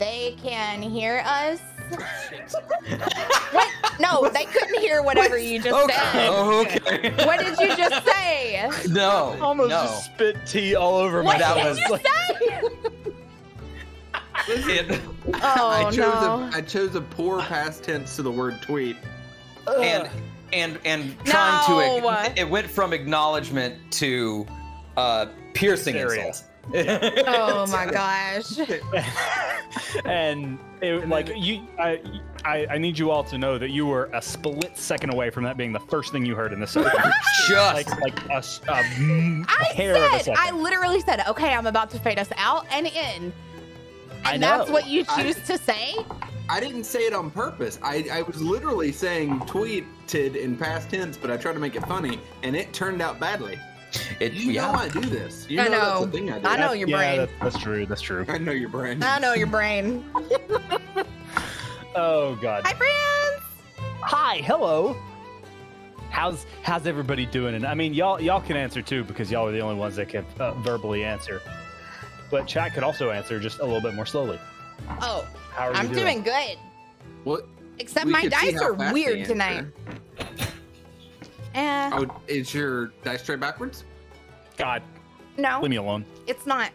they can hear us. What? No, they couldn't hear whatever you just said. Oh, okay. What did you just say? No. Almost just spit tea all over What my. did you say? I chose a poor past tense to the word tweet. And trying to it went from acknowledgement to piercing insult. Oh my gosh. And I need you all to know that you were a split second away from that being the first thing you heard in the second. Just like a hair of a second. I literally said, okay, I'm about to fade us out and in. And that's what you choose to say? I didn't say it on purpose. I was literally saying tweeted in past tense, but I tried to make it funny, and it turned out badly. You know I do this. You know that's the thing I do. I know your brain. That's true. That's true. I know your brain. I know your brain. Oh God. Hi, friends. Hi. Hello. How's everybody doing? And I mean, y'all can answer too because y'all are the only ones that can verbally answer. But chat could also answer just a little bit more slowly. Oh, how are you I'm doing good. What? Except my dice are weird tonight. Oh, is your dice tray backwards? God. No. Leave me alone. It's not.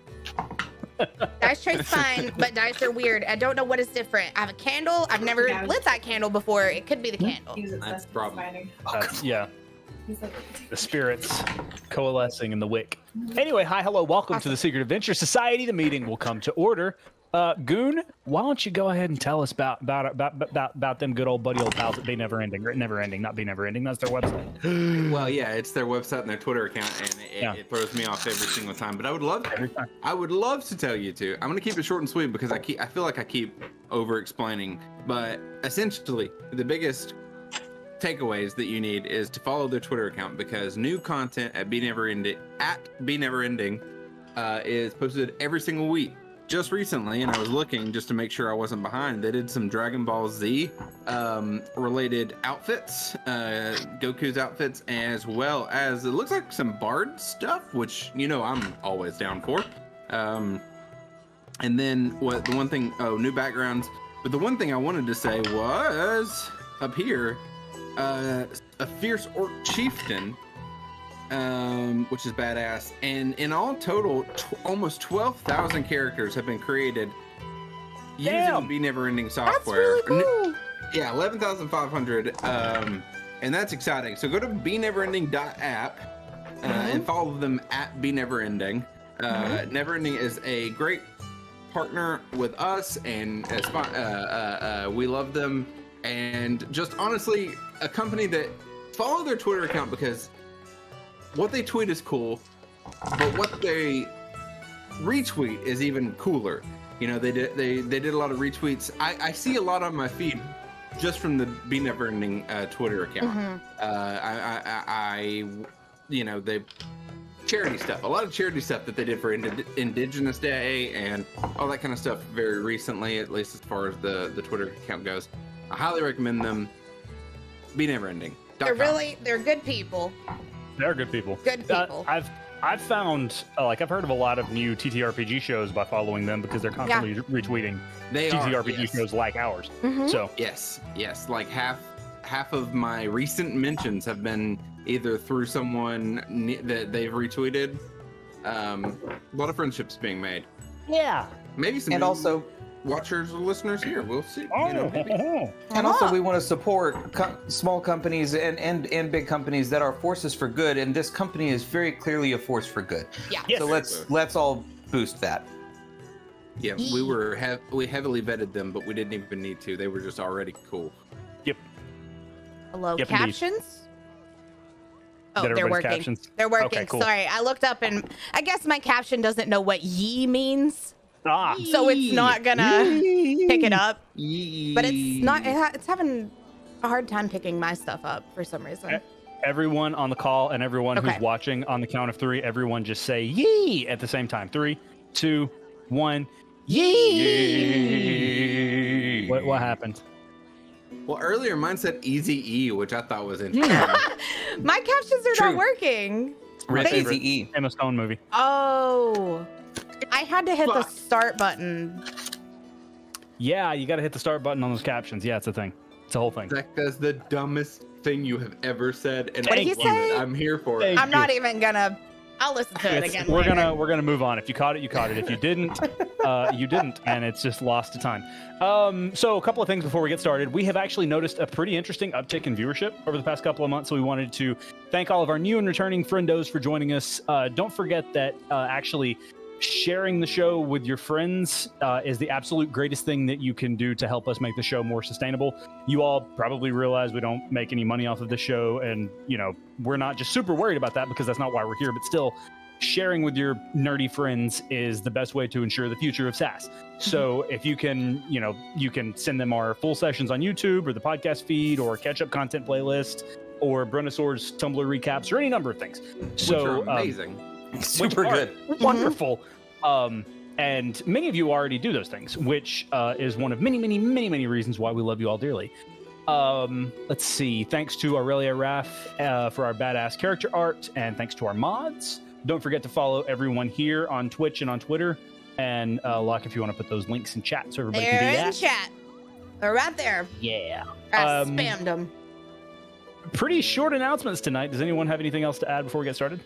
Dice tray's fine, but dice are weird. I don't know what is different. I have a candle. I've never lit that candle before. It could be the candle. That's the problem. Yeah. The spirits coalescing in the wick. Anyway, hi, hello, welcome to the Secret Adventure Society. The meeting will come to order. Goon, why don't you go ahead and tell us about them good old buddy old pals at Be Never Ending, Never Ending, not Be Never Ending. That's their website. Well, yeah, it's their website and their Twitter account, and it throws me off every single time. But I would love to tell you to. I'm gonna keep it short and sweet because I feel like I keep over explaining. But essentially, the biggest takeaways that you need is to follow their Twitter account because new content at Be Never Ending is posted every single week. Just recently, and I was looking just to make sure I wasn't behind, they did some Dragon Ball Z related outfits, Goku's outfits, as well as it looks like some Bard stuff, which I'm always down for. And then new backgrounds. But the one thing I wanted to say was up here, a fierce orc chieftain, which is badass, and in all total almost 12,000 characters have been created using Be Never Ending software. That's really cool. Yeah, 11,500, and that's exciting. So go to beneverending.app and follow them at Be Never Ending. Never Ending is a great partner with us, and we love them, and just honestly a company that follow their Twitter account because what they tweet is cool, but what they retweet is even cooler. They did a lot of retweets. I see a lot on my feed just from the Be Never Ending Twitter account. They charity stuff, a lot of charity stuff that they did for Indigenous Day and all that kind of stuff very recently, at least as far as the Twitter account goes. I highly recommend them. Be Never Ending. They're good people. They're good people. Good people. I've found I've heard of a lot of new TTRPG shows by following them because they're constantly retweeting TTRPG shows like ours. So yes, like half of my recent mentions have been either through someone that they've retweeted. A lot of friendships being made. Yeah, maybe some. And also watchers or listeners here. We'll see. And also we want to support small companies and big companies that are forces for good, and this company is very clearly a force for good. Yeah. Yes. So let's all boost that. Yeah, we heavily vetted them, but we didn't even need to. They were just already cool. Yep. Hello, yep, captions? Oh, they're working. Captions? They're working. Okay, cool. Sorry, I looked up and I guess my caption doesn't know what ye means. So So it's not gonna pick it up. But it's not. It's having a hard time picking my stuff up for some reason. Everyone on the call and everyone who's watching, on the count of 3, everyone just say "yee" at the same time. 3, 2, 1. Yee! What happened? Well, earlier mine said Easy E, which I thought was interesting. My captions are not working. Easy E. Emma Stone movie. Oh. I had to hit the start button. Yeah, you got to hit the start button on those captions. Yeah, it's a thing. It's a whole thing. Zach, that's the dumbest thing you have ever said, and What I did he love say? it. I'm here for it. I'm not even gonna. I'll listen to it again. We're later. gonna move on. If you caught it, you caught it. If you didn't, you didn't, and it's just lost to time. So a couple of things before we get started. We have actually noticed a pretty interesting uptick in viewership over the past couple of months. So we wanted to thank all of our new and returning friendos for joining us. Don't forget that actually sharing the show with your friends is the absolute greatest thing that you can do to help us make the show more sustainable. You all probably realize we don't make any money off of the show, and we're not just super worried about that because that's not why we're here, but still sharing with your nerdy friends is the best way to ensure the future of SAS. So if you can, you can send them our full sessions on YouTube or the podcast feed or catch-up content playlist or Brontosaur's Tumblr recaps or any number of things. So Which are amazing. Super good. Wonderful. And many of you already do those things, which is one of many, many, many, many reasons why we love you all dearly. Let's see. Thanks to Aurelia Raff for our badass character art, and thanks to our mods. Don't forget to follow everyone here on Twitch and on Twitter. And Locke, if you want to put those links in chat so everybody can do They're that. in chat. They're right there. Yeah. I spammed them. Pretty short announcements tonight. Does anyone have anything else to add before we get started?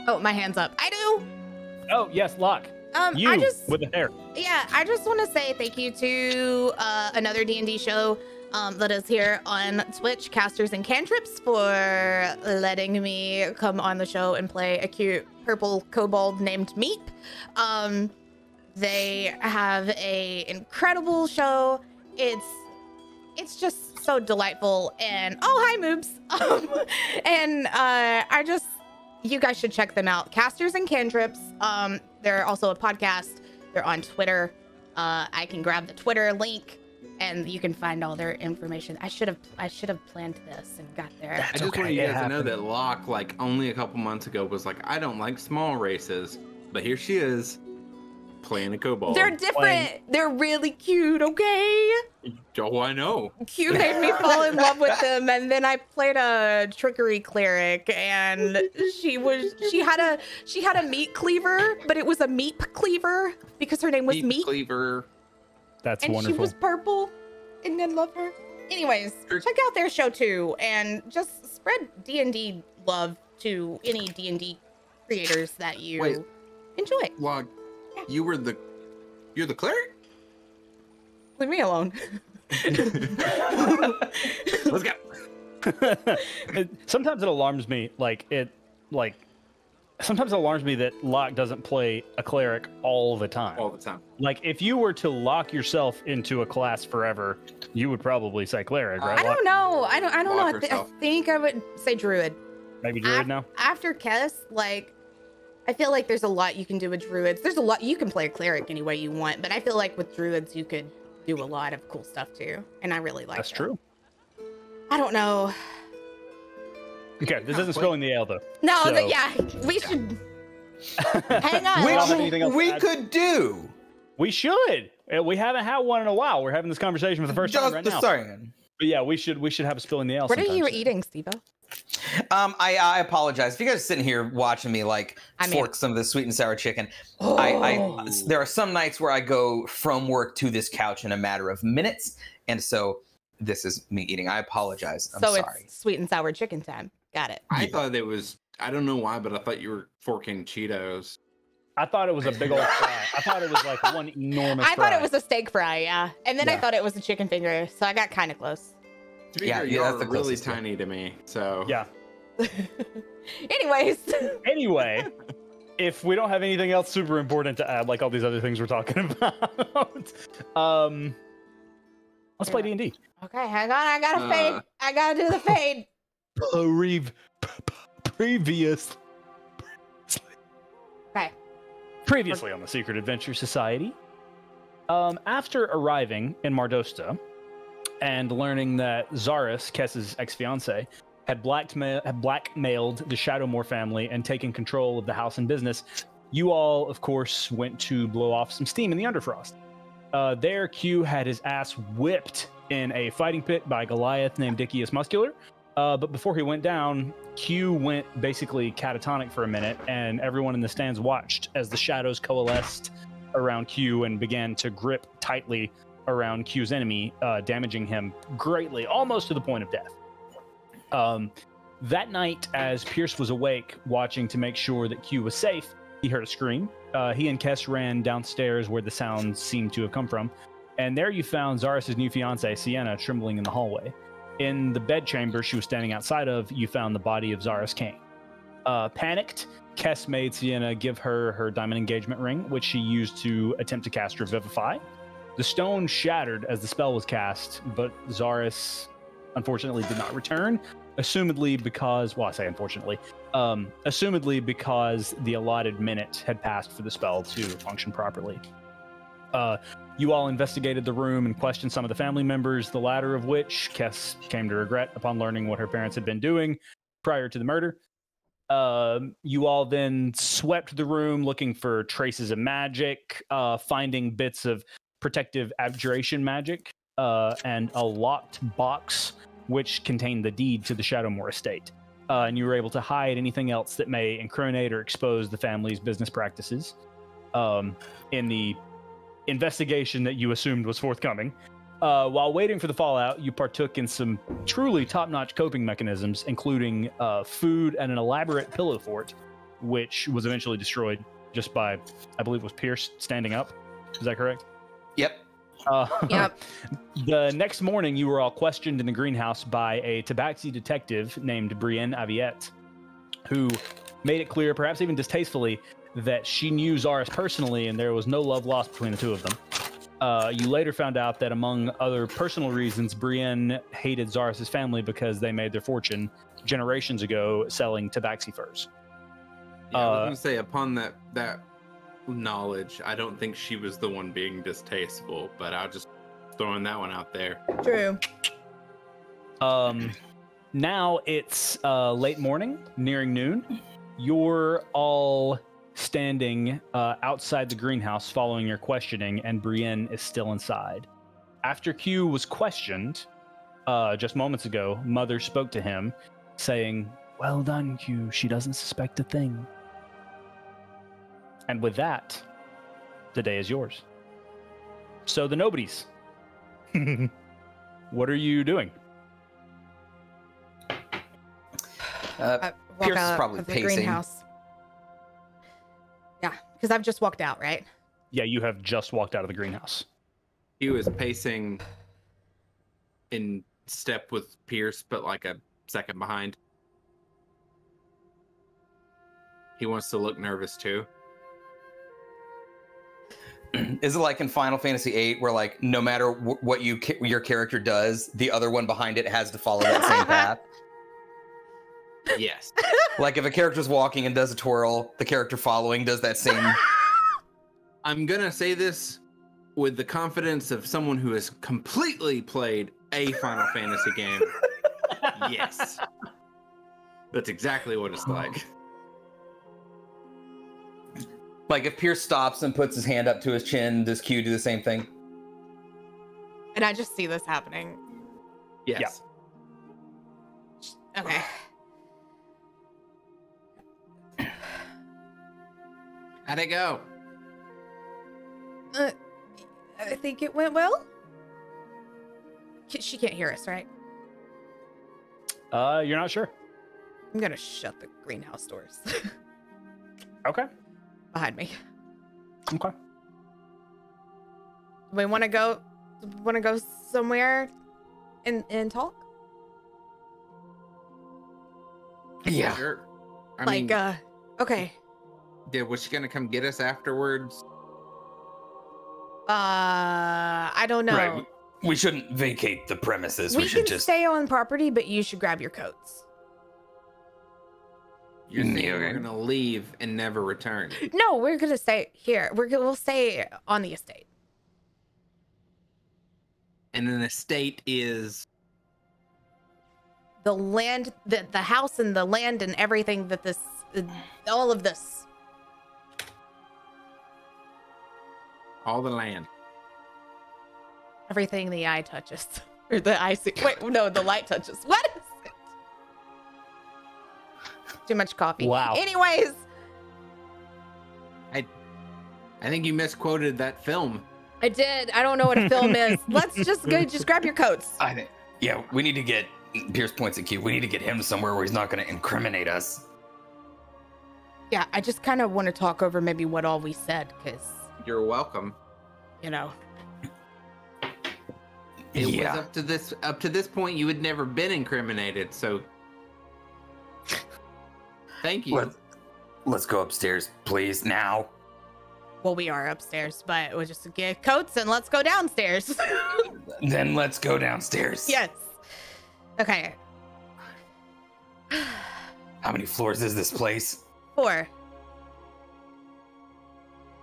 Oh, my hand's up. I do. Oh, yes, Locke. You with the hair. Yeah, I just want to say thank you to another D&D show that is here on Twitch, Casters and Cantrips, for letting me come on the show and play a cute purple kobold named Meep. They have a incredible show. It's just so delightful, and oh, hi Moobs. And you guys should check them out. Casters and Cantrips. They're also a podcast. They're on Twitter. I can grab the Twitter link, and you can find all their information. I should have planned this and got there. I just want you guys to know that Locke, like only a couple months ago, was like, I don't like small races, but here she is, playing a kobold. They're different. They're really cute. Okay. Oh, I know. Q made me fall in love with them, and then I played a trickery cleric, and she had a meat cleaver, but it was a meep cleaver because her name was Meep. Cleaver. That's and wonderful. She was purple, and I love her. Anyways, check out their show too, and just spread D&D love to any D&D creators that you enjoy. Log, you're the cleric? Leave me alone. Let's go. Sometimes it alarms me, sometimes it alarms me that Locke doesn't play a cleric all the time. All the time. Like, if you were to lock yourself into a class forever, you would probably say cleric, right? I don't know. I don't know. I think I would say druid. Maybe druid now? After Kess, I feel like there's a lot you can do with druids. There's a lot you can play a cleric any way you want, but I feel like with druids you could do a lot of cool stuff too, and I really like That's that. true. I don't know. Okay, this isn't spilling the ale though. No, so... yeah, we should hang on. Which we could do. We should. We haven't had one in a while. We're having this conversation for the first time right now. But yeah, we should have a spilling the ale. What are you eating, Steve-O? I apologize if you guys are sitting here watching me fork some of this sweet and sour chicken. There are some nights where I go from work to this couch in a matter of minutes, and so this is me eating. I apologize. I'm sorry. It's sweet and sour chicken time. Got it. I thought it was. I don't know why, but I thought you were forking Cheetos. I thought it was a big old fry. I thought it was like one enormous fry. I thought it was a steak fry, yeah. And then I thought it was a chicken finger, so I got kind of close. To be fair, you're really tiny to me, so... Yeah. Anyways. Anyway, if we don't have anything else super important to add, like all these other things we're talking about, let's play D&D. Okay, hang on. I gotta fade. I gotta do the fade. Previous. Okay. Previously on the Secret Adventure Society. After arriving in Mardosta and learning that Zaris, Kess's ex-fiance, had blackmailed the Shadowmoor family and taken control of the house and business, you all, of course, went to blow off some steam in the Underfrost. There, Q had his ass whipped in a fighting pit by Goliath named Dickius Muscular. But before he went down, Q went basically catatonic for a minute, and everyone in the stands watched as the shadows coalesced around Q and began to grip tightly around Q's enemy, damaging him greatly, almost to the point of death. That night, as Pierce was awake, watching to make sure that Q was safe, he heard a scream. He and Kess ran downstairs where the sound seemed to have come from, and there you found Zaris' new fiancée, Sienna, trembling in the hallway. In the bedchamber she was standing outside of, you found the body of Zaris Kane. Panicked, Kess made Sienna give her diamond engagement ring, which she used to attempt to cast Revivify. The stone shattered as the spell was cast, but Zaris unfortunately did not return, assumedly because, well, I say unfortunately, assumedly because the allotted minute had passed for the spell to function properly. You all investigated the room and questioned some of the family members, the latter of which Kess came to regret upon learning what her parents had been doing prior to the murder. You all then swept the room looking for traces of magic, finding bits of protective abjuration magic, and a locked box which contained the deed to the Shadowmoor estate. And you were able to hide anything else that may incriminate or expose the family's business practices. In the investigation that you assumed was forthcoming. While waiting for the fallout, you partook in some truly top-notch coping mechanisms, including food and an elaborate pillow fort, which was eventually destroyed just by, I believe it was Pierce standing up. Is that correct? Yep. Yep. The next morning, you were all questioned in the greenhouse by a Tabaxi detective named Brienne Aviette, who made it clear, perhaps even distastefully, that she knew Zaris personally and there was no love lost between the two of them. You later found out that among other personal reasons, Brienne hated Zaris' family because they made their fortune generations ago selling Tabaxi furs. Yeah, I was going to say, upon that knowledge, I don't think she was the one being distasteful, but I'll just throwing that one out there. True. Now it's late morning, nearing noon. You're all standing outside the greenhouse following your questioning, and Brienne is still inside. After Q was questioned just moments ago, Mother spoke to him, saying, "Well done, Q. She doesn't suspect a thing." And with that, the day is yours. So the nobodies. What are you doing? Walk Pierce is out probably of the pacing. greenhouse. Yeah, because I've just walked out, right? Yeah, you have just walked out of the greenhouse. He was pacing in step with Pierce, but like a second behind. He wants to look nervous too. Is it like in Final Fantasy VIII, where like no matter what your character does, the other one behind it has to follow that same path? Yes. Like if a character's walking and does a twirl, the character following does that same. I'm gonna say this with the confidence of someone who has completely played a Final Fantasy game. Yes. That's exactly what it's like. Like if Pierce stops and puts his hand up to his chin, does Q do the same thing? And I just see this happening. Yes. Okay. How'd it go? I think it went well. She can't hear us, right? You're not sure. I'm gonna shut the greenhouse doors Okay. behind me. Okay. We want to go somewhere and talk. Yeah. Sure. I Like, mean, okay. yeah, was she gonna come get us afterwards? I don't know. Right. We shouldn't vacate the premises. We We should can just. stay on property, but you should grab your coats. You're saying Yeah, we're okay. gonna leave and never return. No, we're gonna stay here. We'll stay on the estate. And an estate is The land, the house and the land and everything that this, all of this. all the land. Everything the eye touches. Or the eye see. Wait, no, the light touches. What is it? Too much coffee. Wow. Anyways. I think you misquoted that film. I did. I don't know what a film is. Let's just go. Just grab your coats. I think. Yeah, we need to get Pierce points at Q. We need to get him somewhere where he's not going to incriminate us. Yeah, I just kind of want to talk over maybe what all we said, because You're welcome. you know. It was up to this point you had never been incriminated, so thank you. Let's go upstairs, please, now. Well, we are upstairs, but we'll just get coats and let's go downstairs. Then let's go downstairs. Yes. Okay. How many floors is this place? 4.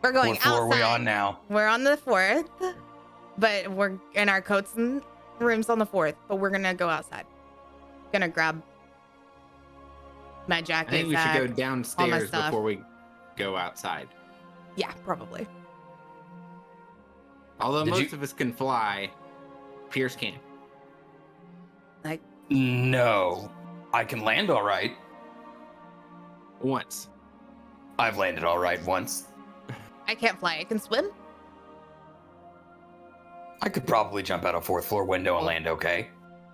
We're going What floor outside. are we on now? We're on the 4th, but we're in our coats and rooms on the 4th, but we're gonna go outside. Gonna grab my jacket. I think we should go downstairs stuff. before we go outside. Yeah, probably. Although most of us can fly, Pierce can't. Like, No. I can land all right. Once. I've landed all right once. I can't fly. I can swim. I could probably jump out a 4th floor window and land okay.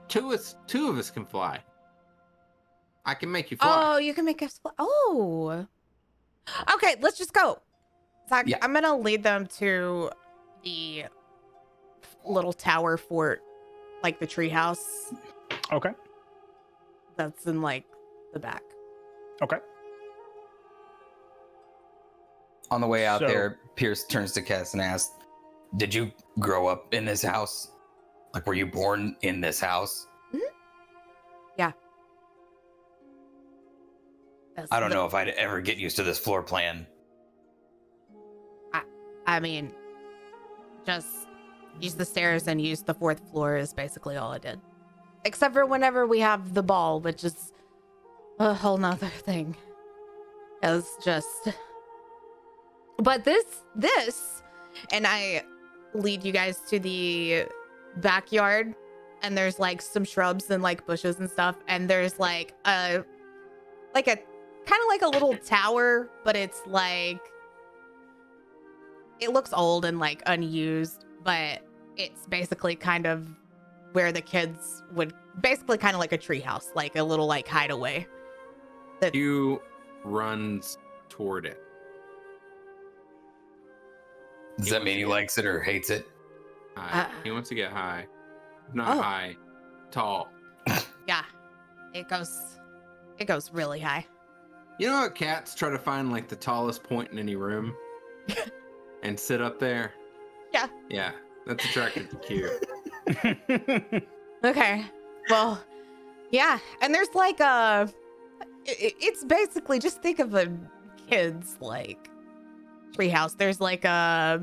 Two of us can fly. I can make you fly. Oh, you can make us fly. Oh. Okay, let's just go. Zach, Yeah. I'm gonna lead them to the little tower fort, like the treehouse Okay. that's in like the back. Okay. On the way out So- there, Pierce turns to Cass and asks, "Did you grow up in this house? Like, were you born in this house?" Yeah. I don't know if I'd ever get used to this floor plan. I mean, just use the stairs and use the 4th floor is basically all I did. Except for whenever we have the ball, which is a whole nother thing. It's just... But this, and I lead you guys to the backyard, and there's like some shrubs and like bushes and stuff, and there's like a kind of like a little tower, but it's like, it looks old and like unused, but it's basically kind of where the kids would, basically kind of like a treehouse, like a little like hideaway. You runs toward it. Does that mean he likes it or hates it? High. He wants to get high. Not high. Tall. Yeah, it goes really high. You know how cats try to find like the tallest point in any room and sit up there? Yeah. Yeah, that's attractive to Q. Okay, well, yeah, and there's like it's basically, just think of a kid's like treehouse. There's like a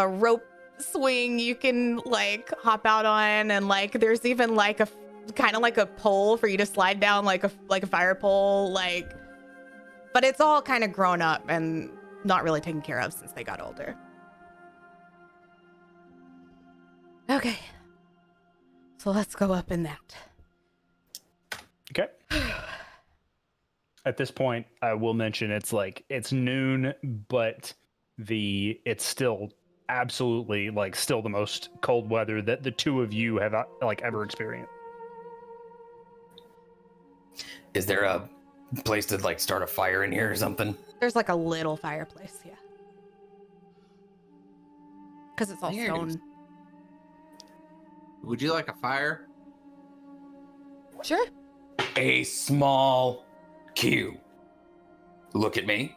rope swing you can like hop out on, and like there's even like a kind of like a pole for you to slide down, like a fire pole, like, but it's all kind of grown up and not really taken care of since they got older. Okay, so let's go up in that. Okay. At this point, I will mention it's noon, but it's still absolutely like still the most cold weather that the two of you have like ever experienced. Is there a place to like start a fire in here or something? There's like a little fireplace, yeah, because it's all stone. Would you like a fire? Sure. A small Q. Look at me.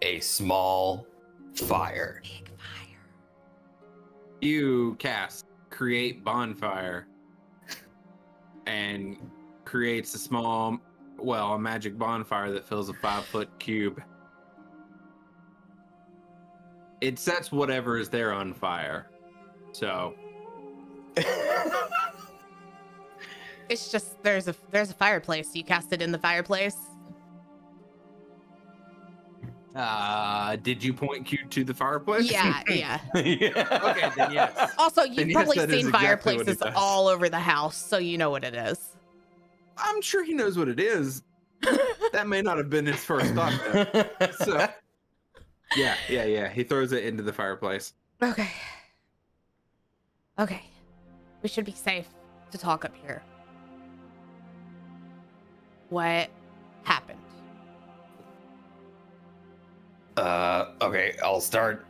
A small fire. Big fire. You cast create bonfire and creates a magic bonfire that fills a 5-foot cube. It sets whatever is there on fire. So It's just there's a fireplace. You cast it in the fireplace. did you point Q to the fireplace? Yeah. Yeah. Okay, then yes. Also, you've Then yes, probably that is seen exactly what it fireplaces does. all over the house, so you know what it is. I'm sure he knows what it is. That may not have been his first thought, though. So Yeah. He throws it into the fireplace. Okay. Okay. We should be safe to talk up here. What happened? Okay, I'll start.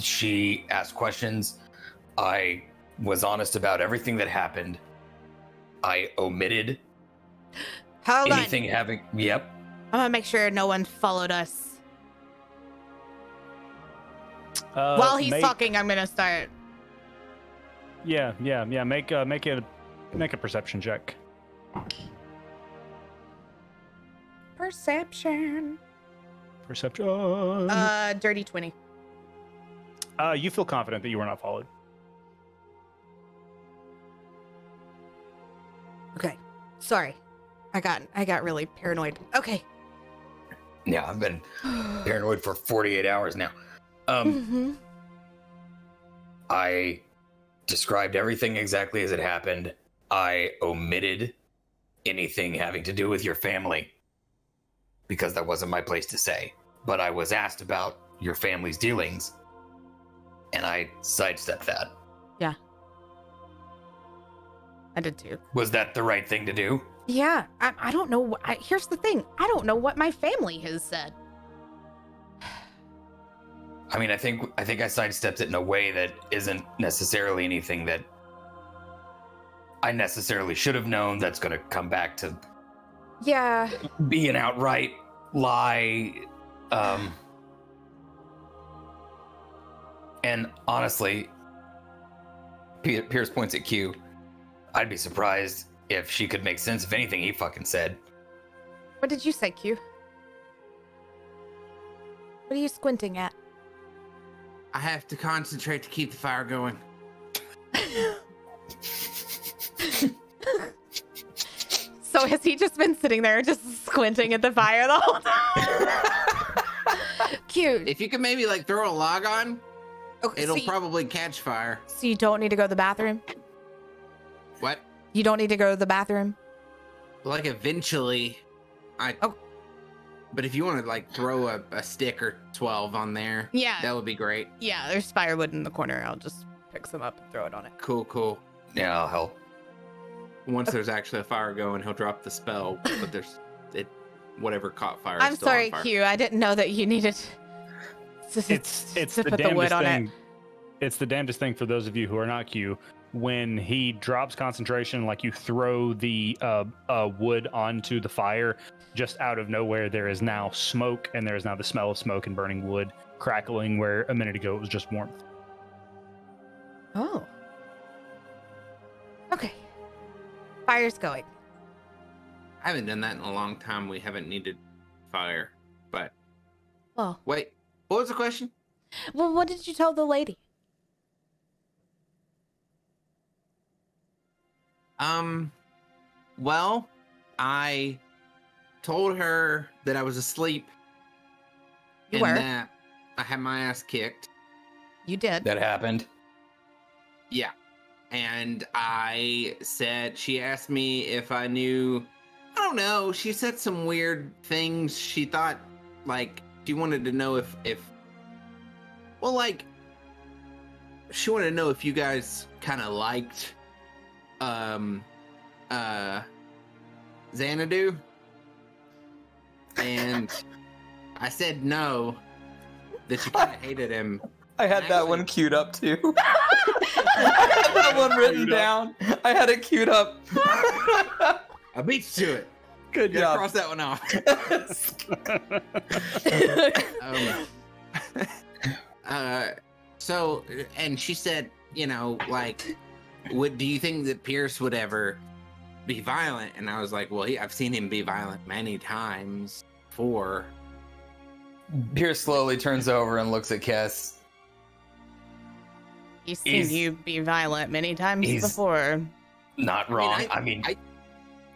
She asked questions. I was honest about everything that happened. I omitted Hold anything on. having. Yep. I'm gonna make sure no one followed us. While he's talking, I'm gonna start. Yeah. Make a perception check. Perception. Dirty 20. You feel confident that you were not followed. Okay. Sorry. I got really paranoid. Okay. Yeah, I've been paranoid for 48 hours now. I described everything exactly as it happened. I omitted anything having to do with your family because that wasn't my place to say. But I was asked about your family's dealings, and I sidestepped that. Yeah. I did too. Was that the right thing to do? Yeah. I don't know. Here's the thing. I don't know what my family has said. I mean, I think I sidestepped it in a way that isn't necessarily anything that I necessarily should have known that's going to come back to be an outright lie. And honestly, Pierce points at Q. I'd be surprised if she could make sense of anything he fucking said. What did you say, Q? What are you squinting at? I have to concentrate to keep the fire going. So has he just been sitting there just squinting at the fire the whole time? Cute. If you could maybe like throw a log on, Okay, it'll probably catch fire. So you don't need to go to the bathroom? What? You don't need to go to the bathroom? Like eventually, But if you want to like throw a stick or 12 on there, that would be great. Yeah, there's firewood in the corner. I'll just pick some up and throw it on it. Cool. Yeah, I'll help. Once there's actually a fire going, he'll drop the spell, but whatever caught fire. I'm is still sorry, on fire. Q. I didn't know that you needed It's to the put the wood damnedest on thing. it. It's the damnedest thing for those of you who are not Q. When he drops concentration, like you throw the wood onto the fire, just out of nowhere, there is now smoke, and there is now the smell of smoke and burning wood crackling where a minute ago it was just warmth. Oh. Okay. Fire's going. I haven't done that in a long time. We haven't needed fire, but... Oh. Wait, what was the question? Well, what did you tell the lady? Well, I told her that I was asleep. You were? That I had my ass kicked. You did. That happened. Yeah. And I said, she asked me if I knew, I don't know, she said some weird things. She thought, like, she wanted to know if well, like, she wanted to know if you guys kind of liked, Xanadu. And I said no, that you kind of hated him. I had that one queued up too. I had that one written down. I had it queued up. I beat you to it. Good You job. gotta cross that one off. So, and she said, you know, like, do you think that Pierce would ever be violent? And I was like, well, I've seen him be violent many times before. Pierce slowly turns over and looks at Kess. He's seen you be violent many times before. Not wrong.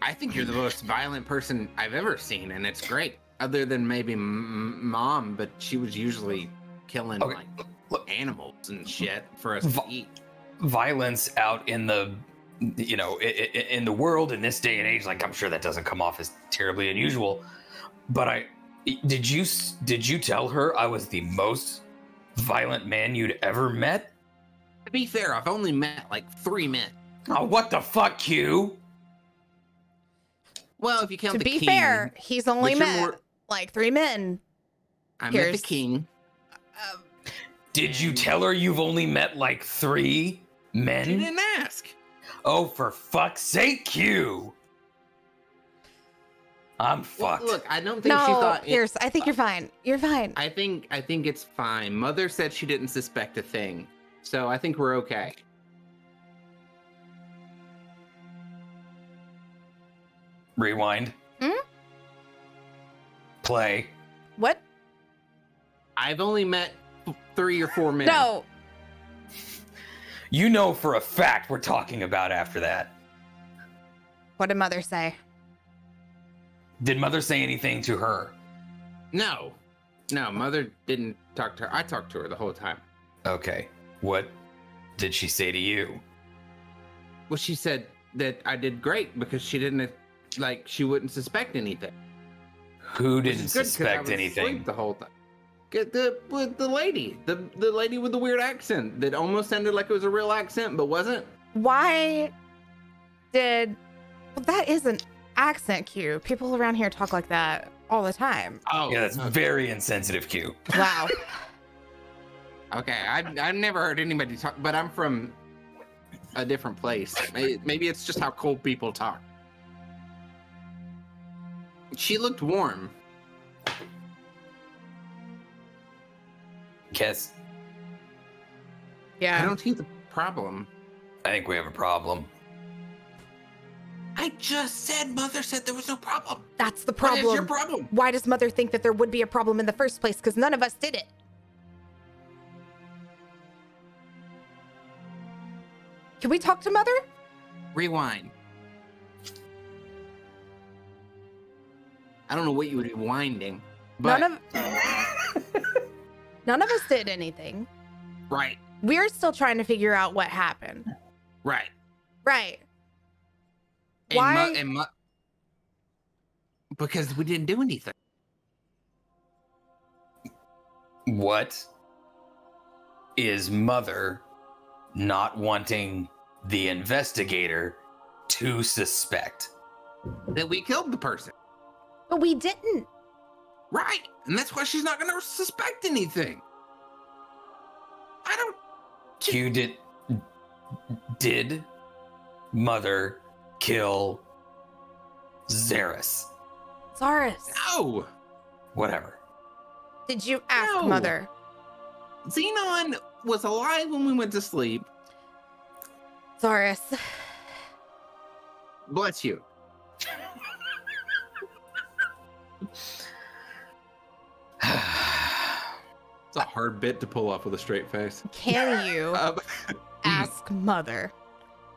I think you're the most violent person I've ever seen, and it's great. Other than maybe Mom, but she was usually killing animals and shit for us to eat. Violence out in the, in the world in this day and age, like, I'm sure that doesn't come off as terribly unusual, but Did you tell her I was the most violent man you'd ever met? To be fair, I've only met like 3 men. Oh, what the fuck, Q? Well, if you count To the be king, fair, he's only but you're met more- like 3 men. I met the king. Did you tell her you've only met like 3 men? She didn't ask. Oh, for fuck's sake, Q! I'm Well, fucked. look, I don't think No, she thought. Pierce, I think you're fine. You're fine. I think it's fine. Mother said she didn't suspect a thing, so I think we're okay. Rewind. Play. What? I've only met 3 or 4 men. No. You know for a fact we're talking about after that. What did Mother say? Did Mother say anything to her? No, Mother didn't talk to her. I talked to her the whole time. Okay. What did she say to you? Well, she said that I did great because she didn't, she wouldn't suspect anything. Who Which didn't is good 'cause I suspect was anything? asleep the whole time. The lady, the lady with the weird accent that almost sounded like it was a real accent but wasn't. Why did... Well, that is an accent cue. People around here talk like that all the time. Oh, Yeah, that's very insensitive, Q. Wow. okay. I've never heard anybody talk, but I'm from a different place. Maybe it's just how cold people talk. She looked warm. Kes, I Yeah. don't see the problem. I think we have a problem. I just said Mother said there was no problem. That's the What problem. is your problem? Why does Mother think that there would be a problem in the first place? Because none of us did it. Can we talk to Mother? Rewind. I don't know what you would be winding, but None of us did anything. right, We're still trying to figure out what happened. right. Right. And Why? because we didn't do anything. What is Mother not wanting the investigator to suspect? That we killed the person. But we didn't. Right. And that's why she's not going to suspect anything. I don't. Q, did Mother kill Zaris? Zaris, No. Whatever. did you ask No. Mother? Xenon was alive when we went to sleep. Zaris, Bless you. It's a hard bit to pull off with a straight face. can you Um, ask Mother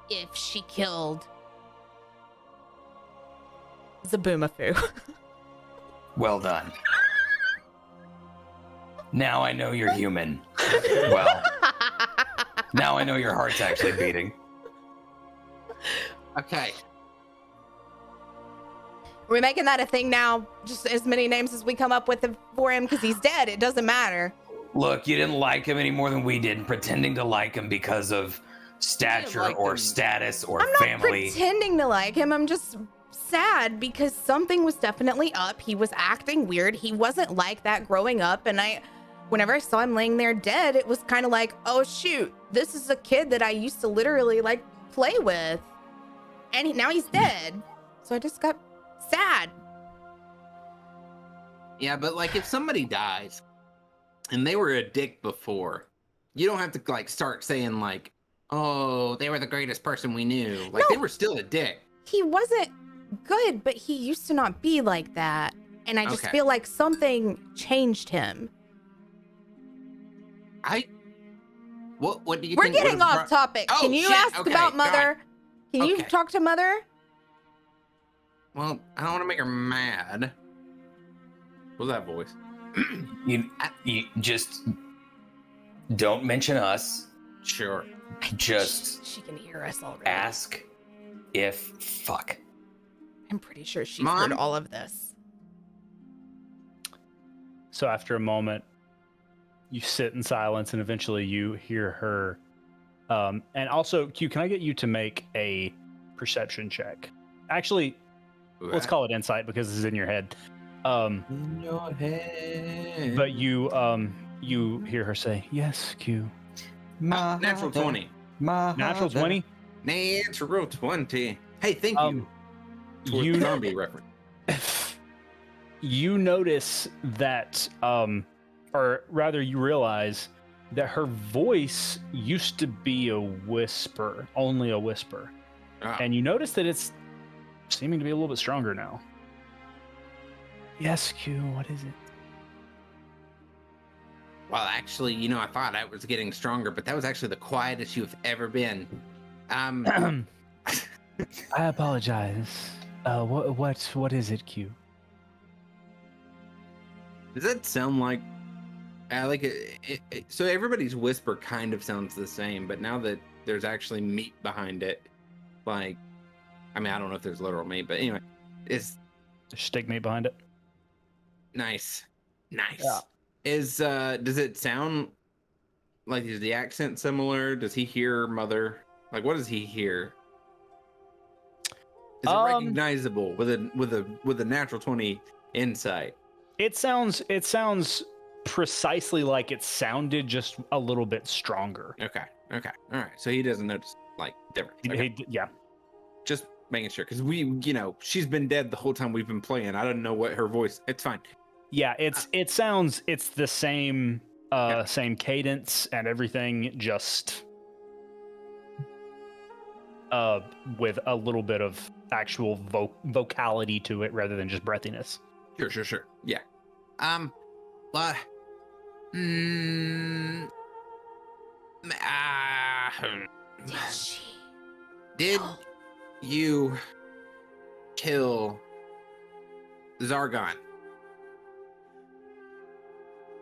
if she killed Zaboomafoo? Well done. Now I know you're human. Well, now I know your heart's actually beating. okay. We're making that a thing now. Just as many names as we come up with for him because he's dead. It doesn't matter. Look, you didn't like him any more than we did, pretending to like him because of stature like or him. status or I'm not family. pretending to like him. I'm just sad because something was definitely up. He was acting weird. He wasn't like that growing up. And whenever I saw him laying there dead, it was kind of like, oh shoot, this is a kid that I used to literally like play with. And now he's dead. So I just got sad. Yeah, but like if somebody dies and they were a dick before, you don't have to like start saying like, oh, they were the greatest person we knew. Like No. they were still a dick. He wasn't good, but he used to not be like that. And I just Okay. feel like something changed him. What do you We're think getting would've off brought- topic. Oh, Can you shit. ask Okay, about God. Mother? Can you Okay. talk to Mother? Well, I don't want to make her mad. What's that voice? You just don't mention us. Sure. Just She can hear us already. ask if fuck. I'm pretty sure she's Mom? heard all of this. So after a moment, you sit in silence, and eventually you hear her. And also, Q, can I get you to make a perception check? Actually, let's call it insight because this is in your head. In your head. But you hear her say, "Yes, Q." Natural 20. Natural 20. Natural 20. Hey, thank you. You zombie reference. You notice that, or rather, you realize that her voice used to be a whisper, only a whisper, and you notice that it's seeming to be a little bit stronger now. Yes, Q. What is it? Well, actually, I thought I was getting stronger, but that was actually the quietest you've ever been. I apologize. What is it, Q? Does that sound like so everybody's whisper kind of sounds the same, but now that there's actually meat behind it, I don't know if there's literal meat, but anyway, there's steak meat behind it. Nice. Yeah. Does it sound like, is the accent similar? Does he hear mother? What does he hear? Is it recognizable with a natural 20 insight? It sounds precisely like it sounded, just a little bit stronger. Okay. All right. So he doesn't notice difference. Okay. Yeah. Just making sure, because she's been dead the whole time we've been playing. I don't know what her voice. It's fine. Yeah, it's the same same cadence and everything, just with a little bit of actual vocality to it rather than just breathiness. Sure. Yeah. Did you kill Zargon?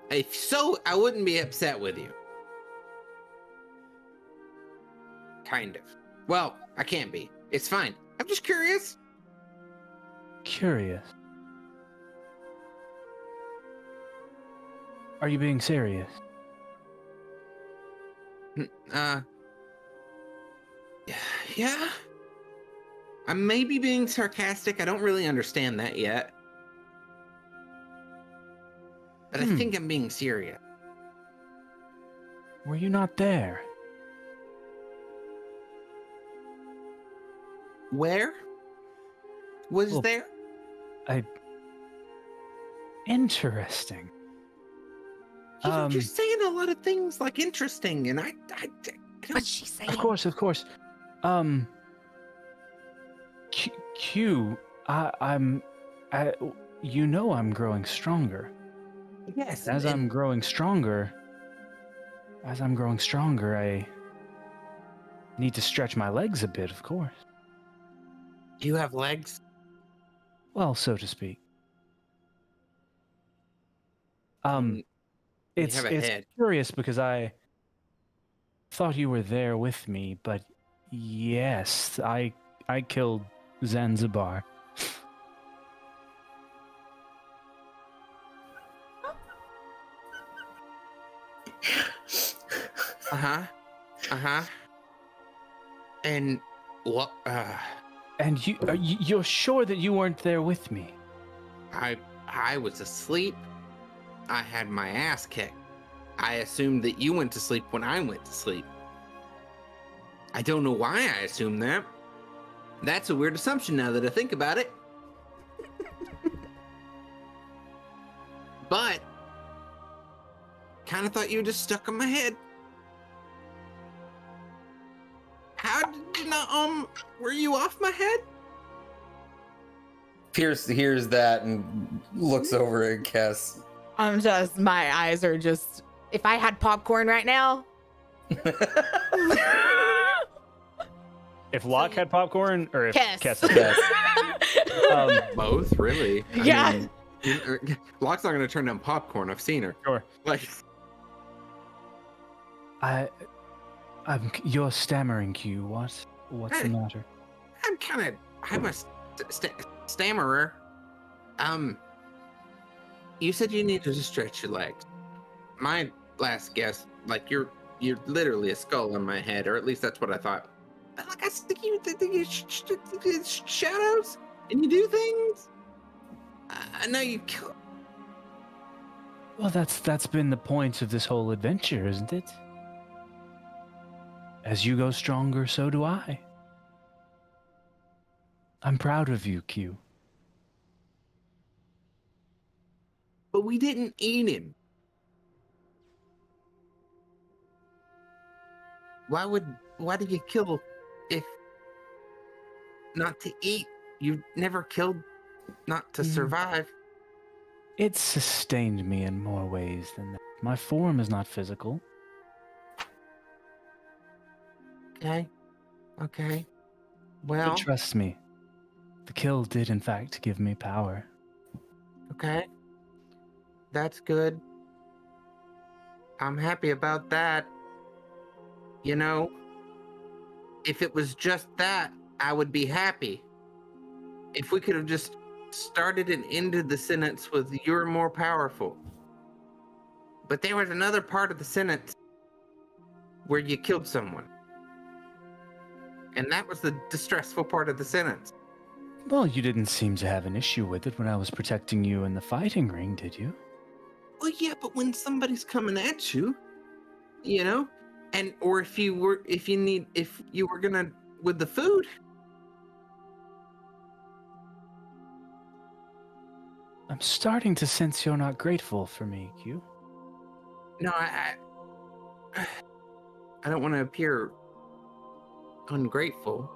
If so, I wouldn't be upset with you. Kind of. Well, I can't be. It's fine. I'm just curious. Curious? Are you being serious? Yeah. I may be being sarcastic. I don't really understand that yet. But I think I'm being serious. Were you not there? Where? Was there? Interesting. You're just saying a lot of things interesting, and I What's she saying? Of course. Q, I'm growing stronger. Yes. As I'm growing stronger, I need to stretch my legs a bit, of course. You have legs? Well, so to speak. It's curious because I thought you were there with me, but yes, I killed Zanzibar. And what? And you're sure that you weren't there with me? I was asleep. I had my ass kicked. I assumed that you went to sleep when I went to sleep. I don't know why I assumed that. That's a weird assumption now that I think about it. But kind of thought you were just stuck in my head. How did you not, were you off my head? Pierce hears that and looks over at Cass. My eyes are just, if I had popcorn right now. If Locke had popcorn, or if Cass. Both, really. Yeah. Locke's not going to turn down popcorn. I've seen her. Sure. You're stammering, Q. What's the matter? I'm a stammerer. you said you needed to stretch your legs. My last guess, like you're literally a skull on my head, or at least that's what I thought. But like I think you shadows and you do things. I know you kill. Well, that's been the point of this whole adventure, isn't it? As you go stronger, so do I. I'm proud of you, Q. But we didn't eat him. Why did you kill if not to eat? You never killed not to survive. It sustained me in more ways than that. My form is not physical. Okay. Well, But trust me, the kill did in fact give me power. okay. That's good. I'm happy about that. You know, if it was just that, I would be happy. If we could have just started and ended the sentence with "you're more powerful." But there was another part of the sentence where you killed someone. And that was the distressful part of the sentence. Well, you didn't seem to have an issue with it when I was protecting you in the fighting ring, did you? Well, yeah, but when somebody's coming at you, you know, and or if you were gonna with the food. I'm starting to sense you're not grateful for me, Q. No, I don't want to appear ungrateful.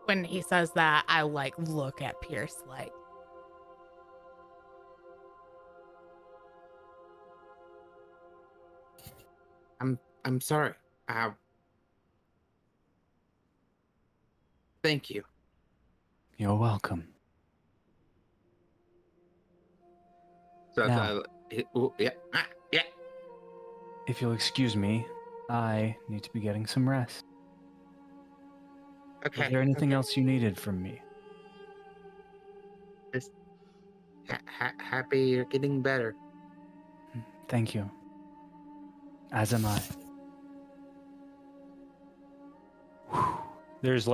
When he says that, I like look at Pierce like, I'm sorry. Thank you. You're welcome. So Now. yeah. If you'll excuse me, I need to be getting some rest. Okay. Was there anything else you needed from me? Just happy you're getting better. Thank you. As am I. There's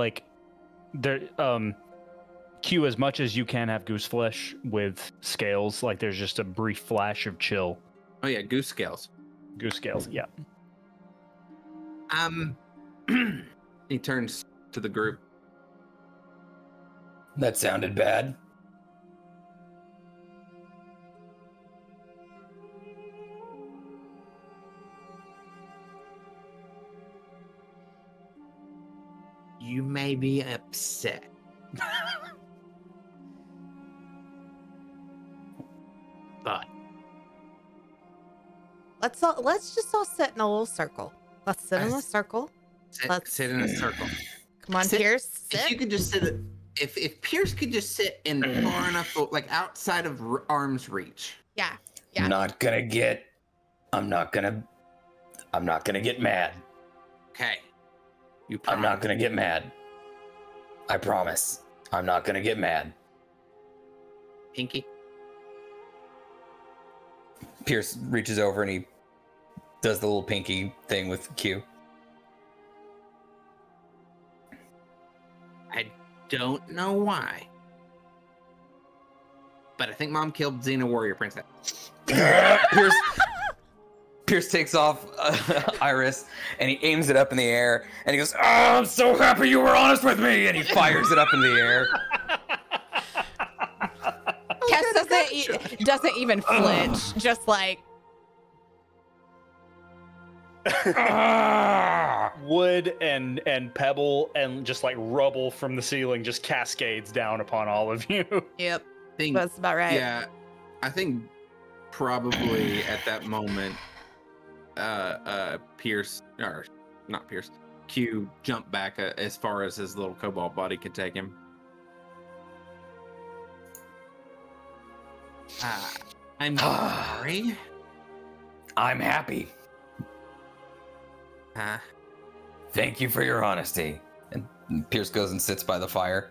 Q, as much as you can have goose flesh with scales, like there's just a brief flash of chill. Oh yeah, goose scales. Goose scales, yeah. He turns to the group. That sounded bad. You may be upset. But let's just all sit in a little circle. Let's sit in a circle. Let's sit in a circle. Come on, Pierce. Sit. If you could just sit, if Pierce could just sit in far enough, like outside of arm's reach. Yeah. I'm not gonna get mad. Okay. I'm not gonna get mad. I promise. I'm not gonna get mad. Pinky. Pierce reaches over and he does the little pinky thing with Q. I don't know why, but I think Mom killed Xena Warrior Princess. Pierce takes off Iris and he aims it up in the air and he goes, "Oh, I'm so happy you were honest with me!" And he fires it up in the air. Cass doesn't even flinch, just like Wood and pebble and just like rubble from the ceiling just cascades down upon all of you. Yep. That's about right. Yeah, I think probably at that moment, Pierce, or not Pierce, Q jumped back as far as his little cobalt body could take him. I'm sorry. I'm happy. Huh? Thank you for your honesty. And Pierce goes and sits by the fire.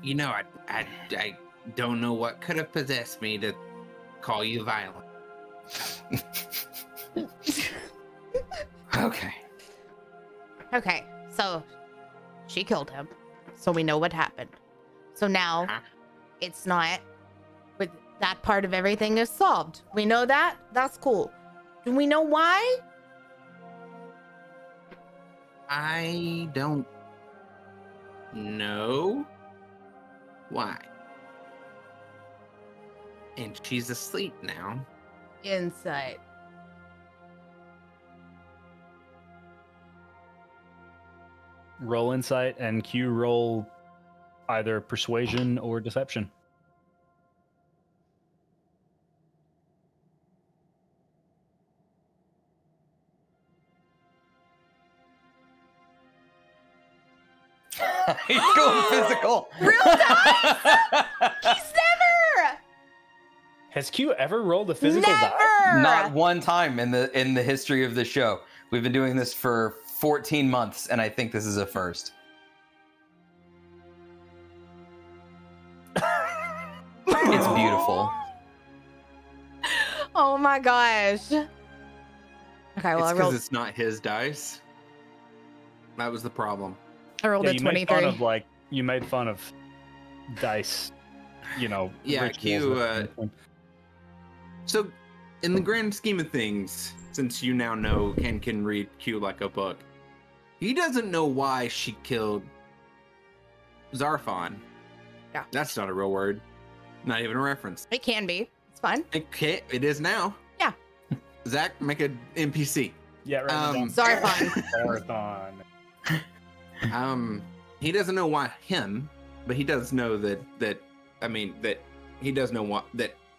I don't know what could have possessed me to call you violent. Okay. Okay, so she killed him. So we know what happened. So now it's not, but that part of everything is solved. We know that. That's cool. Do we know why? I don't know why. And she's asleep now. Insight. Roll insight, and Q roll either persuasion or deception. He's going physical. Real dice? He's never. Has Q ever rolled a physical die? Never. Not one time in the history of the show. We've been doing this for 14 months, and I think this is a first. It's beautiful. Oh my gosh. Okay, well, It's I because rolled. it's not his dice. That was the problem. I rolled Yeah, a you made fun 23. of you made fun of dice, Yeah, rituals Q. that- So, in the grand scheme of things, since you now know Ken can read Q like a book, he doesn't know why she killed Zarfon. Yeah. That's not a real word. Not even a reference. It can be. It's fun. Okay, it is now. Yeah. Zach, make an NPC. Yeah, right. Zarfon. Marathon. He doesn't know why him, but he does know that he does know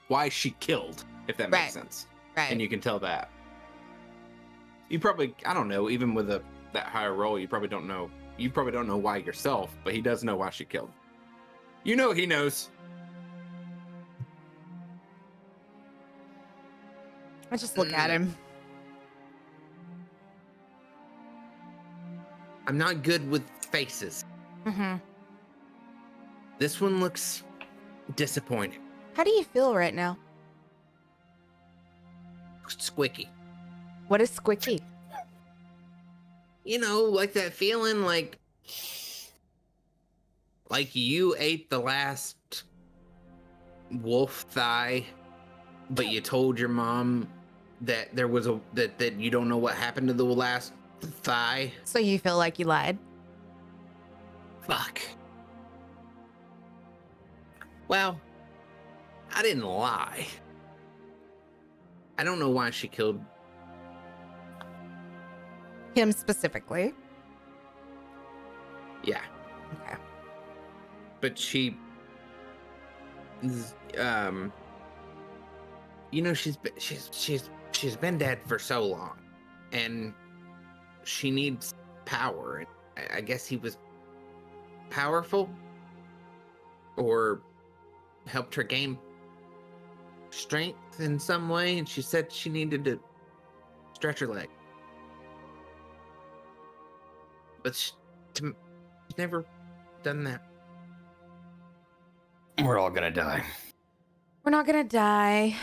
why she killed, if that makes Right. sense. Right. And you can tell that. You probably, I don't know, even with that higher roll, you probably don't know why yourself, but he does know why she killed. You know he knows. I just look at him. I'm not good with faces. Mm-hmm. This one looks disappointed. How do you feel right now? Squicky. What is squicky? You know, like that feeling like you ate the last wolf thigh, but you told your mom that there was that you don't know what happened to the last thigh. So you feel like you lied? Fuck. Well, I didn't lie. I don't know why she killed. Him specifically. Yeah. Okay. But she, you know, she's been dead for so long, and she needs power. And I guess he was powerful, or helped her gain strength in some way, and she said she needed to stretch her leg. But she's never done that. We're all gonna die. We're not gonna die.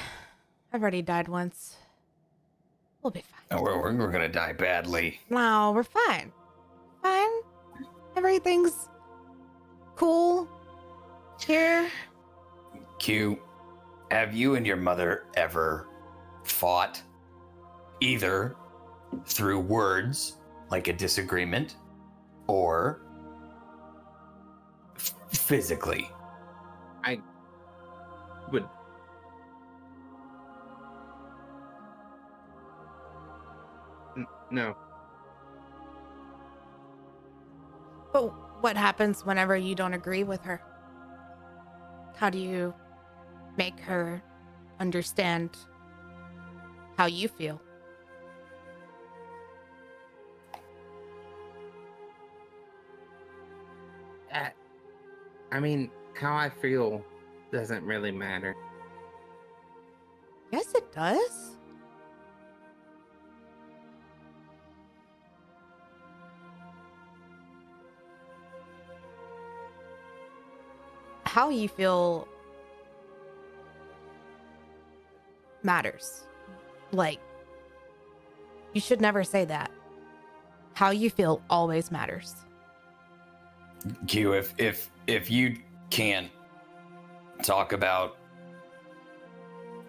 I've already died once. We'll be fine. Oh, we're gonna die badly. No, we're fine. Fine. Everything's cool here. Q, have you and your mother ever fought, either through words, like a disagreement, or physically? I would. No. But what happens whenever you don't agree with her? How do you make her understand how you feel? I mean, how I feel doesn't really matter. Yes, it does. how you feel matters. Like, you should never say that. How you feel always matters. Q, if you can't talk about,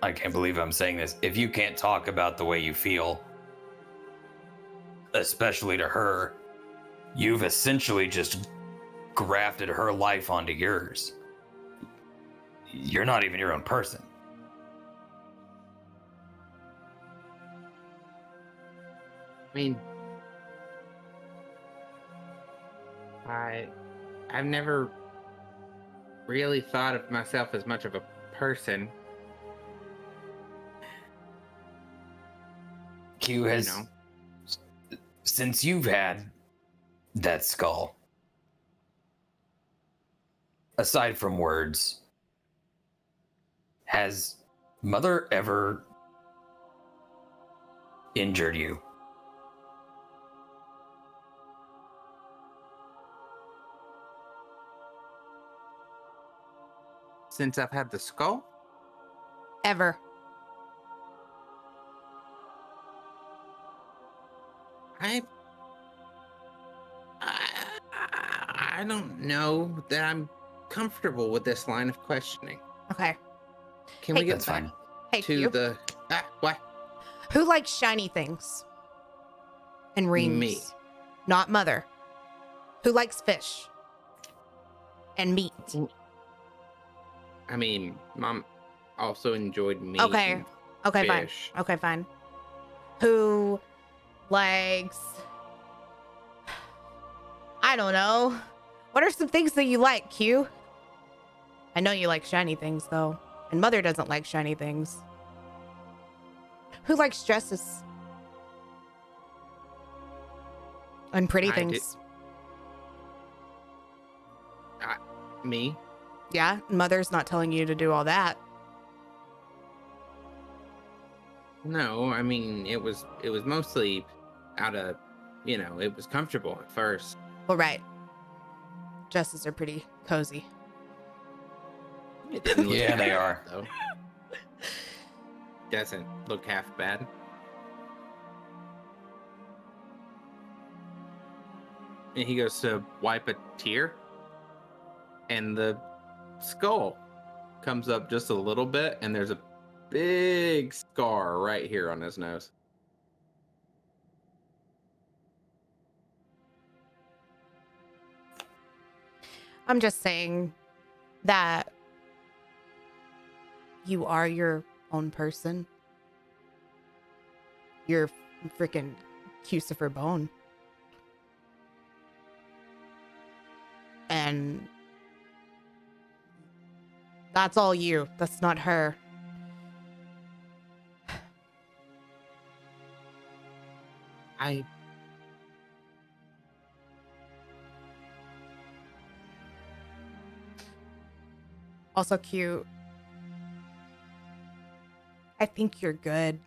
I can't believe I'm saying this, if you can't talk about the way you feel, especially to her, you've essentially just grafted her life onto yours. You're not even your own person. I mean, I've never really thought of myself as much of a person. Q has, since you've had that skull, aside from words, has Mother ever injured you? Since I've had the skull? Ever. I don't know that I'm comfortable with this line of questioning. Okay. Can we get That's back fine. Hey, to Q. the... what? Who likes shiny things? And rings? Me. Not Mother. Who likes fish? And meat? I mean, Mom also enjoyed meat. Okay. and Okay, fine. fish. Okay, fine. Who likes... I don't know. What are some things that you like, Q? I know you like shiny things, though. And Mother doesn't like shiny things. Who likes dresses? And pretty I things. Me? Yeah, Mother's not telling you to do all that. No, I mean, it was mostly out of, it was comfortable at first. Well, right. Dresses are pretty cozy. It didn't look Yeah, half they bad, are. though. Doesn't look half bad. And he goes to wipe a tear, and the skull comes up just a little bit, and there's a big scar right here on his nose. I'm just saying that you are your own person. You're freaking Cucifer Bone. And that's all you. That's not her. Also cute. I think you're good.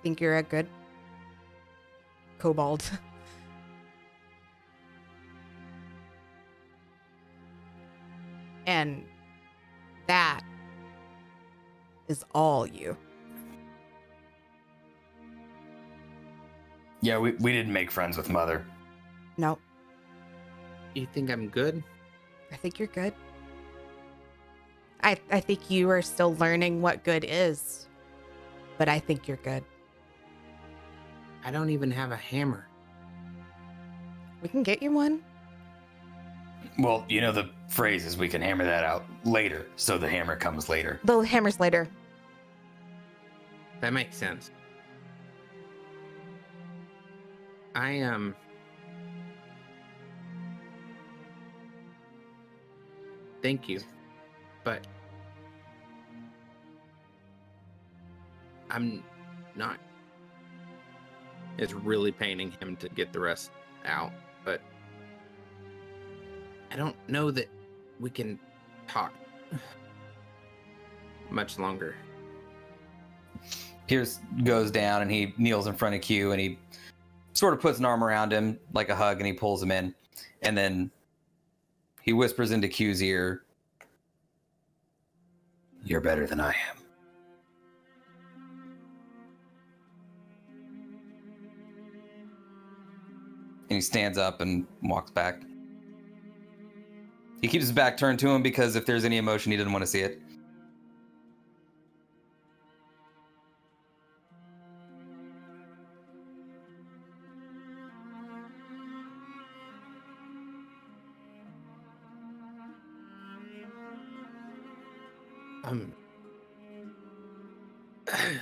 Think you're a good kobold. And that is all you. Yeah, we didn't make friends with Mother. No, You think I'm good? I think you're good. I think you are still learning what good is, but I think you're good. I don't even have a hammer. We can get you one. Well, you know the phrase is we can hammer that out later, so the hammer comes later. The hammer's later. That makes sense. Thank you, but I'm not. It's really paining him to get the rest out, but I don't know that we can talk much longer. goes down and he kneels in front of Q and he sort of puts an arm around him like a hug and he pulls him in. And then he whispers into Q's ear, "You're better than I am." And he stands up and walks back. He keeps his back turned to him because if there's any emotion, he doesn't want to see it.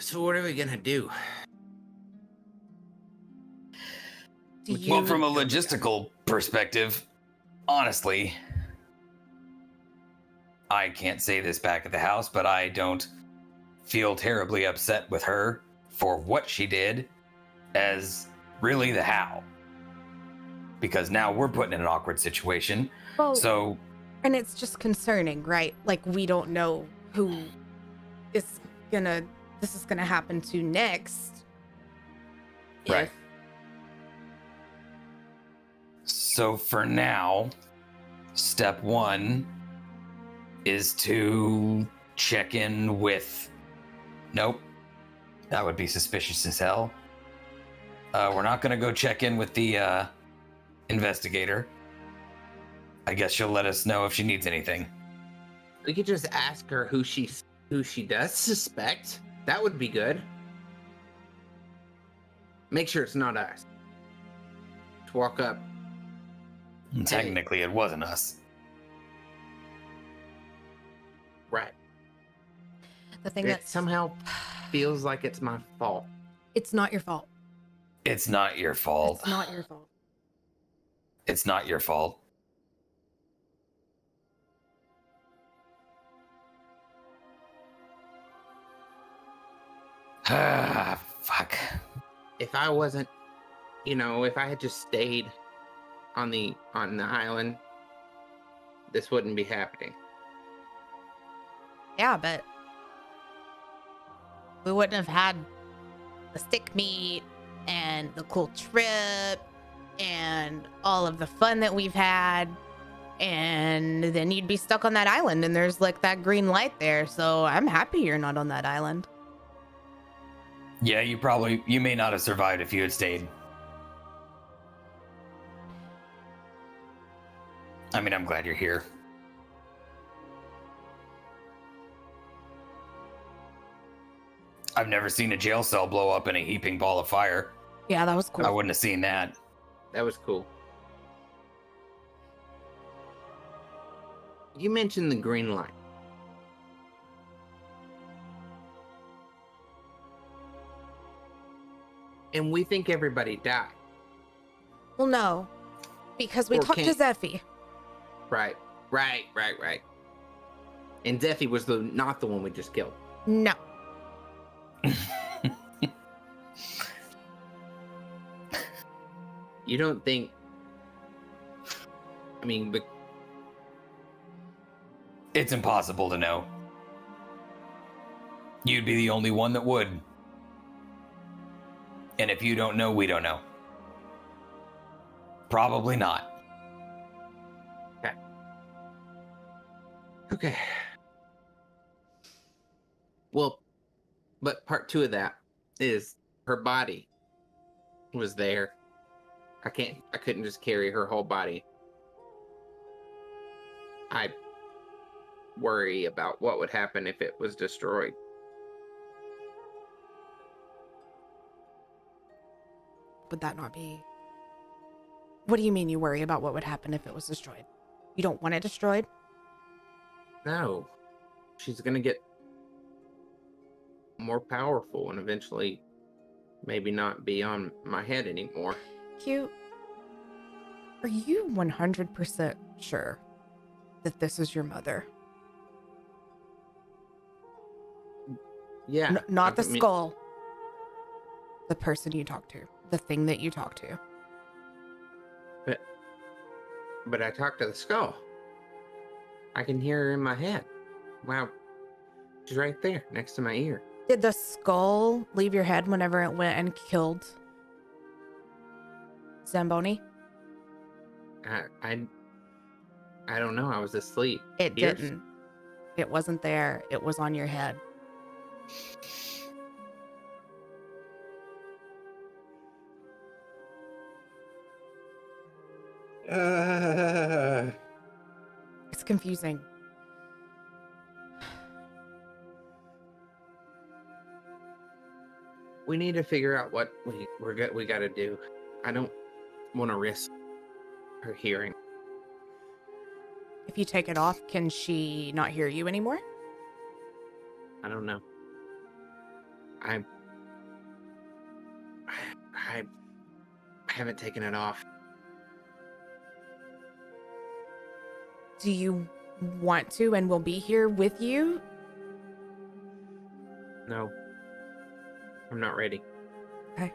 So what are we gonna do? Well, from a logistical perspective, honestly, I can't say this back at the house, but I don't feel terribly upset with her for what she did as really the how. Because now we're put in an awkward situation. Well, So, and it's just concerning, right? Like, we don't know who this is gonna happen to next. right. So for now, step one is to check in with... Nope. That would be suspicious as hell. We're not going to go check in with the investigator. I guess she'll let us know if she needs anything. We could just ask her who she does suspect. That would be good. Make sure it's not us. Just walk up. Technically, it wasn't us. Right. The thing It that somehow feels like it's my fault. it's not your fault. It's not your fault. It's not your fault. It's not your fault. Ah, fuck. If I wasn't, if I had just stayed on the island, this wouldn't be happening. Yeah, but we wouldn't have had the stick meet and the cool trip and all of the fun that we've had. And then you'd be stuck on that island and there's like that green light there. So I'm happy you're not on that island. Yeah, you may not have survived if you had stayed. I mean, I'm glad you're here. I've never seen a jail cell blow up in a heaping ball of fire. Yeah, that was cool. I wouldn't have seen that. That was cool. You mentioned the green light. And we think everybody died. Well, no, because we Or talked to can't- Zeffy. Right. And Zeffy was not the one we just killed. No. You don't think... but It's impossible to know. You'd be the only one that would. And if you don't know, we don't know. Probably not. Okay. Well, but part 2 of that is her body was there. I couldn't just carry her whole body. I worry about what would happen if it was destroyed. Would that not be... What do you mean you worry about what would happen if it was destroyed? You don't want it destroyed? No. She's gonna get more powerful and eventually maybe not be on my head anymore. Q, are you 100% sure that this is your mother? Yeah. Not the I mean, skull. The person you talk to. The thing that you talk to. But I talked to the skull. I can hear her in my head. Wow. She's right there, next to my ear. Did the skull leave your head whenever it went and killed Zamboni? I don't know. I was asleep. It Ears? didn't. It wasn't there. It was on your head. It's confusing. We need to figure out what we got to do. I don't want to risk her hearing. If you take it off, can she not hear you anymore? I don't know. I haven't taken it off. Do you want to and will be here with you? No. I'm not ready. Okay.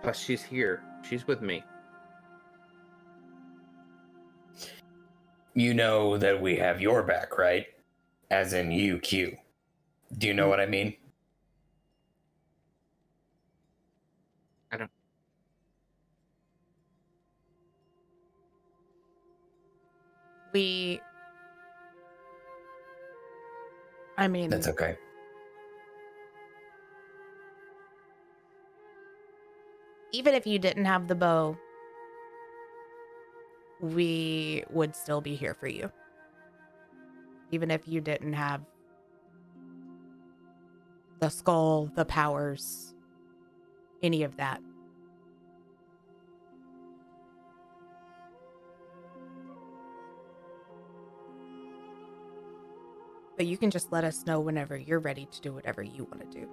Plus, she's here. She's with me. You know that we have your back, right? As in you, Q. Do you know what I mean? I don't. I mean, That's okay. even if you didn't have the bow, we would still be here for you. Even if you didn't have the skull, the powers, any of that. But you can just let us know whenever you're ready to do whatever you want to do.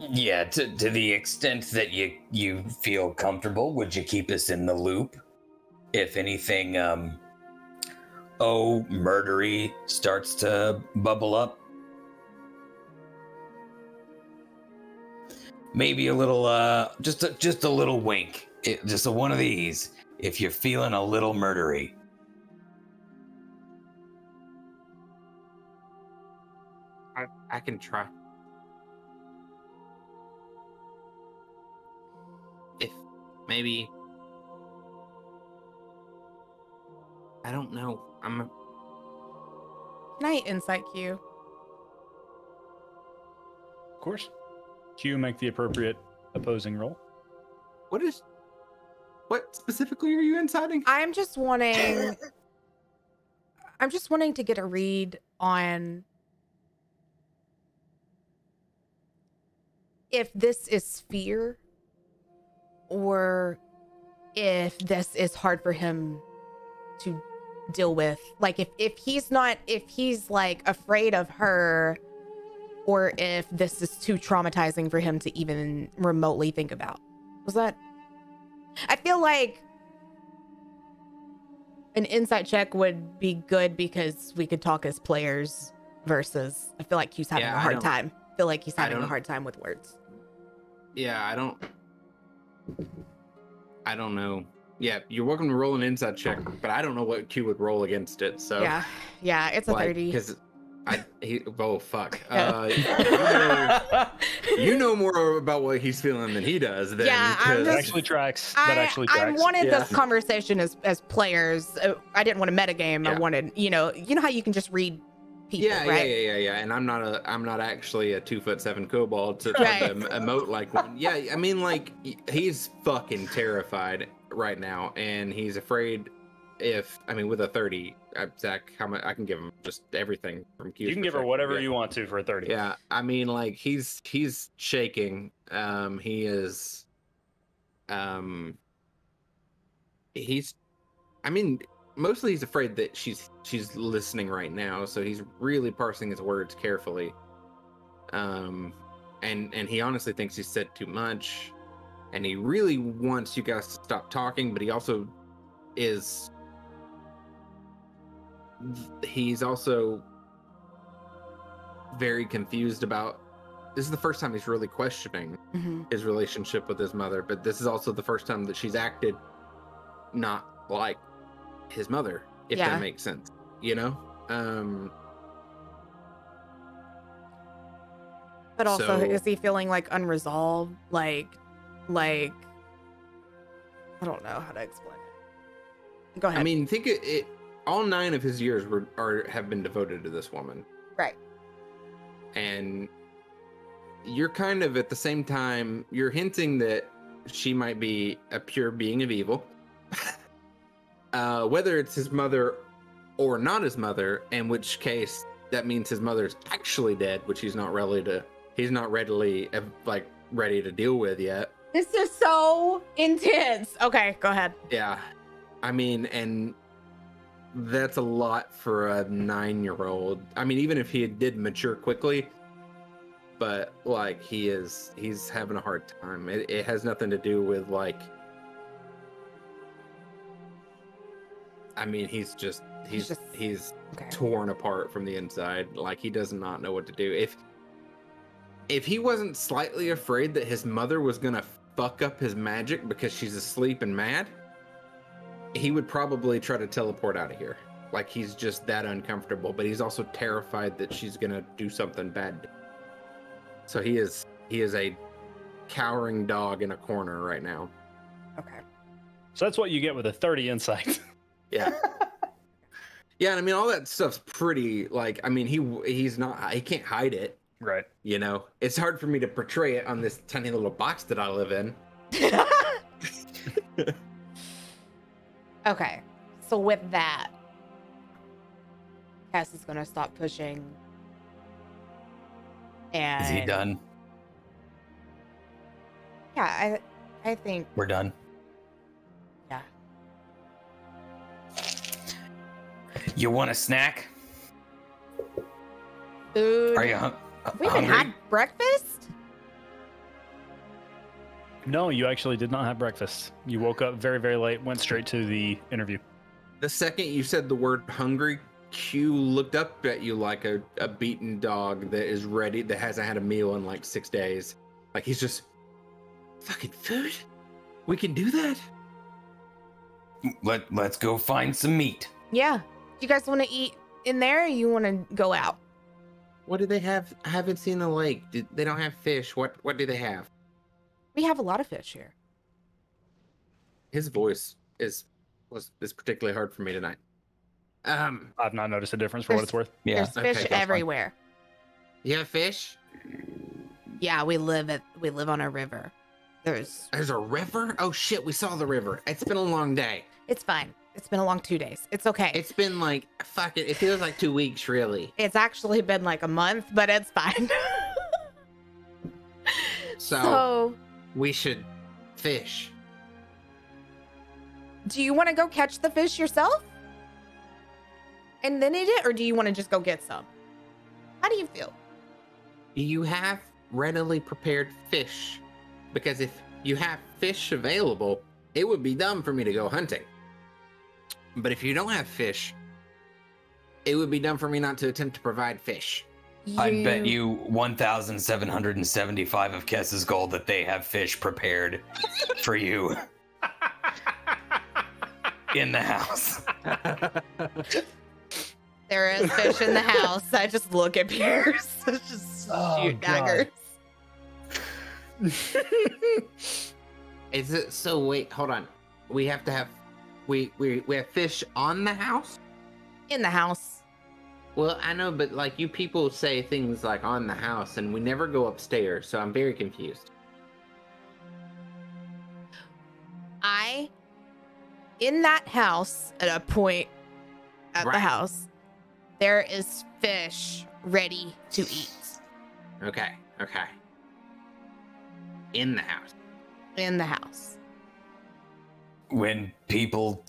Yeah, to the extent that you feel comfortable, would you keep us in the loop? If anything, murdery starts to bubble up? Maybe a little, just a little wink. Just one of these, if you're feeling a little murdery. I can try. If maybe I don't know. Can I insight Q? Of course. Q, make the appropriate opposing roll. What specifically are you inciting? I'm just wanting to get a read on if this is fear or if this is hard for him to deal with. Like if he's like afraid of her, or if this is too traumatizing for him to even remotely think about. I feel like an insight check would be good because we could talk as players versus I feel like Q's having a hard time. I feel like he's having a hard time with words. Yeah, I don't know. Yeah, you're welcome to roll an insight check, but I don't know what Q would roll against it. So yeah, it's a 30. Because fuck. You know more about what he's feeling than he does. Then, that actually tracks. I wanted this conversation as players. I didn't want a metagame. I wanted, you know how you can just read people, right? Yeah. And I'm not actually a 2'7" kobold to try to emote like one. Yeah, I mean, like he's fucking terrified right now, and he's afraid. With a 30, Zach, how much I can give him just everything from Q. You can give her whatever you want to for a 30. Yeah, I mean, like he's shaking. He is. Mostly he's afraid that she's listening right now, so he's really parsing his words carefully. And he honestly thinks he said too much, and he really wants you guys to stop talking, but he also is. He's also very confused about. This is the first time he's really questioning his relationship with his mother, but this is also the first time that she's acted not like his mother, if that makes sense, you know? But also, So- is he feeling like unresolved? Like, I don't know how to explain it. Go ahead. I mean, think it all 9 of his years have been devoted to this woman. right. And you're kind of at the same time, you're hinting that she might be a pure being of evil. Whether it's his mother or not his mother, in which case that means his mother's actually dead, which he's not readily like ready to deal with yet. This is so intense. Okay, go ahead. Yeah. I mean, and that's a lot for a 9-year-old. I mean, even if he did mature quickly, but like he's having a hard time. It has nothing to do with like, I mean, he's Okay. torn apart from the inside. Like he does not know what to do. If he wasn't slightly afraid that his mother was gonna fuck up his magic because she's asleep and mad, he would probably try to teleport out of here. Like he's just that uncomfortable, but he's also terrified that she's gonna do something bad. So he is a cowering dog in a corner right now. Okay. So that's what you get with a 30 insight. Yeah. Yeah, and I mean all that stuff's pretty like, I mean he can't hide it, Right. you know. It's hard for me to portray it on this tiny little box that I live in. Okay. So with that, Cass is gonna stop pushing. And Is he done? Yeah, I think We're done. yeah. You want a snack? Food. Are you We haven't hungry? had breakfast? No, you actually did not have breakfast. You woke up very, very late, went straight to the interview. The second you said the word hungry, Q looked up at you like a beaten dog that is ready, that hasn't had a meal in like 6 days. Like he's just, fucking food? We can do that? Let's go find some meat. Yeah. Do you guys want to eat in there or you want to go out? What do they have? I haven't seen a lake. They don't have fish. What do they have? We have a lot of fish here. His voice is particularly hard for me tonight. I've not noticed a difference for what it's worth. Yeah. There's fish Okay, that's fine. everywhere. You have fish? Yeah, we live on a river. There's a river? Oh shit, we saw the river. It's been a long day. It's fine. It's been a long 2 days. It's okay. It's been like, fuck it. It feels like 2 weeks, really. It's actually been like a month, but it's fine. So we should fish. Do you want to go catch the fish yourself? And then eat it? Or do you want to just go get some? How do you feel? Do you have readily prepared fish? Because if you have fish available, it would be dumb for me to go hunting. But if you don't have fish, it would be dumb for me not to attempt to provide fish. I bet you 1,775 of Kess's gold that they have fish prepared for you in the house. There is fish in the house. I just look at Pierce. Just shoot daggers. Is it so? Wait, hold on. We have to have we have fish on the house. In the house. Well, I know, but like you people say things like on the house, and we never go upstairs, so I'm very confused. In that house, at a point at the Right. house, there is fish ready to eat. Okay. In the house. In the house. When people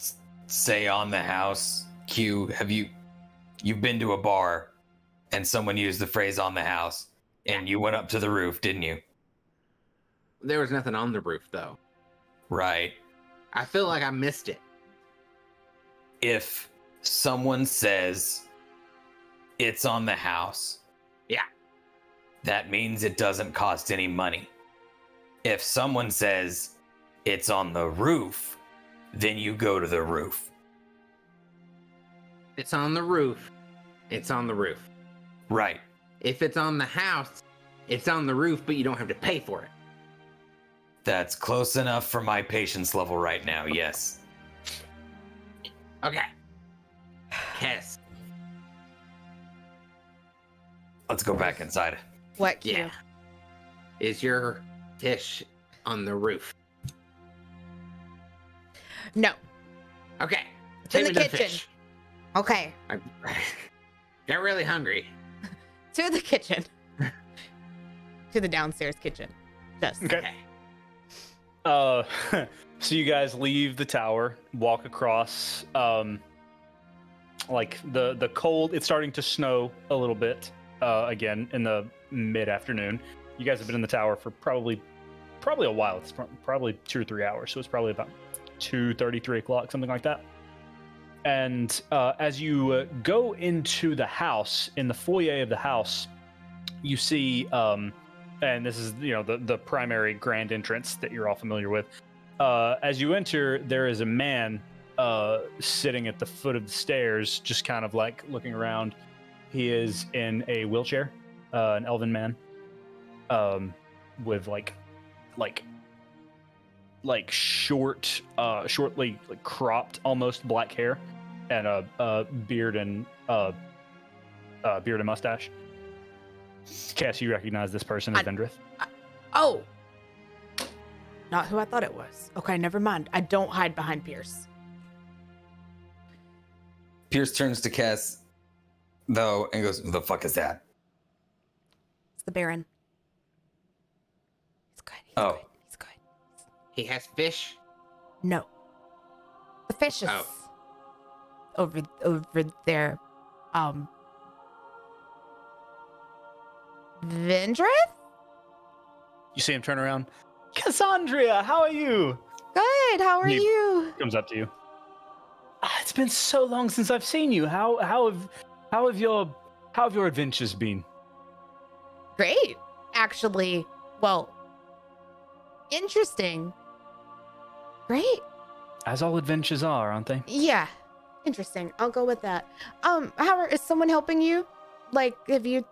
say on the house, Q, you've been to a bar and someone used the phrase on the house and you went up to the roof, didn't you? There was nothing on the roof, though. Right. I feel like I missed it. If someone says it's on the house, Yeah. that means it doesn't cost any money. If someone says it's on the roof, then you go to the roof. It's on the roof. It's on the roof. Right. If it's on the house, It's on the roof, but you don't have to pay for it. That's close enough for my patience level right now, yes. Okay. Yes. Let's go back inside. What? Q? Yeah. Is your fish on the roof? No. Okay. It's in Take the me to kitchen. fish. Okay. I got really hungry. To the kitchen. To the downstairs kitchen. Just. Okay. So you guys leave the tower, walk across. Like the cold. It's starting to snow a little bit. Again in the mid-afternoon. You guys have been in the tower for probably a while. It's probably 2 or 3 hours. So it's probably about 2:30, 3 o'clock, something like that. And as you go into the house, in the foyer of the house, you see, and this is the primary grand entrance that you're all familiar with. As you enter, there is a man sitting at the foot of the stairs, just kind of like looking around. He is in a wheelchair, an elven man, with like shortly cropped, almost black hair, and a beard and mustache. Cass, you recognize this person as Vendrith? Oh. Not who I thought it was. Okay, never mind. I don't hide behind Pierce. Pierce turns to Cass, though, and goes, "Who the fuck is that?" It's the Baron. He's good. He's Oh. good. He's good. He has fish. No. The fish is over there. Vendrith? You see him turn around. Cassandra, how are you? Good. How are He- you? Comes up to you. It's been so long since I've seen you. How have your adventures been? Great. Actually, well, interesting. Great. As all adventures are, aren't they? Yeah. Interesting. I'll go with that. Is someone helping you? Like, have you?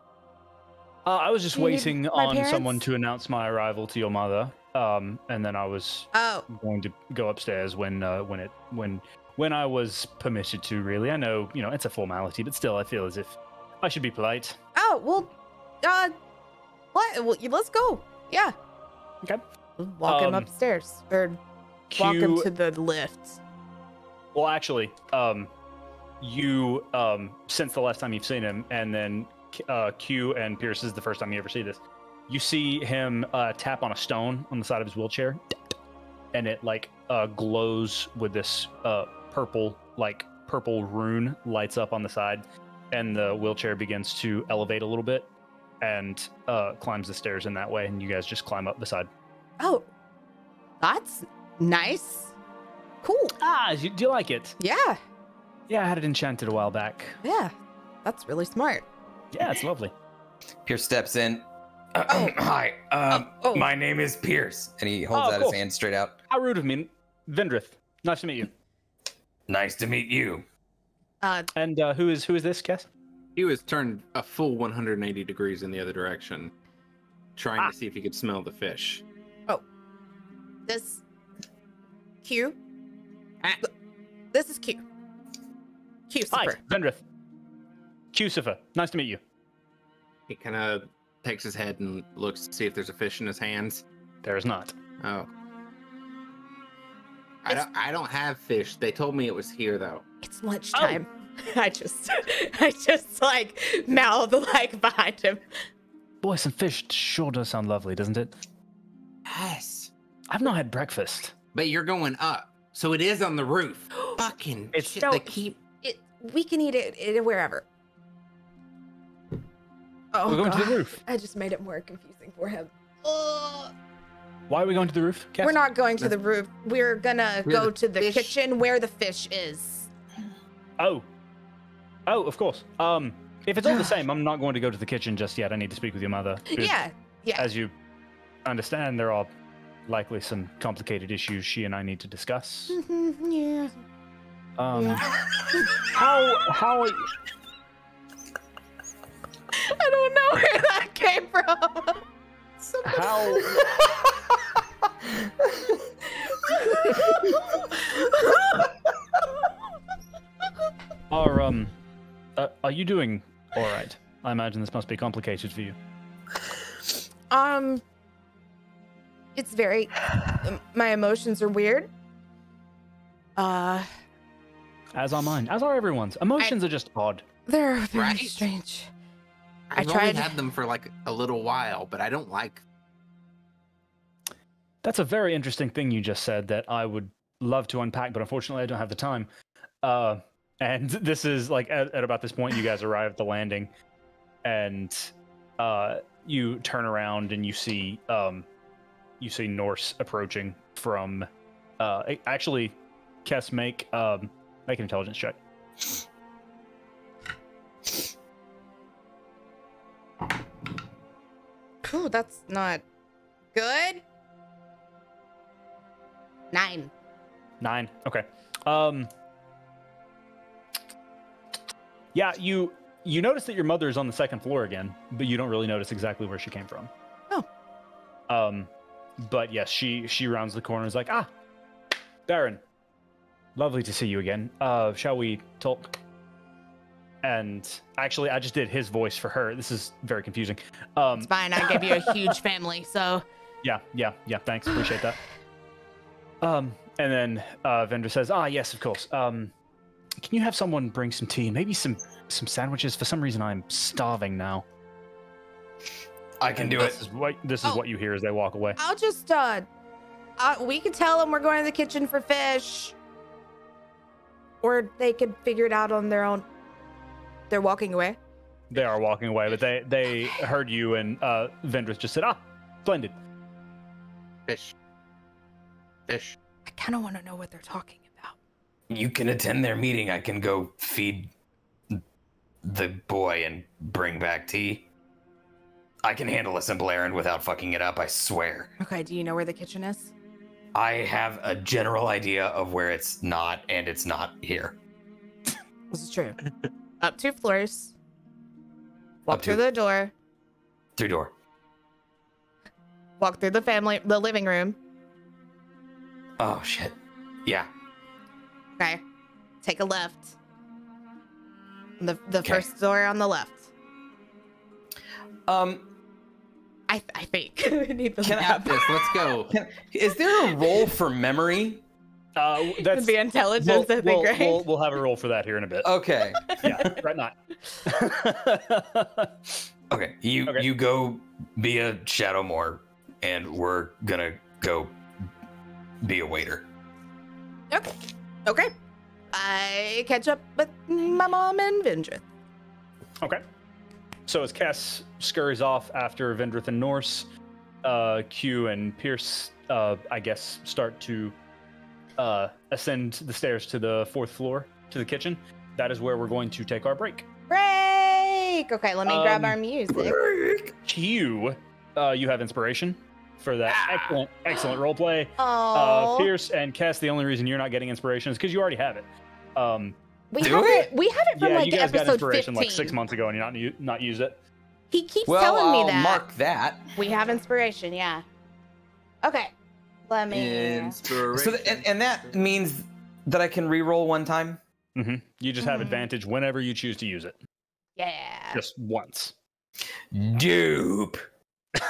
I was just Do you need waiting my on parents? someone to announce my arrival to your mother. And then I was Oh, going to go upstairs when I was permitted to. Really, I know it's a formality, but still, I feel as if I should be polite. oh, well, what? Well, let's go. Yeah. Okay. Walk him upstairs, or walk him Q- to the lift. Well, actually, you since the last time you've seen him, and then Q and Pierce is the first time you ever see this. You see him tap on a stone on the side of his wheelchair, and it glows with this purple rune lights up on the side, and the wheelchair begins to elevate a little bit and climbs the stairs in that way, and you guys just climb up the side. Oh, that's nice. Cool. Do you like it? Yeah. Yeah, I had it enchanted a while back. Yeah. That's really smart. Yeah, it's lovely. Pierce steps in. Oh. Hi. Oh. My name is Pierce, and he holds out cool. his hand straight out. How rude of me. Vendrith, nice to meet you. Nice to meet you. And who is this, Cass? He was turned a full 180 degrees in the other direction, trying to see if he could smell the fish. This Q. Ah. This is Q. Q. Hi, Super. Vendrith. Cucifer, nice to meet you. He kind of takes his head and looks to see if there's a fish in his hands. There is not. Oh. It's- I don't have fish. They told me it was here though. It's lunchtime. I just mouth behind him. Boy, some fish sure does sound lovely, doesn't it? Yes. I've not had breakfast. But you're going up, so it is on the roof. Fucking It's- shit. No. They keep. We can eat it wherever. Oh, We're going to God. the roof. I just made it more confusing for him. Ugh. Why are we going to the roof, Cass? We're not going to the roof. We're gonna Where go the to the fish- kitchen where the fish is. Oh, of course. If it's all the same, I'm not going to go to the kitchen just yet. I need to speak with your mother. because, Yeah. As you understand, there are likely some complicated issues she and I need to discuss. Yeah. How I don't know where that came from. How? Are you doing all right? I imagine this must be complicated for you. It's very. My emotions are weird. As are mine. As are everyone's. Emotions are just odd. They're very Right? strange. I've I only tried. had them for like a little while, but I don't like. That's a very interesting thing you just said that I would love to unpack, but unfortunately I don't have the time. And this is like at about this point, you guys arrive at the landing, and you turn around and you see Norse approaching from. Actually, Kess, make an intelligence check. Ooh, that's not good. 9. 9. Okay. Yeah, you notice that your mother is on the second floor again, but you don't really notice exactly where she came from. Oh. But yes, she rounds the corner and is like, Baron, lovely to see you again. Shall we talk? And actually, I just did his voice for her. This is very confusing. It's fine. I gave you a huge family, so. Yeah. Thanks. Appreciate that. And then Vendor says, yes, of course. Can you have someone bring some tea? Maybe some sandwiches? For some reason, I'm starving now. I can do it. This is what you hear as they walk away. I'll just, we could tell them we're going to the kitchen for fish. Or they could figure it out on their own. They're walking away. They are walking away, but they heard you, and Vendrith just said, splendid. Fish. I kind of want to know what they're talking about. You can attend their meeting. I can go feed the boy and bring back tea. I can handle a simple errand without fucking it up, I swear. Okay, do you know where the kitchen is? I have a general idea of where it's not, and it's not here. This is true. Up 2 floors. Walk Up through 2. the door. Through door. Walk through the living room. Oh, shit. Yeah. Okay. Take a left. The Okay. first door on the left. I think. We need the Can I- map. Yes, let's go. Is there a role for memory? That's The intelligence, that'd be great. We'll have a roll for that here in a bit. Okay. Yeah, right not. Okay. Okay. You go be a Shadowmoor, and we're gonna go be a waiter. Okay. I catch up with my mom and Vendrith. Okay. So as Kess scurries off after Vendrith and Norse, Q and Pierce, I guess, start to ascend the stairs to the 4th floor, to the kitchen. That is where we're going to take our break. Break! Okay, let me grab our music. Q, you have inspiration for that excellent role play. Oh, Pierce and Kess, the only reason you're not getting inspiration is because you already have it. we have it from like you guys got episode inspiration 15. like 6 months ago and you're not used it. He keeps Well, telling me I'll that. mark that. We have inspiration, yeah. Okay. Let me. Inspiration. So and that means that I can re-roll one time? Mm-hmm. You just have advantage whenever you choose to use it. Yeah. Just once. Dupe. Is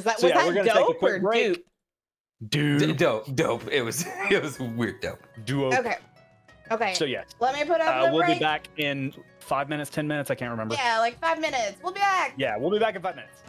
that, So was yeah, we're that gonna take a dope quick or break. dupe? Dope. It was weird dope. Duo. Okay. So yeah, Let me put up the we'll break. be back in 5 minutes, 10 minutes. I can't remember. Yeah, like 5 minutes. We'll be back. Yeah, we'll be back in 5 minutes.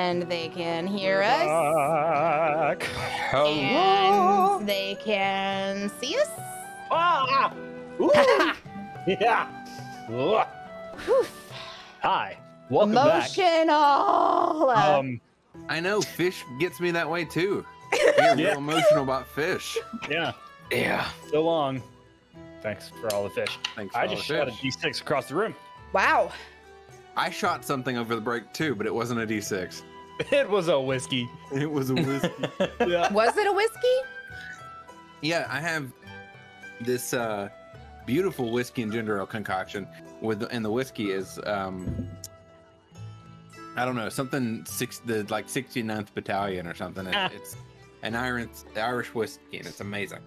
and they can hear us. Back. And they can see us. Ah! Ooh. Yeah. Ugh. Whew. Hi. Welcome back. Emotional. I know fish gets me that way too. I get real emotional about fish. Yeah. Yeah. So long. Thanks for all the fish. Thanks for I all just the shot a fish. D6 across the room. Wow. I shot something over the break too, but it wasn't a D6. It was a whiskey. It was a whiskey. Yeah. Was it a whiskey? Yeah, I have this beautiful whiskey and ginger ale concoction and the whiskey is I don't know, something the 69th Battalion or something. It's an Irish whiskey and it's amazing.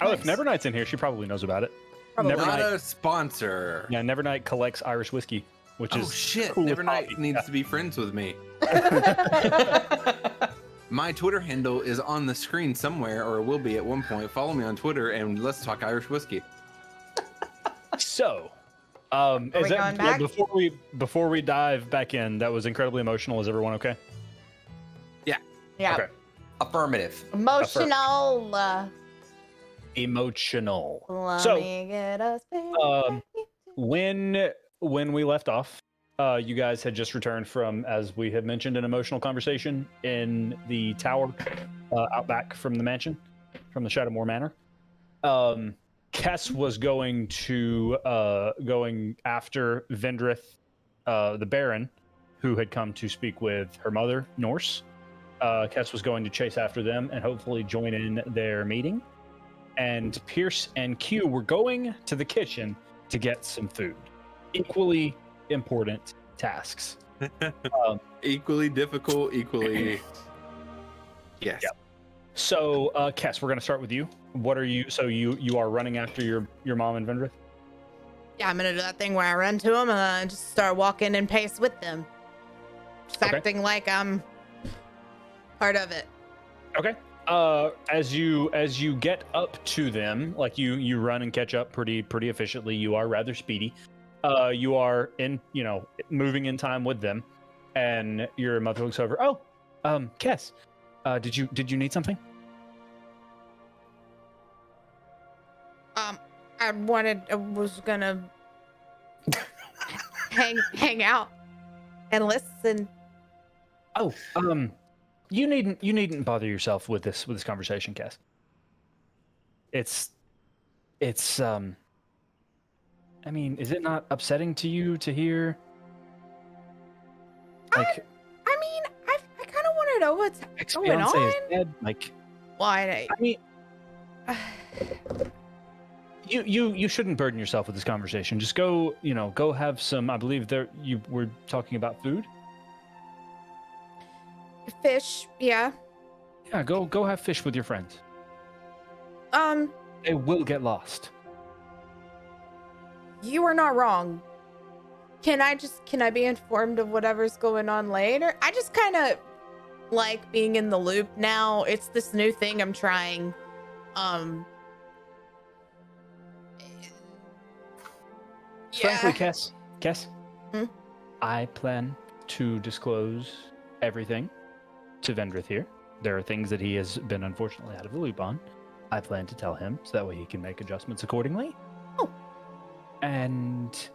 Oh, Nice. if Nevernight's in here, she probably knows about it. Probably. Never Not mind. a sponsor. Yeah, Nevernight collects Irish whiskey, which Oh is shit! cool Nevernight hobby. needs to be friends with me. My Twitter handle is on the screen somewhere, or will be at one point. Follow me on Twitter and let's talk Irish whiskey. So, we going back? before we dive back in, that was incredibly emotional. Is everyone okay? Yeah. Okay. Affirmative. Emotional. Emotional. Let So, me get us when we left off, you guys had just returned from, as we had mentioned, an emotional conversation in the tower out back from the mansion, from the Shadowmoor Manor. Kess was going after Vendrith, the Baron, who had come to speak with her mother, Norse. Kess was going to chase after them and hopefully join in their meeting. And Pierce and Q were going to the kitchen to get some food. Equally important tasks. Equally difficult, equally. Yes. Yep. So, Kess, we're going to start with you. What are you? So you are running after your mom and Vendrith? Yeah, I'm gonna do that thing where I run to them and just start walking in pace with them. Just Okay. acting like I'm part of it. Okay. As you get up to them, like you run and catch up pretty efficiently. You are rather speedy. You are moving in time with them, and your mother looks over. Oh, Kess, did you need something? I was gonna hang out and listen. Oh, you needn't bother yourself with this conversation, Kess. It's I mean, is it not upsetting to you to hear? Like, I mean, I kind of want to know what's going ex-fiance on. is dead. Like, Why? I mean, you shouldn't burden yourself with this conversation. Just go have some. I believe you were talking about food. Fish, yeah. Yeah, go have fish with your friends. They will get lost. You are not wrong. Can I be informed of whatever's going on later? I just kind of like being in the loop now. It's this new thing I'm trying. Frankly, Kess, Hmm? I plan to disclose everything to Vendrith here. There are things that he has been unfortunately out of the loop on. I plan to tell him so that way he can make adjustments accordingly. Oh. And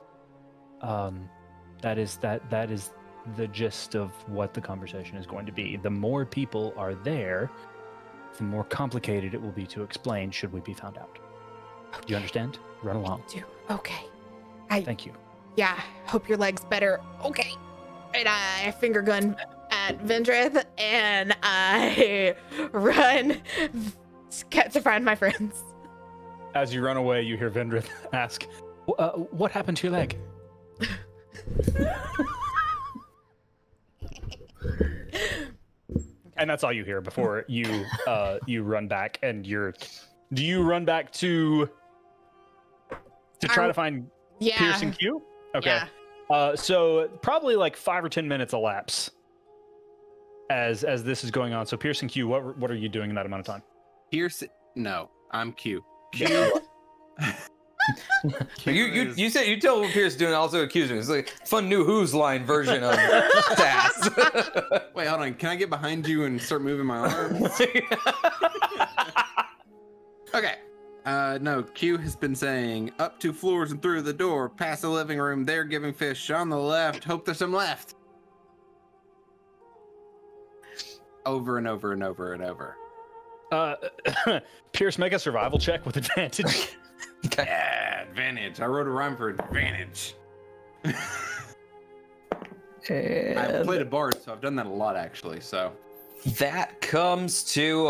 that is the gist of what the conversation is going to be. The more people are there, the more complicated it will be to explain should we be found out. Okay. Do you understand? Run along. Okay. Thank you. Yeah, hope your leg's better. Okay. And I finger gun at Vendrith and I run to find my friends. As you run away, you hear Vendrith ask, what happened to your leg? And that's all you hear before you run back. And do you run back to try to find Pierce and Q? Okay. Yeah. So probably like 5 or 10 minutes elapse as this is going on. So Pierce and Q, what are you doing in that amount of time? Pierce, no, I'm Q. Q. You said you tell what Pierce is doing, also accusing. It's like fun new Who's line version of Sass. Wait, hold on. Can I get behind you and start moving my arms? Okay. No, Q has been saying up 2 floors and through the door, past the living room. They're giving fish on the left. Hope there's some left. Over and over and over and over. Pierce, make a survival check with advantage. Okay. Yeah, advantage. I wrote a rhyme for advantage. I've played a bard, so I've done that a lot actually. So That comes to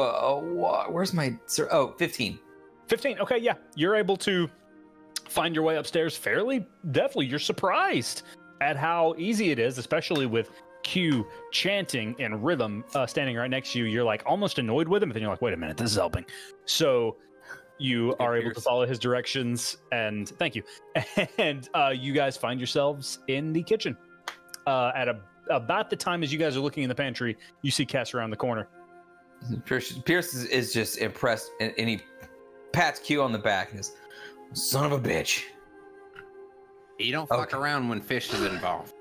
where's my 15. 15. Okay, yeah, you're able to find your way upstairs fairly. Definitely, you're surprised at how easy it is, especially with Q chanting in rhythm, standing right next to you. You're like almost annoyed with him, but then you're like, wait a minute, this is helping. So you are able to follow his directions, and thank you. And you guys find yourselves in the kitchen. At about the time as you guys are looking in the pantry, you see Cass around the corner. Pierce is just impressed, and he pats Q on the back and goes, "Son of a bitch." you don't fuck around when fish is involved.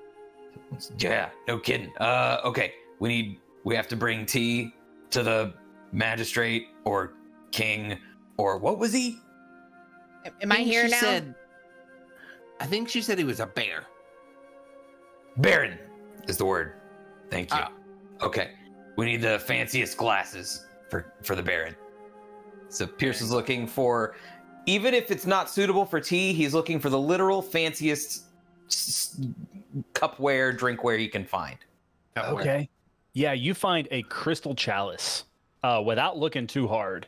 Yeah, no kidding. Okay, we have to bring tea to the magistrate or king or what was he? Am I here now? I think she said he was a bear. Baron is the word. Thank you. Okay, we need the fanciest glasses for the Baron. So Pierce is looking for, even if it's not suitable for tea, he's looking for the literal fanciest cupware, drinkware he can find. Okay. Yeah, you find a crystal chalice without looking too hard.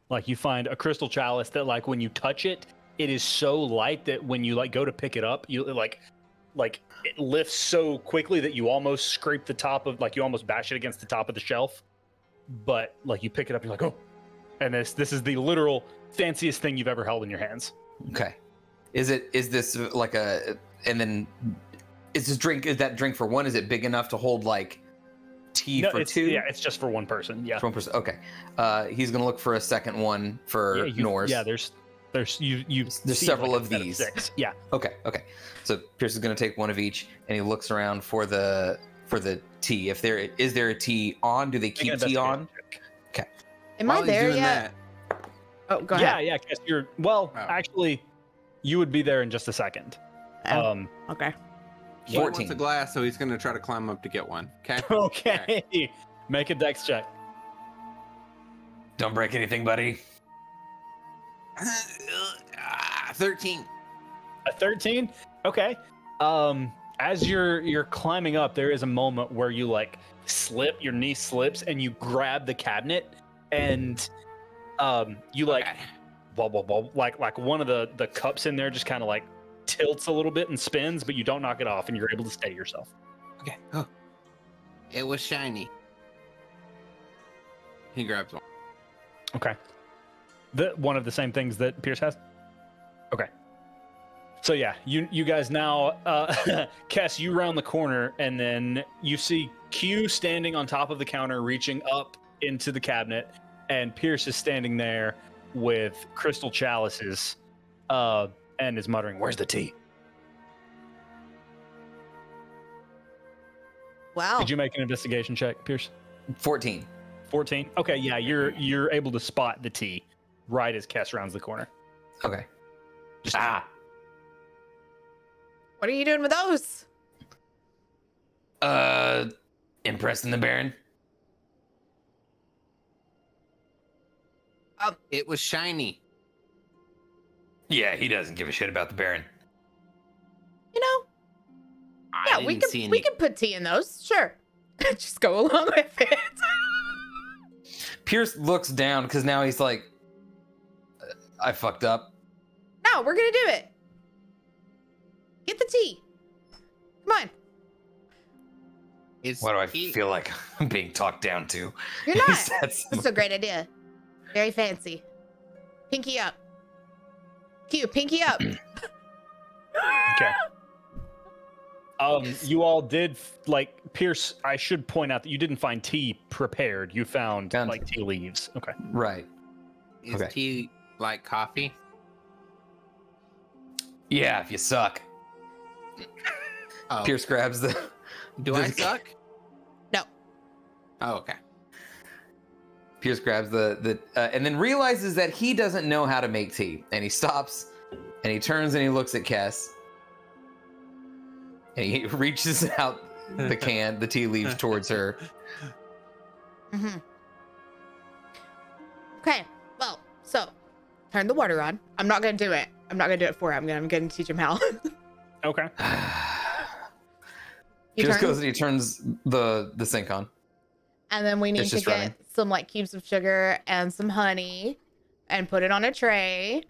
Like you find a crystal chalice that like when you touch it, it is so light that when you like go to pick it up, you like it lifts so quickly that you almost scrape the top of, like you almost bash it against the top of the shelf. But like you pick it up, you're like, oh. And this is the literal fanciest thing you've ever held in your hands. Okay. Is this like and then is that drink for one? Is it big enough to hold like tea for two? Yeah, it's just for one person. Yeah. For one person. Okay. He's gonna look for a second one for Norse. Yeah, there's several of these. 6. Yeah. Okay. So Pierce is gonna take one of each, and he looks around for the tea. If there is a tea on? Do they keep tea on? Okay. Am I there yet? Oh, go ahead. Yeah. Guess you're. Well, actually, you would be there in just a second. Okay. He wants a glass, so he's gonna try to climb up to get one. Okay. Okay. Make a dex check. Don't break anything, buddy. 13. A 13? Okay. As you're climbing up, there is a moment where you like slip, your knee slips, and you grab the cabinet, and you like like one of the cups in there just kind of like tilts a little bit and spins, but you don't knock it off, and you're able to steady yourself. Okay. Oh. It was shiny. He grabs one. Okay. One of the same things that Pierce has? Okay. So yeah, you guys now, Cass, you round the corner, and then you see Q standing on top of the counter, reaching up into the cabinet, and Pierce is standing there with crystal chalices, and is muttering, "Where's the tea?" Wow. Did you make an investigation check, Pierce? 14. 14? Okay, yeah, you're able to spot the tea right as Cass rounds the corner. Okay. What are you doing with those? Impressing the Baron? It was shiny. Yeah, he doesn't give a shit about the Baron. You know? Yeah, we can put tea in those. Sure. Just go along with it. Pierce looks down because now he's like, I fucked up. No, we're gonna do it. Get the tea. Come on. Why do I feel like I'm being talked down to? You're not. That's a great idea. Very fancy. Pinky up. Q, pinky up. Okay. You all did Pierce. I should point out that you didn't find tea prepared. You found like tea leaves. Okay. Right. Is tea like coffee? Yeah, if you suck. Oh. Pierce grabs the. Do I suck? No. Oh, okay. Pierce grabs and then realizes that he doesn't know how to make tea, and he stops, and he turns and he looks at Cass, and he reaches out the tea leaves towards her. Mm-hmm. Okay, well, so turn the water on. I'm not gonna do it. I'm not gonna do it for him. I'm gonna teach him how. Okay. Pierce goes and he turns the sink on. And then we need It's to just get running. some like cubes of sugar and some honey and put it on a tray.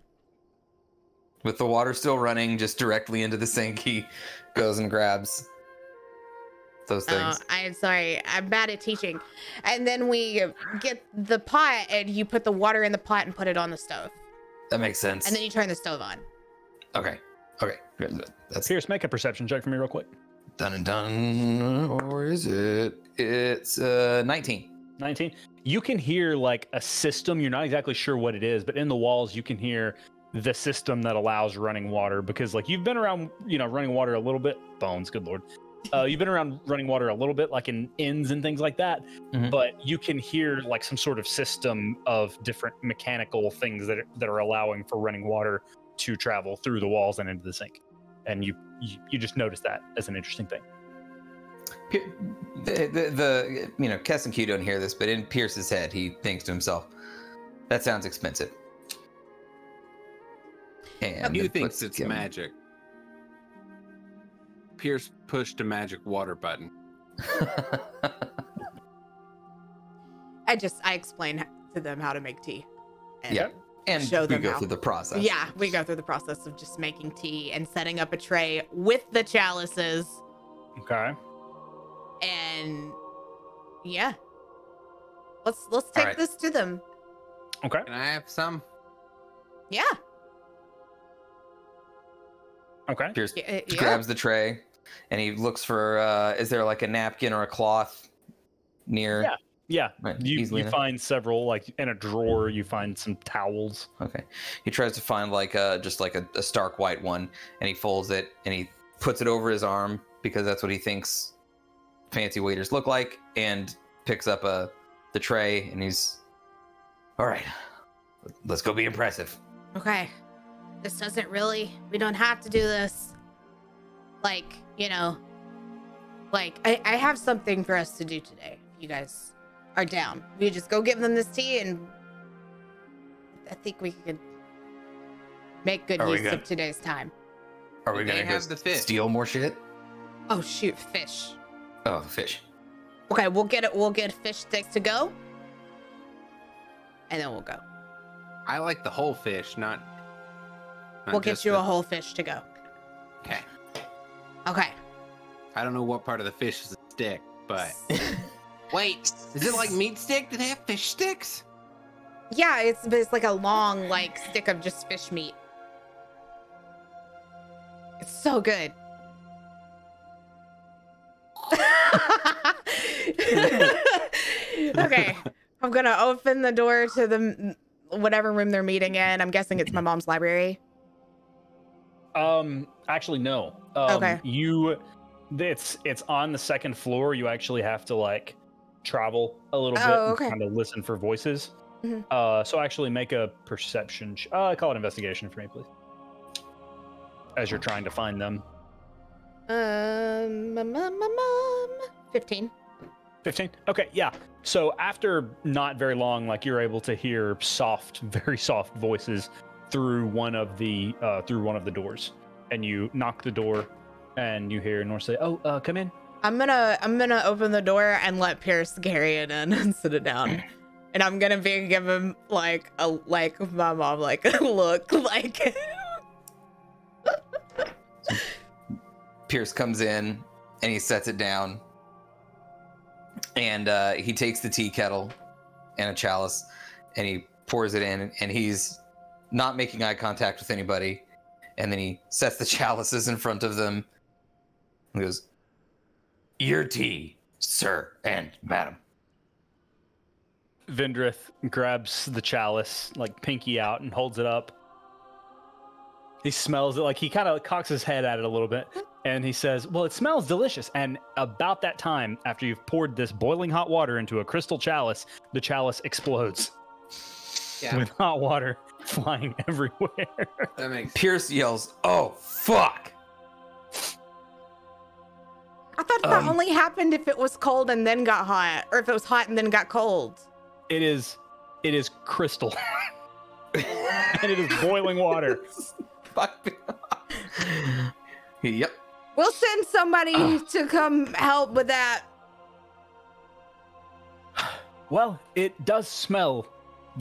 With the water still running just directly into the sink, he goes and grabs those things. I'm sorry. I'm bad at teaching. And then we get the pot and you put the water in the pot and put it on the stove. That makes sense. And then you turn the stove on. Okay. That's Pierce, make a perception check for me real quick. done and done. Or is it? It's 19. 19. You can hear like a system. You're not exactly sure what it is, but in the walls you can hear the system that allows running water, because like you've been around, running water a little bit. Bones, good lord. You've been around running water a little bit, like in inns and things like that. Mhm. But you can hear like some sort of system of different mechanical things that are allowing for running water to travel through the walls and into the sink. And you just notice that as an interesting thing. Kess and Q don't hear this, but in Pierce's head, he thinks to himself, "That sounds expensive." And He let's thinks it's give him- magic. Pierce pushed a magic water button. I explain to them how to make tea. And Yeah. And show we them go how. through the process. Yeah, we go through the process of just making tea and setting up a tray with the chalices. Okay. And yeah. Let's take right. this to them. Okay. Can I have some? Yeah. Okay. Pierce Yeah. grabs the tray, and he looks for. Is there like a napkin or a cloth near? Yeah. Yeah. Right, You easily enough. find several, like in a drawer, you find some towels. Okay. He tries to find like a stark white one, and he folds it and he puts it over his arm because that's what he thinks fancy waiters look like, and picks up the tray, and he's all right. Let's go be impressive. Okay. This doesn't really, we don't have to do this. Like, I have something for us to do today. If you guys are down. We just go give them this tea, and I think we could make good Are we use good? of today's time. Are we They gonna have go the fish. steal more shit? Oh shoot, fish. Oh, fish. Okay, we'll get fish sticks to go. And then we'll go. I like the whole fish, not We'll get just you the- a whole fish to go. Okay. Okay. I don't know what part of the fish is a stick, but wait, is it like meat stick? Do they have fish sticks? Yeah, it's like a long stick of just fish meat. It's so good. Okay, I'm gonna open the door to the whatever room they're meeting in. I'm guessing it's my mom's library. Actually, no. Okay. It's on the second floor. You actually have to travel a little bit Oh, okay. and kind of listen for voices. Mhm. So actually make a perception. Call it investigation for me, please. As you're trying to find them. 15. 15. Okay, yeah. So after not very long, you're able to hear very soft voices through one of the doors, and you knock the door, and you hear Nor say, "Oh, come in." I'm gonna open the door and let Pierce carry it in and sit it down, and I'm gonna give him my mom a look Pierce comes in and he sets it down, and he takes the tea kettle and a chalice and he pours it in, and he's not making eye contact with anybody, and then he sets the chalices in front of them. He goes, Your tea, sir and madam. Vendrith grabs the chalice, pinky out, and holds it up. He smells it, like he kind of cocks his head at it a little bit, and he says, well, it smells delicious. And about that time, after you've poured this boiling hot water into a crystal chalice, the chalice explodes with hot water flying everywhere. That makes Pierce yells, "Oh, fuck!" I thought that only happened if it was cold and then got hot, or if it was hot and then got cold. It is crystal. And it is boiling water. Fuck. Yep. We'll send somebody to come help with that. Well, it does smell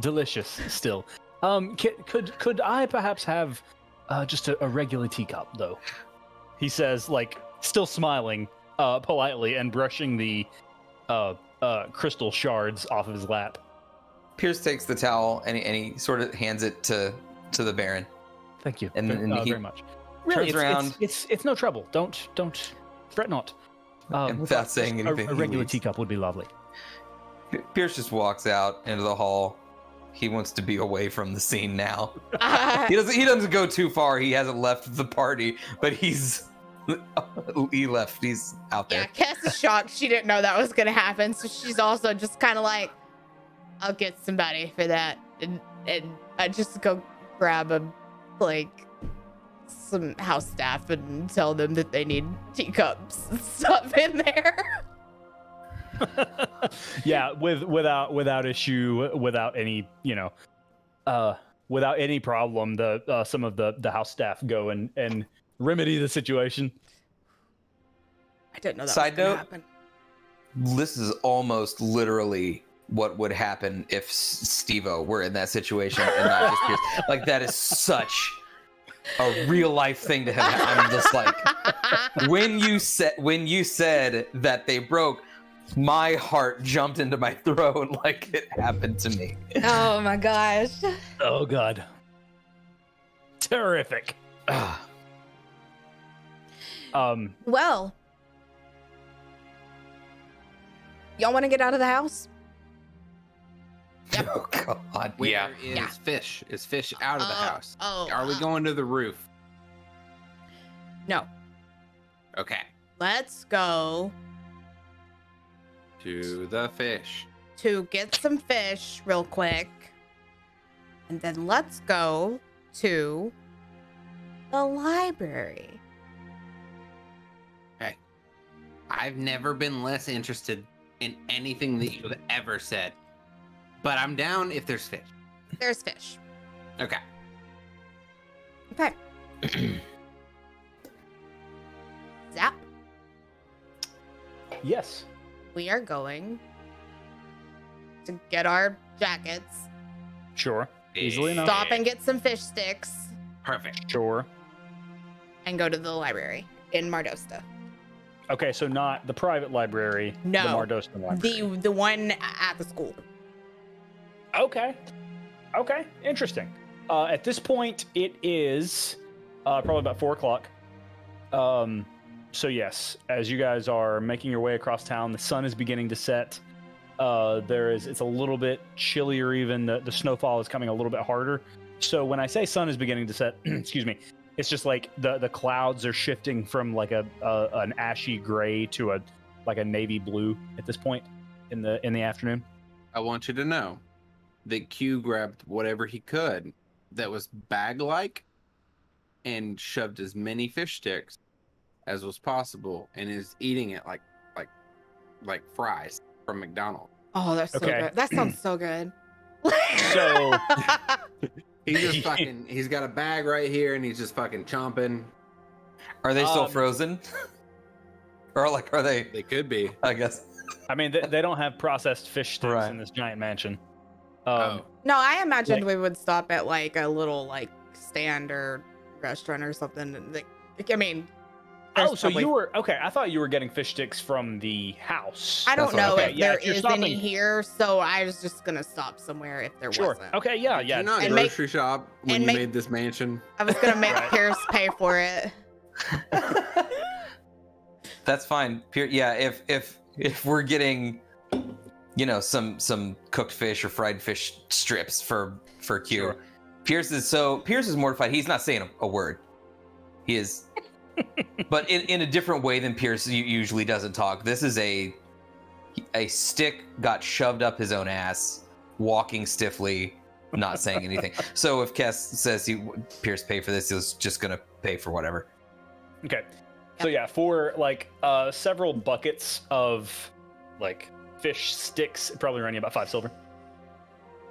delicious still. Could I perhaps have just a regular teacup, though? He says, like, still smiling politely and brushing the crystal shards off of his lap. Pierce takes the towel and he sort of hands it to the Baron. Thank you He very much. Really, turns around. It's no trouble. Don't fret not. Without saying anything, a regular teacup would be lovely. Pierce just walks out into the hall. He wants to be away from the scene now. He doesn't go too far. He hasn't left the party, but he left. He's out there. Yeah, Cass is shocked. She didn't know that was gonna happen, so she's also just kind of like, "I'll get somebody for that," and I just go grab some house staff and tell them that they need teacups and stuff in there. Yeah, without issue, without any without any problem, the some of the house staff go and remedy the situation. I didn't know that Side was gonna note, happen. this is almost literally what would happen if Steve-O were in that situation and not just Pierce. Like, that is such a real life thing to have. I'm just like, when you said that they broke, my heart jumped into my throat like it happened to me. Oh my gosh. Oh god. Terrific. Well, y'all want to get out of the house? Yep. Oh god. Where is Fish? Is Fish out of the house? Are we going to the roof? No. Okay. Let's go To the fish. to get some fish real quick. And then let's go to the library. Hey, I've never been less interested in anything that you've ever said. But I'm down if there's fish. There's fish. Okay. Okay. Zap. Yes. We are going to get our jackets, Sure. Easily enough. stop and get some fish sticks, Perfect. Sure. and go to the library in Mardosta. Okay, so not the private library, No. the Mardosta library. The one at the school. Okay. Okay. Interesting. At this point, it is probably about 4 o'clock. So yes, as you guys are making your way across town, the sun is beginning to set. It's a little bit chillier even. The snowfall is coming a little bit harder. So when I say sun is beginning to set, excuse me, it's just like the clouds are shifting from like an ashy gray to a navy blue at this point in the afternoon. I want you to know that Q grabbed whatever he could that was bag-like and shoved as many fish sticks as was possible and is eating it like fries from McDonald's. Oh, that's so Okay. good. That sounds so good. So He's just fucking, he's got a bag right here and he's just fucking chomping. Are they still frozen? Or like, are they? They could be. I guess. I mean, they don't have processed fish sticks Right. in this giant mansion. Oh. No, I imagined Like- we would stop at like a little like stand or restaurant or something. Like, I mean, there's Oh, so probably- you were okay. I thought you were getting fish sticks from the house. I don't That's what I know thought. if Yeah, there if you're is stopping- any here, so I was just gonna stop somewhere if there Sure. wasn't. Okay. Yeah. Did Yeah. you not And make- grocery shop when and you make- made this mansion? I was gonna make Right. Pierce pay for it. That's fine. Yeah, if we're getting, some cooked fish or fried fish strips for Q, Sure. Pierce is mortified. He's not saying a word. He is, but in a different way than Pierce usually doesn't talk. This is a stick got shoved up his own ass, walking stiffly, not saying anything. So if Kess says Pierce pay for this, he's just gonna pay for whatever. Okay. So yeah, for like several buckets of like fish sticks, probably running about 5 silver.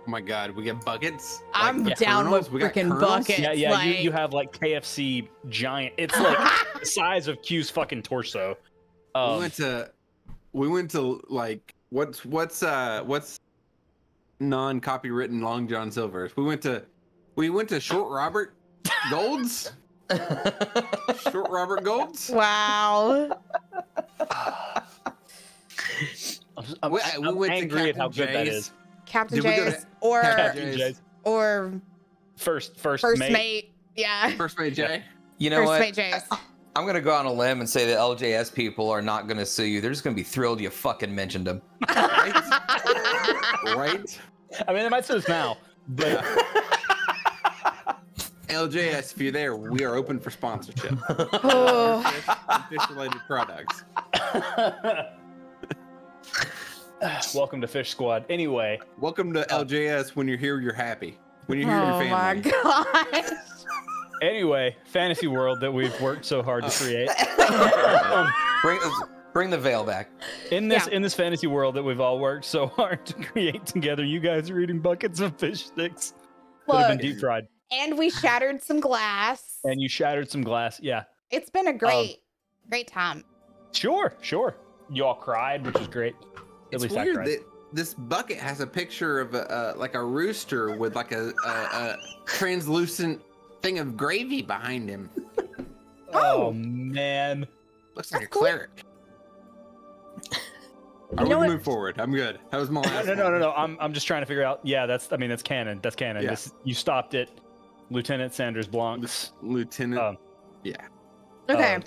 Oh my god, we get buckets. I'm Like, down with kernels? We got freaking kernels? buckets. Yeah. like... You have like KFC giant. It's like the size of Q's fucking torso. We went to like what's non-copywritten Long John Silver's. We went to Short Robert Gold's. Short Robert Gold's. Wow. I'm went to angry at how Captain good that Jay's. is. Captain Did we go to Jay's or Captain Jay's? or First mate. Yeah. First Mate Jay. You know First what? mate Jay's. I'm gonna go on a limb and say the LJS people are not gonna sue you. They're just gonna be thrilled you fucking mentioned them. Right? I mean, they might say this now, but LJS, if you're there, we are open for sponsorship. Oh. Fish-related products. welcome to Fish Squad. Anyway, Welcome to LJS. When you're here, you're happy. When you're here, Oh your my family. gosh. anyway, fantasy world that we've worked so hard to create. Bring the veil back. In this fantasy world that we've all worked so hard to create together, you guys are eating buckets of fish sticks that have been deep fried. And we shattered some glass. And you shattered some glass. Yeah. It's been a great time. Sure. You all cried, which is great. At It's least I weird cried. that this bucket has a picture of like a rooster with like a translucent thing of gravy behind him. Oh man. Looks like That's a cool. cleric. You We know can what? move forward. I'm good. That was my last No. I'm just trying to figure out. Yeah, that's canon. That's canon. Yeah. You stopped it, Lieutenant Sanders Blanc's Lieutenant. Okay.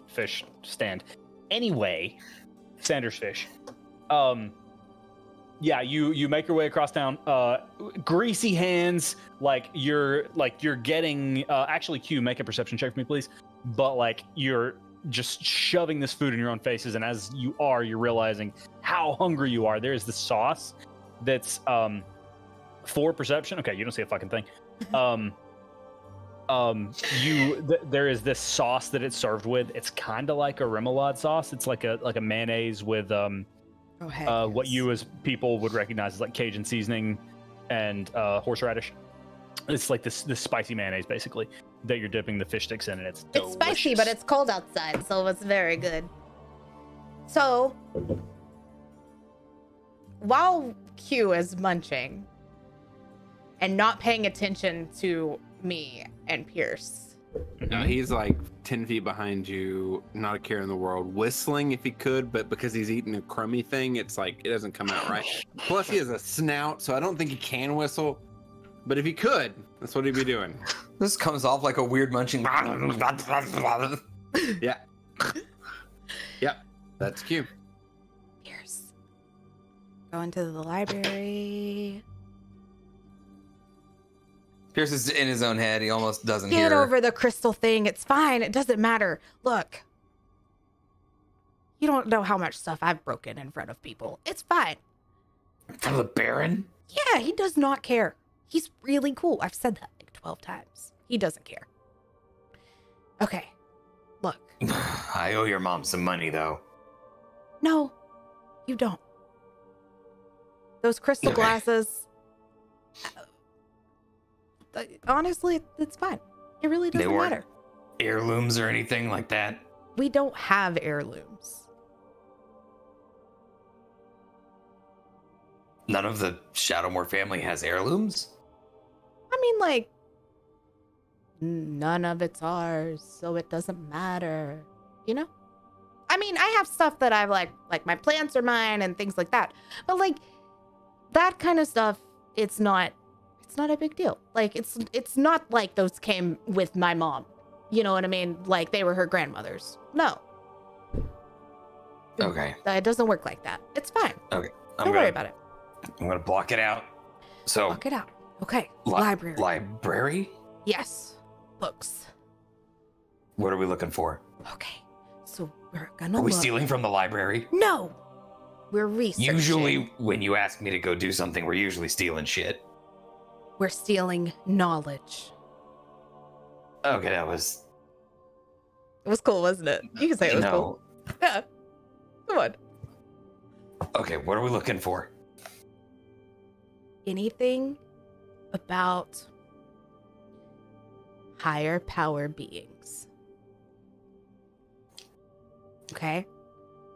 fish stand. Anyway, Sanders fish. Yeah, you make your way across town. Greasy hands, like you're getting. Actually, Q, make a perception check for me, please. But like you're just shoving this food in your own faces, and as you're realizing how hungry you are. There's the sauce that's for perception. Okay, you don't see a fucking thing. There is this sauce that it's served with. It's kind of like a remoulade sauce. It's like a mayonnaise with what you as people would recognize as like Cajun seasoning and horseradish. It's like this spicy mayonnaise basically that you're dipping the fish sticks in, and it's delicious. It's spicy, but it's cold outside, so it's very good. So, while Q is munching and not paying attention to me and Pierce, No, he's like 10 feet behind you, not a care in the world, whistling if he could, but because he's eating a crummy thing, it's like it doesn't come out right. Plus, he has a snout, so I don't think he can whistle. But if he could, that's what he'd be doing. This comes off like a weird munching. Yeah. Yep. That's Q. Pierce, go into the library. Pierce is in his own head. He almost doesn't Get hear. over the crystal thing. It's fine. It doesn't matter. Look, you don't know how much stuff I've broken in front of people. It's fine. From the Baron? Yeah, he does not care. He's really cool. I've said that like 12 times. He doesn't care. Okay, look. I owe your mom some money, though. No, you don't. Those crystal Okay. glasses. Honestly, it's fine. It really They doesn't weren't- matter. Heirlooms or anything like that? We don't have heirlooms. None of the Shadowmoor family has heirlooms? I mean, like, none of it's ours, so it doesn't matter. You know? I mean, I have stuff that I've like my plants are mine and things like that. But like that kind of stuff, it's not a big deal. Like it's not like those came with my mom. You know what I mean? Like they were her grandmother's. No. Okay. It doesn't work like that. It's fine. Okay. Don't worry about it. I'm gonna block it out. So Block it out. Okay, library. Library? Yes, books. What are we looking for? Okay, so we're gonna Are we look. stealing from the library? No, we're researching. Usually, when you ask me to go do something, we're usually stealing shit. We're stealing knowledge. Okay, that was... It was cool, wasn't it? You can say it was cool. Yeah. Come on. Okay, what are we looking for? Anything about higher power beings. Okay?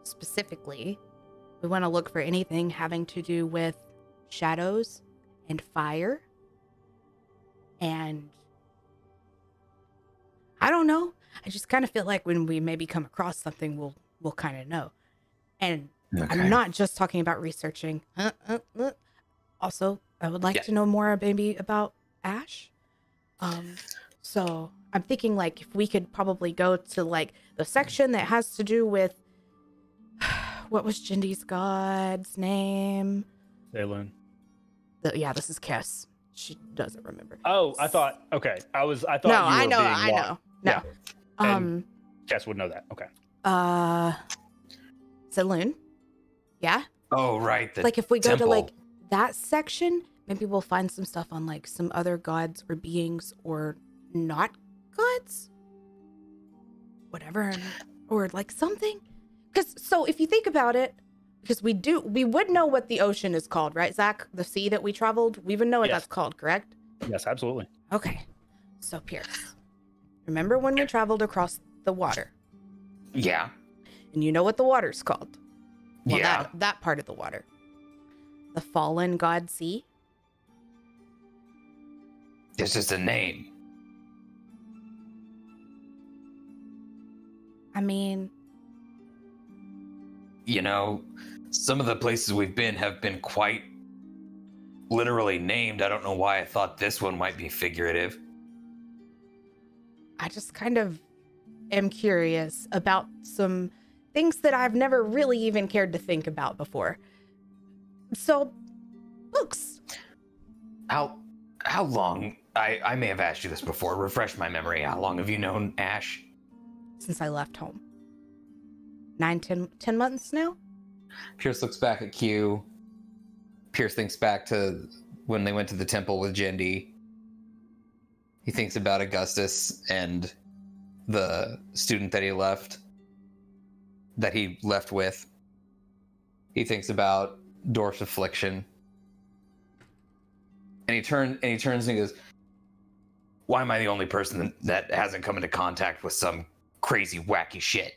Specifically, we want to look for anything having to do with shadows and fire. And I don't know. I just kind of feel like when we maybe come across something, we'll kind of know. And I'm not just talking about researching. Also, I would like to know more maybe about Ash. So I'm thinking like if we could probably go to like the section that has to do with what was Jindy's god's name? Saloon. Yeah, this is Kess. She doesn't remember. Oh, I thought. Okay, I thought. No, you were I know. being I know. locked. No. Yeah. And Jess would know that. Okay. Saloon. Yeah. Oh, right. Like if we go temple. to like that section, maybe we'll find some stuff on like some other gods or beings or not gods. Whatever. Or like something. Because so if you think about it, because we would know what the ocean is called, right, Zach? The sea that we traveled, we would know what that's called, correct? Yes, absolutely. Okay. So Pierce, remember when we traveled across the water? Yeah. And you know what the water's called? Well, Yeah. that part of the water. The fallen god sea? It's just a name. I mean, You know, some of the places we've been have been quite literally named. I don't know why I thought this one might be figurative. I just kind of am curious about some things that I've never really even cared to think about before. So, books. How long? I may have asked you this before. Refresh my memory. How long have you known Ash? Since I left home. 10 months now? Pierce looks back at Q. Pierce thinks back to when they went to the temple with Jindy. He thinks about Augustus and the student that he left with. He thinks about Dorf's affliction. And he turns and he goes, why am I the only person that hasn't come into contact with some crazy, wacky shit?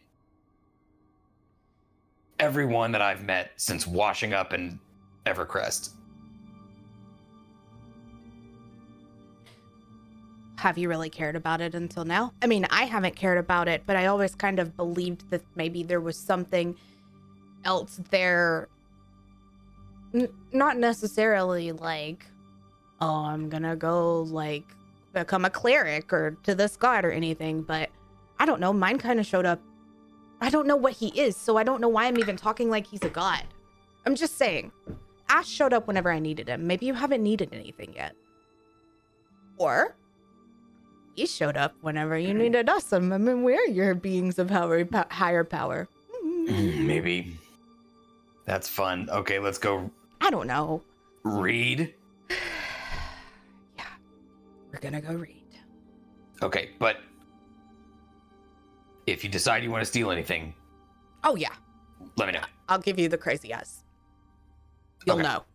Everyone that I've met since washing up in Evercrest. Have you really cared about it until now? I mean, I haven't cared about it, but I always kind of believed that maybe there was something else there. Not necessarily like, oh, I'm gonna go like become a cleric or to this god or anything, but I don't know. Mine kind of showed up. I don't know what he is, so I don't know why I'm even talking like he's a god. I'm just saying. Ash showed up whenever I needed him. Maybe you haven't needed anything yet. Or he showed up whenever you needed us. I mean, we're your beings of higher power. Maybe. That's fun. Okay, let's go. I don't know. Read? Yeah. We're gonna go read. Okay, but if you decide you want to steal anything, Oh, yeah. let me know. I'll give you the crazy yes. You'll Okay. know.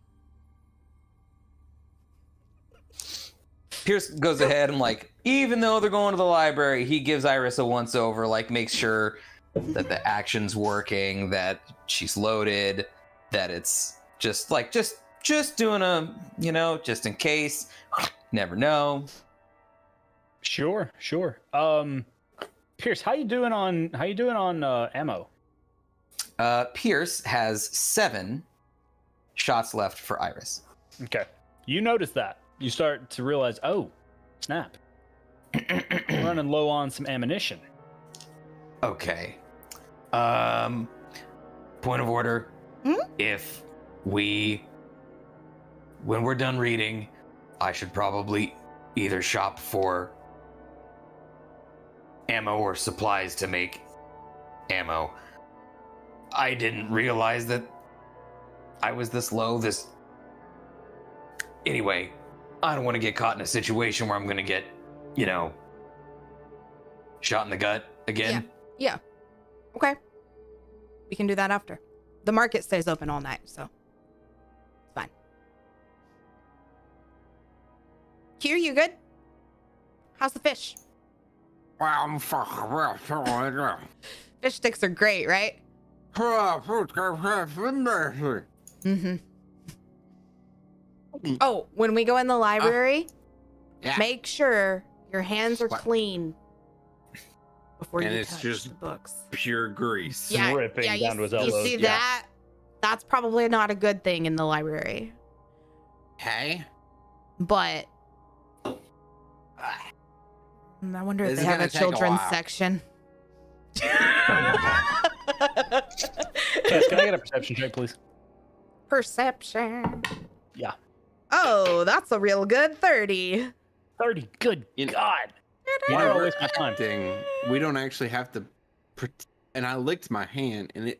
Pierce goes ahead and like, even though they're going to the library, he gives Iris a once over, like makes sure that the action's working, that she's loaded, that it's just doing a, just in case, never know. Sure. Pierce, how you doing on ammo? Pierce has 7 shots left for Iris. Okay. You notice that. You start to realize, oh, snap. I'm running low on some ammunition. Okay. Point of order. If when we're done reading, I should probably either shop for ammo or supplies to make ammo. I didn't realize that I was this low. Anyway, I don't want to get caught in a situation where I'm going to get, shot in the gut again. Yeah. Okay. We can do that after. The market stays open all night, so it's fine. Q, you good? How's the fish? Fish sticks are great, right? Mm-hmm. Oh, when we go in the library, make sure your hands are clean before you touch the books. Pure grease. Dripping down to his elbows. You see that? That's probably not a good thing in the library. Hey? But I wonder if they have a children's section. Yes, can I get a perception check, please? Perception. Yeah. Oh, that's a real good 30. 30. Good God. You Why know, do I we're waste my time? acting. We don't actually have to. And I licked my hand, and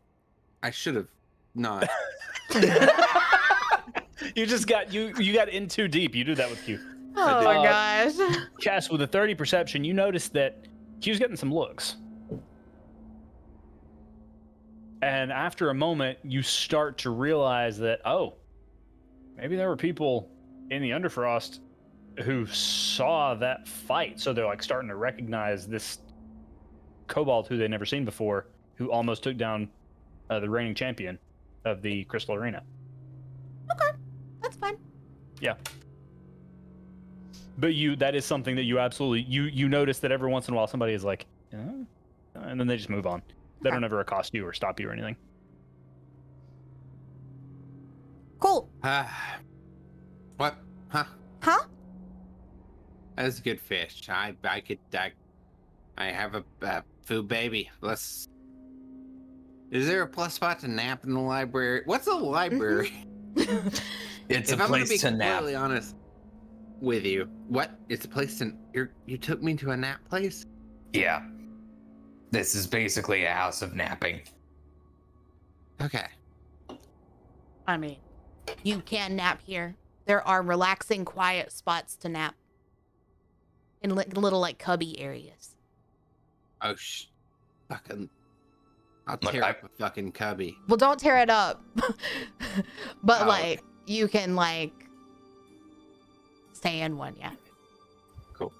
I should have not. You just got you got in too deep. You do that with Q. Oh my gosh. Cass, with a 30 perception, you notice that Q's getting some looks. And after a moment, you start to realize that, maybe there were people in the Underfrost who saw that fight. So they're like starting to recognize this kobold who they'd never seen before, who almost took down the reigning champion of the Crystal Arena. Okay, that's fine. Yeah. But that is something that you absolutely, you notice that every once in a while somebody is like, and then they just move on. They don't ever accost you or stop you or anything. Cool. What? Huh? Huh? That's good fish. I have a food baby. Is there a plus spot to nap in the library? What's a library? It's if a I'm gonna place be to nap. completely honest with you, what? It's a place to. You took me to a nap place? Yeah. This is basically a house of napping. Okay. I mean, you can nap here. There are relaxing, quiet spots to nap. In little, like, cubby areas. Oh, fucking. I'll tear up a fucking cubby. Well, don't tear it up. But, okay. You can, stay in one, yeah. Cool.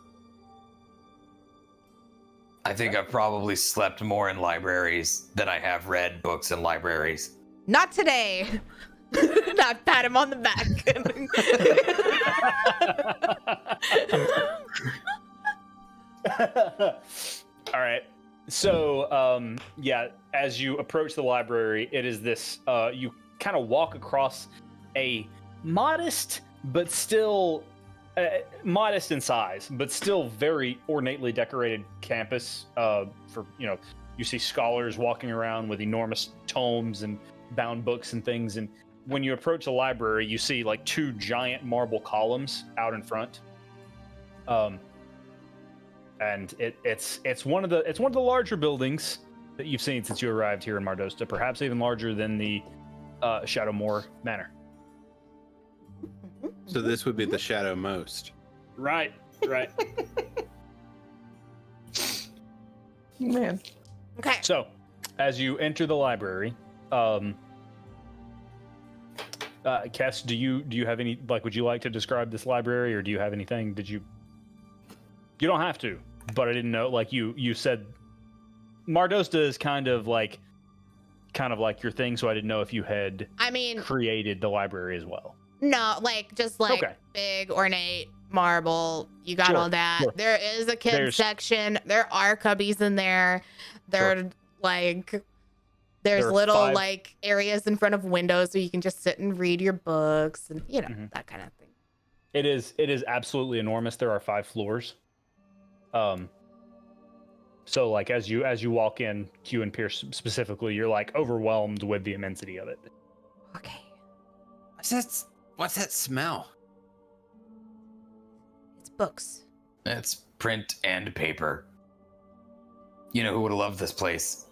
I think I've probably slept more in libraries than I have read books in libraries. Not today. I pat him on the back. All right. So, as you approach the library, it is this, you kind of walk across a modest, but still modest in size, but still very ornately decorated campus. You see scholars walking around with enormous tomes and bound books and things. And when you approach the library, you see like two giant marble columns out in front. And it's one of the larger buildings that you've seen since you arrived here in Mardosta, perhaps even larger than the Shadowmoor Manor. So this would be the shadow most. Right. Man. Okay. So, as you enter the library, Cass, do you have any, would you like to describe this library, or do you have anything? You don't have to, but I didn't know, you said Mardosta is kind of like your thing, so I didn't know if you had created the library as well. No, big ornate marble. You got all that. Sure. There is a kids section. There are cubbies in there. There's little 5 areas in front of windows so you can just sit and read your books and that kind of thing. It is absolutely enormous. There are 5 floors. So as you walk in, Q and Pierce specifically, you're overwhelmed with the immensity of it. Okay. What's that smell? books. It's print and paper. You know who would have loved this place?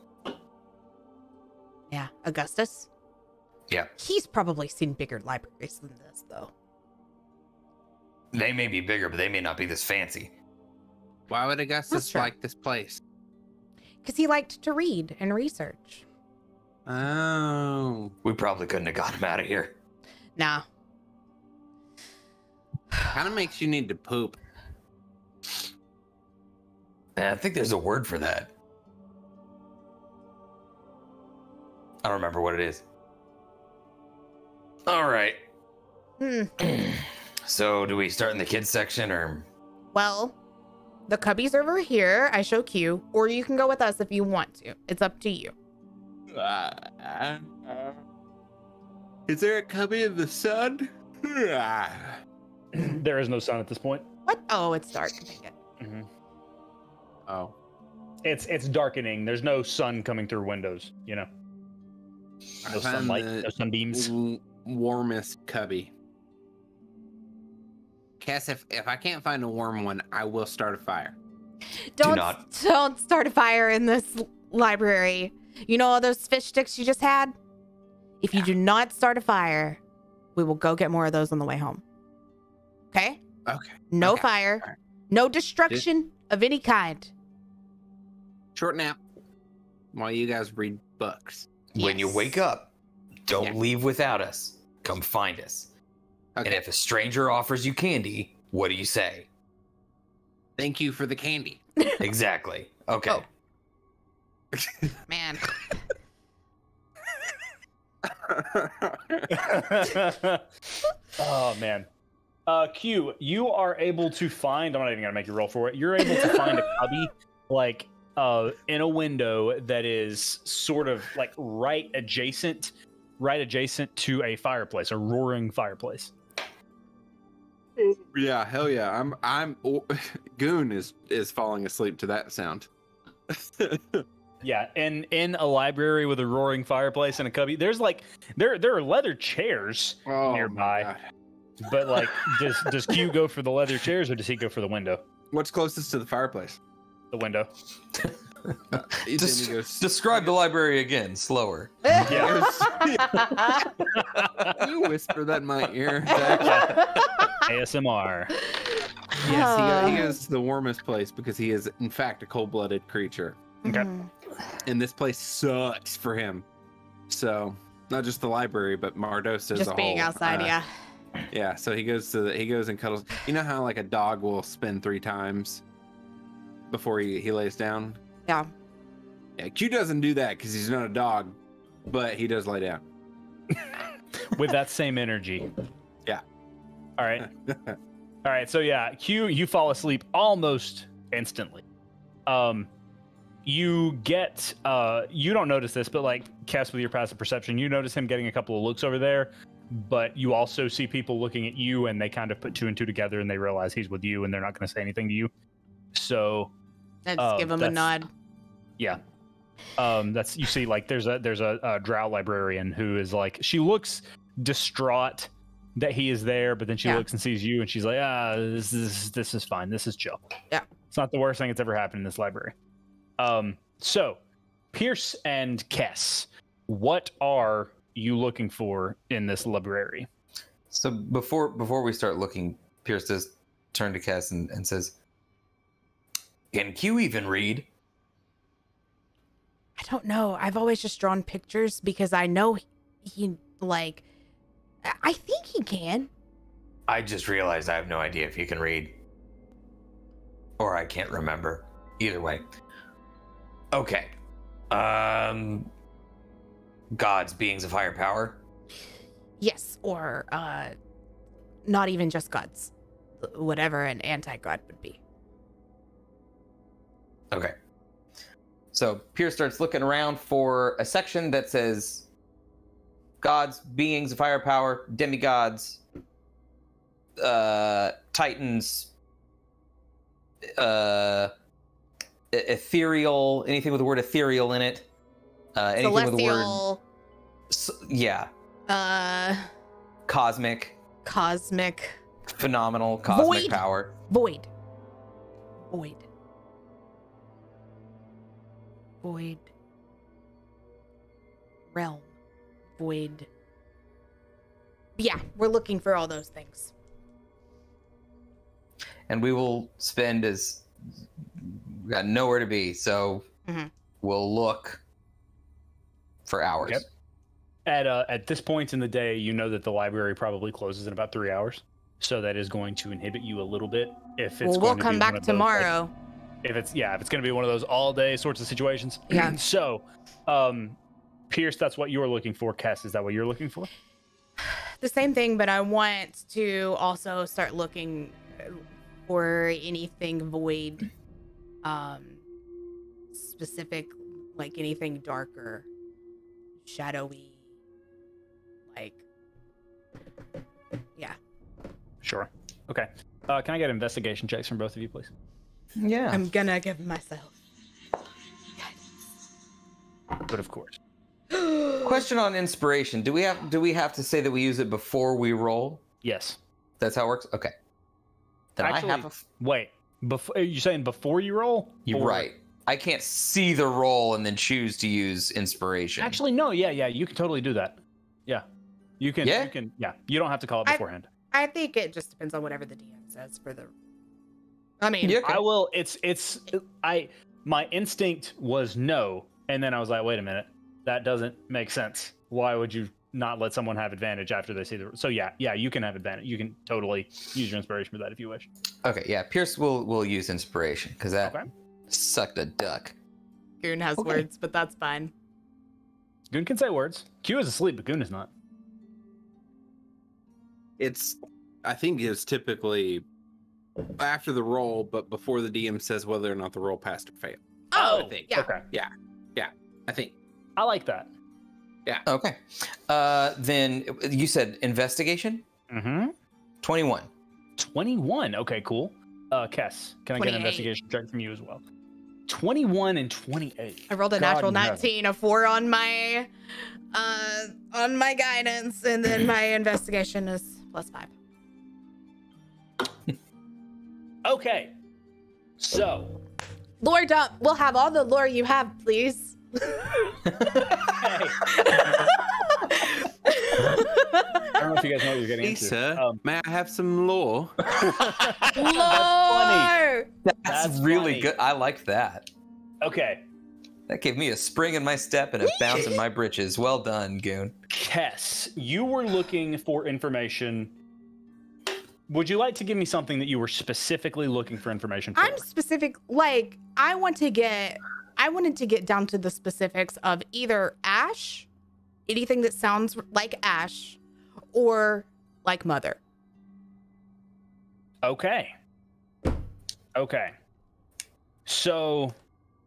Yeah, Augustus. Yeah. He's probably seen bigger libraries than this, though. They may be bigger, but they may not be this fancy. Why would That's Augustus true. like this place? Because he liked to read and research. Oh. We probably couldn't have got him out of here. Nah. Kind of makes you need to poop. I think there's a word for that. I don't remember what it is. All right. So, do we start in the kids section or? Well, the cubby's over here. I show Q, or you can go with us if you want to. It's up to you. Is there a cubby in the sun? There is no sun at this point. What? Oh, it's dark. Dang it. Mm-hmm. Oh. It's darkening. There's no sun coming through windows. You know, I no found sunlight, the no sunbeams. warmest cubby. Cass, if I can't find a warm one, I will start a fire. Don't start a fire in this library. You know all those fish sticks you just had? If you do not start a fire, we will go get more of those on the way home. Okay? Okay. No Okay. fire. Alright. No destruction of any kind. Short nap while you guys read books. When you Yes. wake up, don't Yeah. leave without us. Come find us. Okay. And if a stranger offers you candy, what do you say? Thank you for the candy. Exactly. Okay. Oh. Man. Oh man. Q, you are able to find. I'm not even gonna make you roll for it. You're able to find a cubby, like, in a window that is sort of like right adjacent to a fireplace, a roaring fireplace. Yeah, hell yeah. Goon is falling asleep to that sound. Yeah, in a library with a roaring fireplace and a cubby, there's like there are leather chairs nearby. my God. But like, does Q go for the leather chairs or does he go for the window? What's closest to the fireplace? The window. Then he goes, Describe the library again, slower. Yeah. you whisper that in my ear. Zach. ASMR. Yes, he goes to the warmest place because he is, in fact, a cold-blooded creature. Okay. And this place sucks for him. So, not just the library, but Mardos as a Just whole. being outside, yeah. Yeah, so he goes and cuddles. You know how like a dog will spin 3 times before he lays down? Yeah. Yeah, Q doesn't do that because he's not a dog, but he does lay down. With that same energy. Yeah. All right. All right. So yeah, Q, you fall asleep almost instantly. You get you don't notice this, but like Cass, with your passive perception, you notice him getting a couple of looks over there. But you also see people looking at you, and they kind of put 2 and 2 together, and they realize he's with you, and they're not going to say anything to you. So Let's give him a nod. yeah. That's, you see, like there's a drow librarian who is like, she looks distraught that he is there, but then she looks and sees you and she's like, this is fine, this is chill. Yeah, it's not the worst thing that's ever happened in this library. So Pierce and Kess, what are you looking for in this library? So before we start looking, Pierce does turn to Cass and says, "Can Q even read?" I don't know. I've always just drawn pictures because I know he like, I think he can. I just realized I have no idea if you can read. Or I can't remember. Either way. Okay. Gods, beings of higher power? Yes, or not even just gods. Whatever an anti-god would be. Okay. So Pierce starts looking around for a section that says gods, beings of higher power, demigods, titans, ethereal, anything with the word ethereal in it. Anything with the word... Celestial. Yeah. Cosmic. Cosmic. phenomenal cosmic Void. power. Void. Realm. Void. Yeah, we're looking for all those things. And we will spend we got nowhere to be, so we'll look for hours. Yep. At this point in the day, you know that the library probably closes in about 3 hours, so that is going to inhibit you a little bit. If it's we'll come back tomorrow. If it's going to be one of those all day sorts of situations. Yeah. So, Pierce, that's what you're looking for. Kess, is that what you're looking for? The same thing, but I want to also start looking for anything void, specific, like anything darker, shadowy. Like, yeah. Sure. Okay. Can I get investigation checks from both of you, please? Yeah. I'm gonna give myself. But of course. Question on inspiration. Do we have to say that we use it before we roll? Yes. That's how it works? Okay. Then Actually, I have wait. Are you saying before you roll? You're right. I can't see the roll and then choose to use inspiration. Actually, no. Yeah. You can totally do that. Yeah. You can. Yeah? You can. Yeah. You don't have to call it beforehand. I think it just depends on whatever the DM says for the. I mean, Yeah, okay. I will. My instinct was no, and then I was like, wait a minute, that doesn't make sense. Why would you not let someone have advantage after they see the? So yeah, you can have advantage. You can totally use your inspiration for that if you wish. Okay, yeah. Pierce will use inspiration because that sucked a duck. Goon has words, but that's fine. Goon can say words. Q is asleep, but Goon is not. I think it's typically after the roll, but before the DM says whether or not the roll passed or failed. Oh, I think. yeah. Okay. Yeah. I think. I like that. Yeah. Okay. Then you said investigation? Mm-hmm. 21. 21. Okay, cool. Kess, can I get an 28. investigation check from you as well? 21 and 28. I rolled a God natural in heaven. 19, a 4 on my guidance, and then my investigation is +5. Okay. So. Lore dump. We'll have all the lore you have, please. Hey. I don't know if you guys know what you're getting Lisa, into. may I have some lore? Lore. That's really funny. good. I like that. Okay. That gave me a spring in my step and a bounce in my britches. Well done, Goon. Kess, you were looking for information. Would you like to give me something that you were specifically looking for information for? I'm specific. Like, I wanted to get down to the specifics of either Ash, anything that sounds like Ash, or like Mother. Okay. So,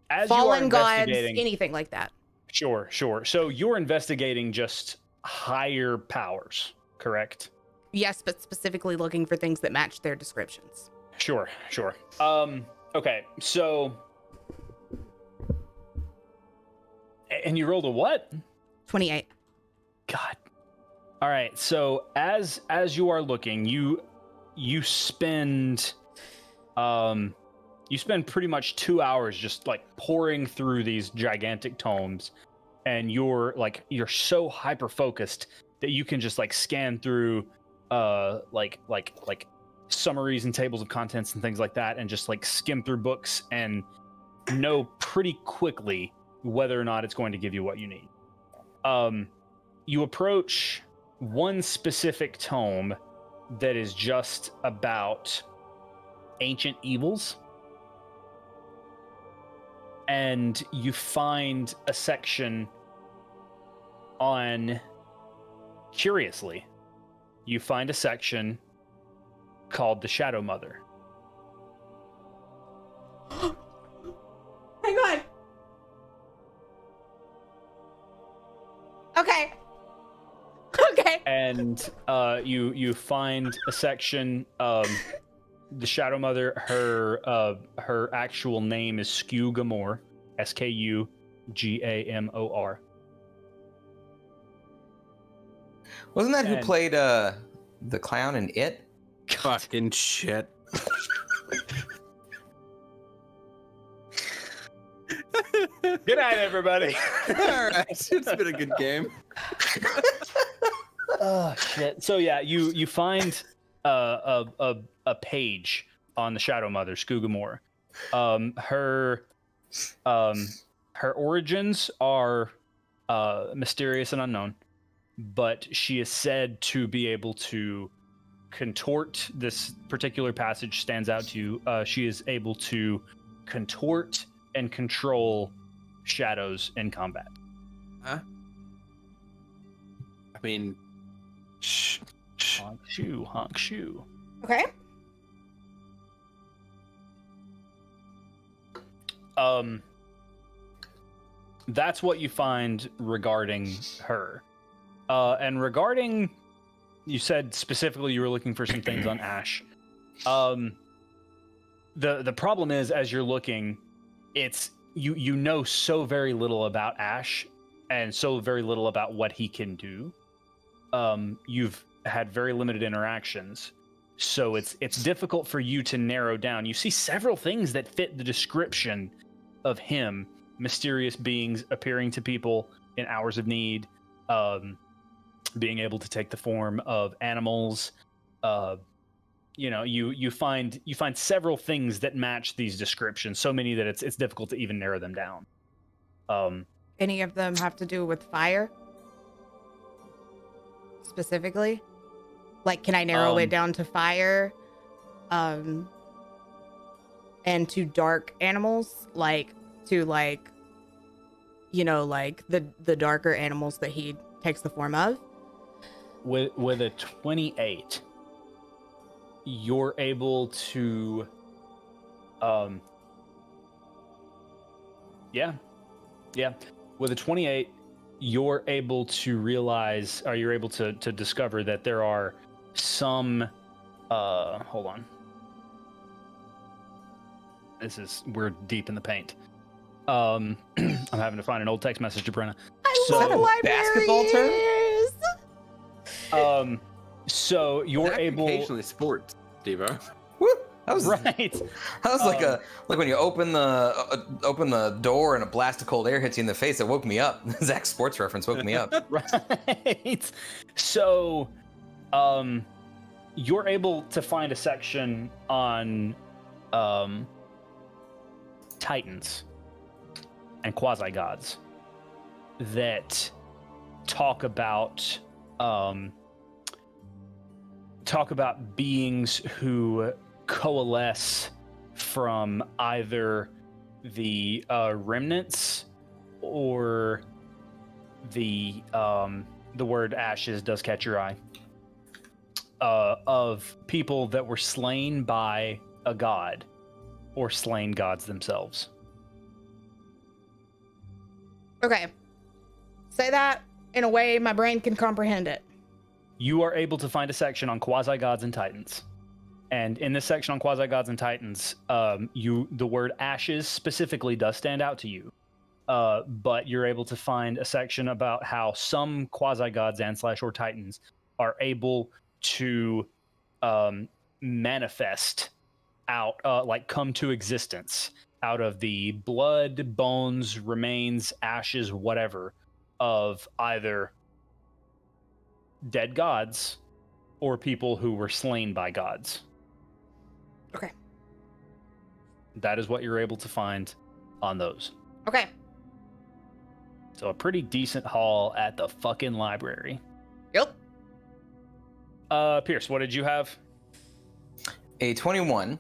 as Fallen you are gods, investigating, anything like that. Sure. So you're investigating just higher powers, correct? Yes, but specifically looking for things that match their descriptions. Sure. Okay, so... And you rolled a what? 28. God. All right, so as you are looking, you spend pretty much 2 hours just like pouring through these gigantic tomes, and you're so hyper focused that you can just like scan through like summaries and tables of contents and things like that, and just like skim through books and know pretty quickly whether or not it's going to give you what you need. You approach one specific tome that is just about ancient evils, and you find a section on, curiously, you find a section called the Shadow Mother. Hang on. Okay. And you find a section, the Shadow Mother, her actual name is Skew Gamor, Skugamor. Wasn't that who played the clown in It? Fucking shit. Good night, everybody. All right, it's been a good game. Oh shit! So yeah, you find a page on the Shadow Mother, Skoogamore. Her origins are mysterious and unknown, but she is said to be able to contort. This particular passage stands out to you. She is able to contort and control shadows in combat. Huh? I mean, Honk shoe, honk shoe. Okay. That's what you find regarding her. And regarding, you said specifically you were looking for some things on Ash. The problem is, as you're looking, it's you know so very little about Ash and so very little about what he can do. You've had very limited interactions, so it's difficult for you to narrow down. You see several things that fit the description of him: mysterious beings appearing to people in hours of need, being able to take the form of animals. You find several things that match these descriptions, so many that it's difficult to even narrow them down. Any of them have to do with fire? Specifically? Like, can I narrow it down to fire? And to dark animals? Like, to like, the darker animals that he takes the form of? With a 28, you're able to with a 28 you're able to realize, or you're able to discover that there are some hold on, we're deep in the paint. I'm having to find an old text message to Brenna. I love basketball term? libraries! So you're able occasionally sports, Devo. Woo! That was right. That was like when you open the door and a blast of cold air hits you in the face. It woke me up. Zach's sports reference woke me up. Right. So, you're able to find a section on Titans and quasi-gods that talk about beings who coalesce from either the remnants or the word ashes does catch your eye, of people that were slain by a god or slain gods themselves. Okay. Say that in a way my brain can comprehend it. You are able to find a section on quasi-gods and titans. And in this section on quasi-gods and titans, the word ashes specifically does stand out to you. But you're able to find a section about how some quasi-gods and / or titans are able to manifest out, come to existence out of the blood, bones, remains, ashes, whatever, of either dead gods or people who were slain by gods. Okay. That is what you're able to find on those. Okay. So a pretty decent haul at the fucking library. Yep. Pierce, what did you have? A 21.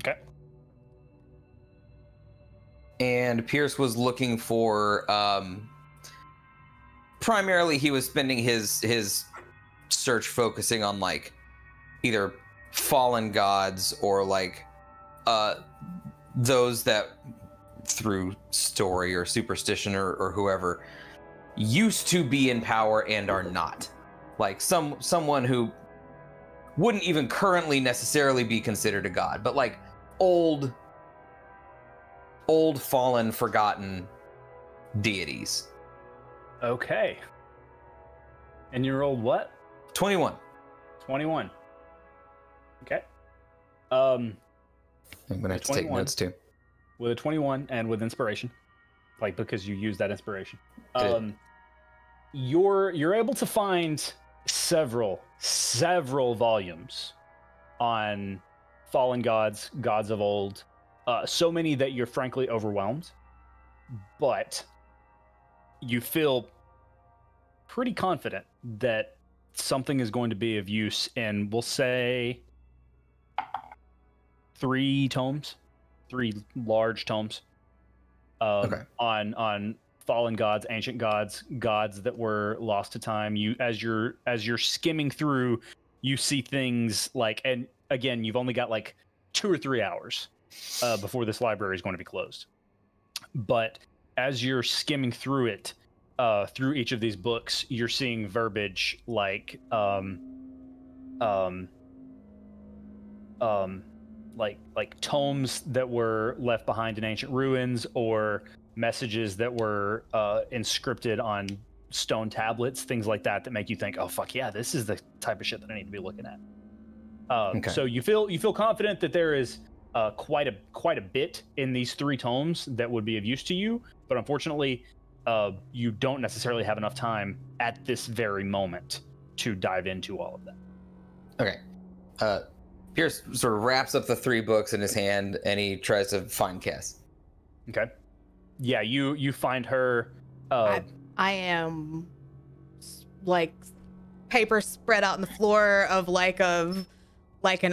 Okay. And Pierce was looking for primarily he was spending his search focusing on like either fallen gods or like those that through story or superstition or whoever used to be in power and are not, like someone who wouldn't even currently necessarily be considered a god, but like old fallen forgotten deities. Okay. And you rolled what? 21. 21. Okay. I'm gonna have to take 21. notes too. With a 21 and with inspiration, like because you use that inspiration, you're able to find several volumes on fallen gods, gods of old, so many that you're frankly overwhelmed, but you feel pretty confident that something is going to be of use in, we'll say, 3 large tomes on fallen gods, ancient gods, gods that were lost to time. You as you're skimming through, you see things like, and again, you've only got like 2 or 3 hours before this library is going to be closed. But as you're skimming through it, through each of these books, you're seeing verbiage like like tomes that were left behind in ancient ruins, or messages that were inscripted on stone tablets, things like that make you think, oh fuck yeah, this is the type of shit that I need to be looking at. So you feel confident that there is quite a bit in these 3 tomes that would be of use to you, but unfortunately you don't necessarily have enough time at this very moment to dive into all of that. Okay. Pierce sort of wraps up the 3 books in his hand, and he tries to find Cass. Okay. Yeah, you find her. I am like paper spread out on the floor of like an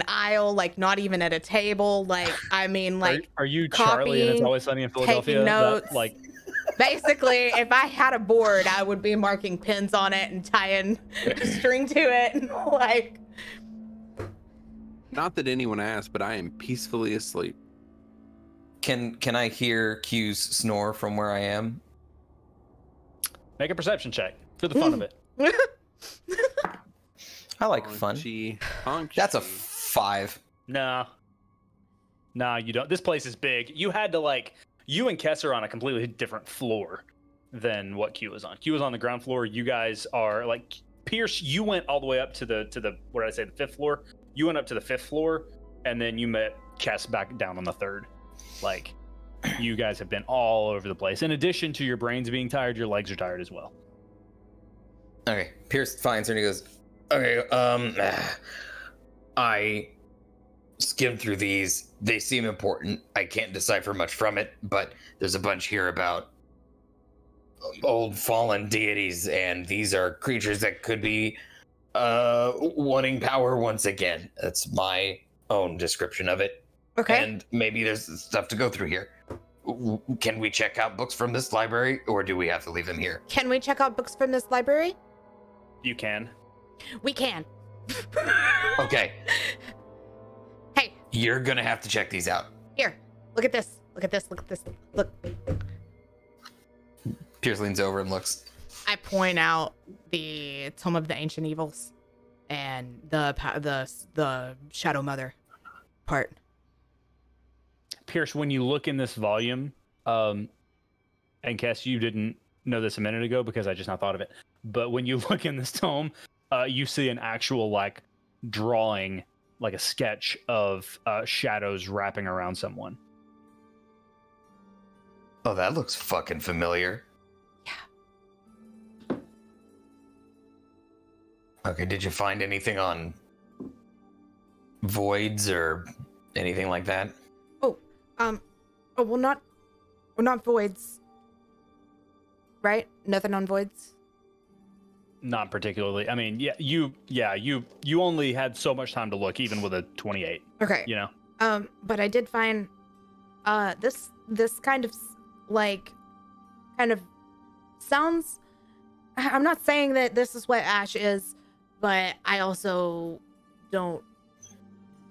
aisle, like not even at a table. Like, I mean, like, are you copying, Charlie and It's Always Sunny in Philadelphia? taking notes. That, like, basically, if I had a board, I would be marking pins on it and tying string to it, and like. Not that anyone asked, but I am peacefully asleep. Can I hear Q's snore from where I am? Make a perception check for the fun of it. I like fun. That's a 5. Nah, you don't. This place is big. You had to you and Kess are on a completely different floor than what Q was on. Q was on the ground floor. You guys are like Pierce. You went all the way up to the what did I say? The 5th floor. You went up to the 5th floor, and then you met Kess back down on the 3rd. Like, you guys have been all over the place. In addition to your brains being tired, your legs are tired as well. Okay, Pierce finds her and he goes, okay, I skimmed through these. They seem important. I can't decipher much from it, but there's a bunch here about old fallen deities, and these are creatures that could be wanting power once again. That's my own description of it. Okay. And maybe there's stuff to go through here. Can we check out books from this library, or do we have to leave them here? Can we check out books from this library? You can. We can. Okay. Hey. You're gonna have to check these out. Here. Look at this. Look at this. Look at this. Look. Pierce leans over and looks. I point out the Tome of the Ancient Evils and the Shadow Mother part. Pierce, when you look in this volume, and Cass, you didn't know this a minute ago because I just now thought of it, but when you look in this tome, you see an actual drawing, like a sketch of shadows wrapping around someone. Oh, that looks fucking familiar. Yeah. Okay, did you find anything on voids or anything like that? Well, not voids, right? Nothing on voids. Not particularly. I mean, you only had so much time to look, even with a 28. Okay. You know. But I did find, this kind of sounds. I'm not saying that this is what Ash is, but I also don't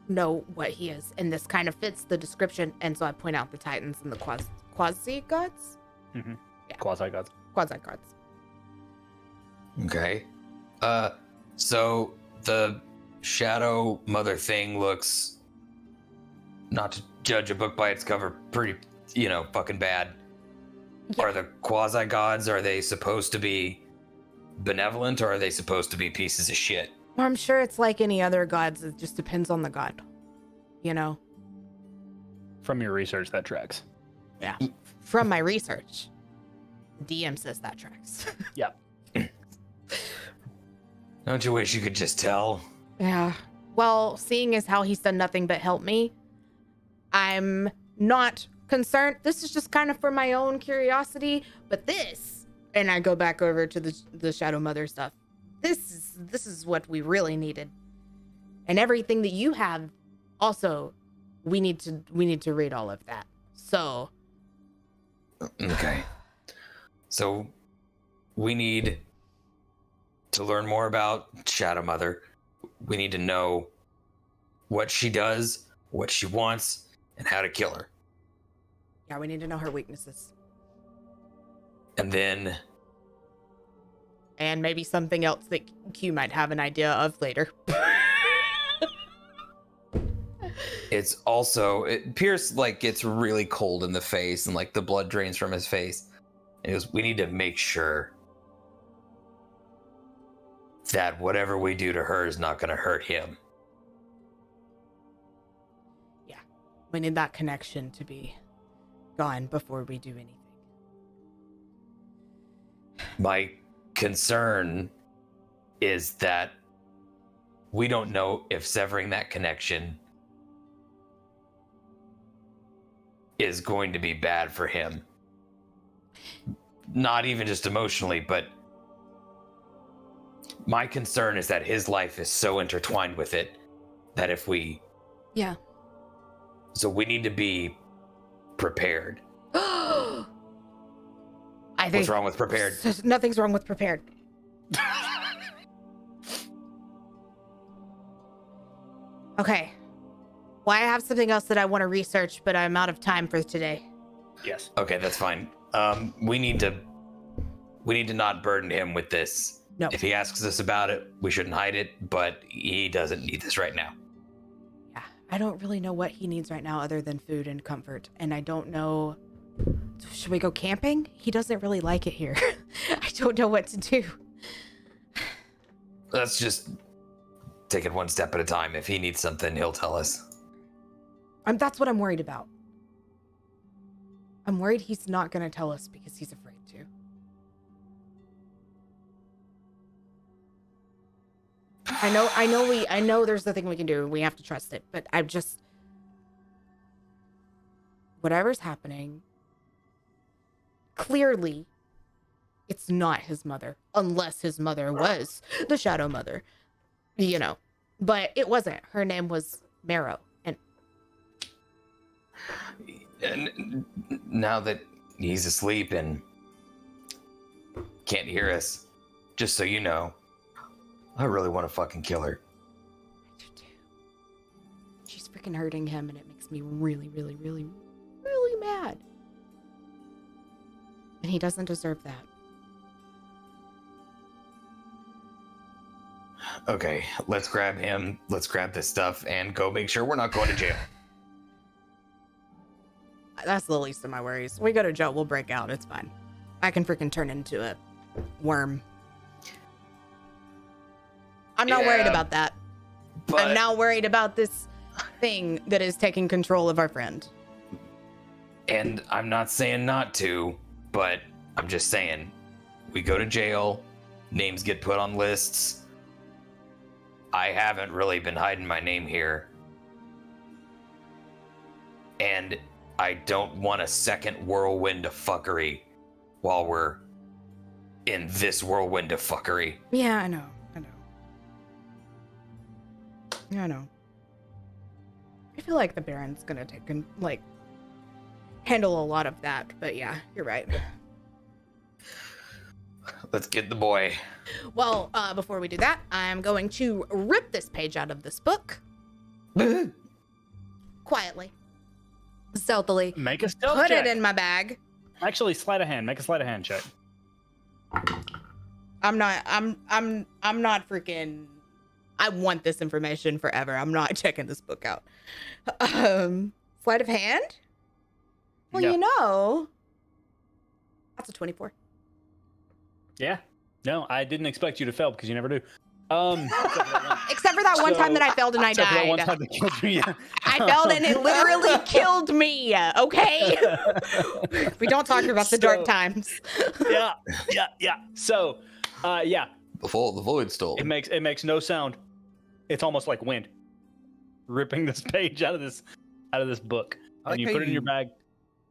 know what he is, and this kind of fits the description, and so I point out the Titans and the quasi gods. Mm-hmm. Yeah. Quasi gods. Okay. So the Shadow Mother thing looks, not to judge a book by its cover, pretty, fucking bad. Yeah. Are the quasi gods, are they supposed to be benevolent, or are they supposed to be pieces of shit? Well, I'm sure it's like any other gods. It just depends on the god. You know? From your research, that tracks. Yeah. From my research. DM says that tracks. Yep. Don't you wish you could just tell? Yeah. Well, seeing as how he's done nothing but help me, I'm not concerned. This is just kind of for my own curiosity. But this, and I go back over to the Shadow Mother stuff. This is what we really needed. And everything that you have, also, we need to read all of that. So. Okay. So, we need to learn more about Shadow Mother. We need to know what she does, what she wants, and how to kill her. Yeah, we need to know her weaknesses. And then... And maybe something else that Q might have an idea of later. It's also... Pierce, like, gets really cold in the face, and, like, the blood drains from his face. And he goes, we need to make sure that whatever we do to her is not going to hurt him. Yeah, we need that connection to be gone before we do anything. My concern is that we don't know if severing that connection is going to be bad for him. Not even just emotionally, but my concern is that his life is so intertwined with it that if we... Yeah. So we need to be prepared. I think... What's wrong with prepared? Nothing's wrong with prepared. Okay. Well, I have something else that I want to research, but I'm out of time for today. Yes. Okay, that's fine. We need to not burden him with this. No. If he asks us about it, we shouldn't hide it, but he doesn't need this right now. Yeah, I don't really know what he needs right now other than food and comfort. And I don't know... Should we go camping? He doesn't really like it here. I don't know what to do. Let's just take it one step at a time. If he needs something, he'll tell us. That's what I'm worried about. I'm worried he's not going to tell us because he's afraid to. I know there's nothing we can do. We have to trust it, but I'm just... Whatever's happening, clearly it's not his mother, unless his mother was the Shadow Mother, you know, but it wasn't. Her name was Marrow. And now that he's asleep and can't hear us, just so you know, I really want to fucking kill her. I do too. She's freaking hurting him, and it makes me really, really, really, really mad. And he doesn't deserve that. Okay, let's grab him, let's grab this stuff, and go make sure we're not going to jail. That's the least of my worries. We go to jail, we'll break out. It's fine. I can freaking turn into a worm. I'm not worried about that. But I'm now worried about this thing that is taking control of our friend. And I'm not saying not to, but I'm just saying, we go to jail, names get put on lists. I haven't really been hiding my name here. And I don't want a second whirlwind of fuckery while we're in this whirlwind of fuckery. Yeah, I know. I feel like the Baron's gonna handle a lot of that, but yeah, you're right. Let's get the boy. Well, before we do that, I'm going to rip this page out of this book. Quietly. Stealthily. Make a stealth Put check. it in my bag. Actually, sleight of hand. Make a sleight of hand check. I'm not freaking... I want this information forever. I'm not checking this book out. Sleight of hand? Well, Yeah. you know... That's a 24. Yeah. No, I didn't expect you to fail because you never do. Except for that one time that I failed and I except for that one died. time that killed me, yeah. I failed and it literally killed me. Okay. We don't talk about the dark times. yeah. So, yeah, The void stole. it makes no sound. It's almost like wind ripping this page out of this book, I and like you how put it in your bag.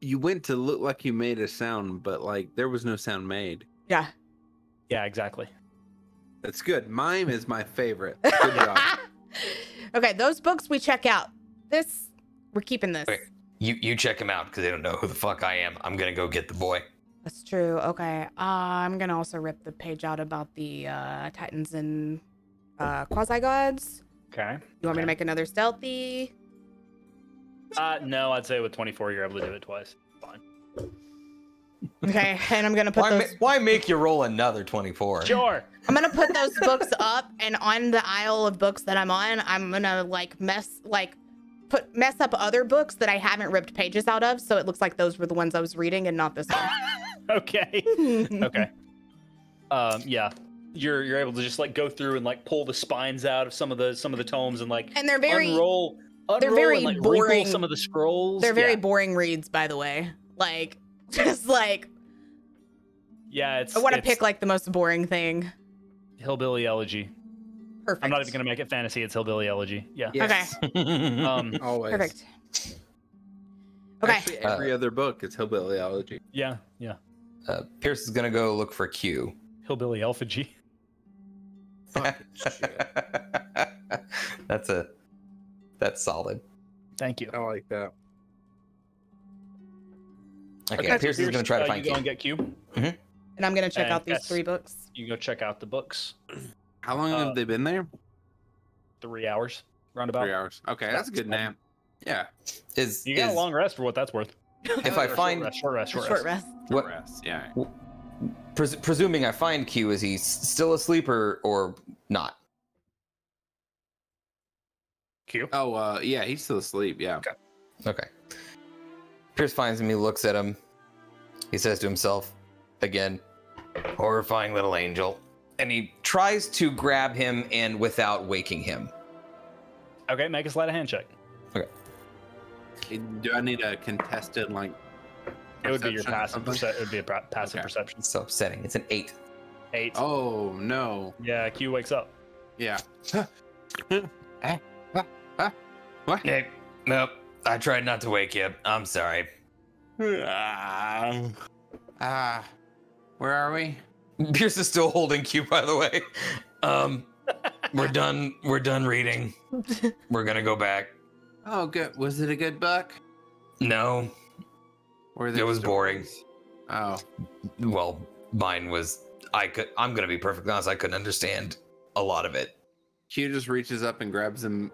You went to look like you made a sound, but like there was no sound made. Yeah. Yeah, exactly. That's good. Mime is my favorite. Good job. Okay, those books we check out. This, we're keeping this. Wait. You check him out because they don't know who the fuck I am. I'm gonna go get the boy. That's true. Okay. I'm gonna also rip the page out about the Titans and quasi-gods. Okay. You want me to make another stealthy? No, I'd say with 24 you're able to do it twice. Fine. Okay, and I'm gonna put those. Why make you roll another 24? Sure. I'm gonna put those books up, and on the aisle of books that I'm on, I'm gonna mess up other books that I haven't ripped pages out of, so it looks like those were the ones I was reading and not this one. Okay. Okay. Yeah. You're able to just like go through and like pull the spines out of some of the tomes and like And they're very they're very and, like, boring. wrinkle some of the scrolls. They're very yeah. boring reads, by the way. Like, just like Yeah, it's I want to it's pick like the most boring thing. Hillbilly Elegy. Perfect. I'm not even gonna make it fantasy. It's Hillbilly Elegy. Yeah. Yes. Always. Perfect. Okay. Actually, every other book is hillbillyology. Yeah. Yeah. Pierce is gonna go look for Q. Hillbilly Elfigy. That's solid. Thank you. I like that. Okay, Pierce is gonna try to find you go Q. and get Q. And I'm gonna check And out these yes. 3 books. You go check out the books. How long have they been there? 3 hours, roundabout. 3 hours. Okay, that's a good nap. Yeah. You got a long rest for what that's worth. If I find Short rest. Short rest. what, Rest. Yeah. presuming I find Q, is he still asleep or not? Q. Oh, yeah, he's still asleep. Yeah. Okay. Pierce finds him. He looks at him. He says to himself, again, horrifying little angel, and he tries to grab him and without waking him. Okay, make a sleight of hand check. Okay. Do I need a contested like? It would be your perception or passive. something? It would be a passive Okay. perception. So upsetting. It's an 8. 8. Oh no. Yeah, Q wakes up. Yeah. What? Hey, nope. I tried not to wake you. I'm sorry. Where are we? Pierce is still holding Q, by the way. We're done. We're done reading. We're gonna go back. Oh, good. Was it a good book? No. Or there It was boring. stories? Oh, Well, mine was. I'm gonna be perfectly honest. I couldn't understand a lot of it. Q just reaches up and grabs him,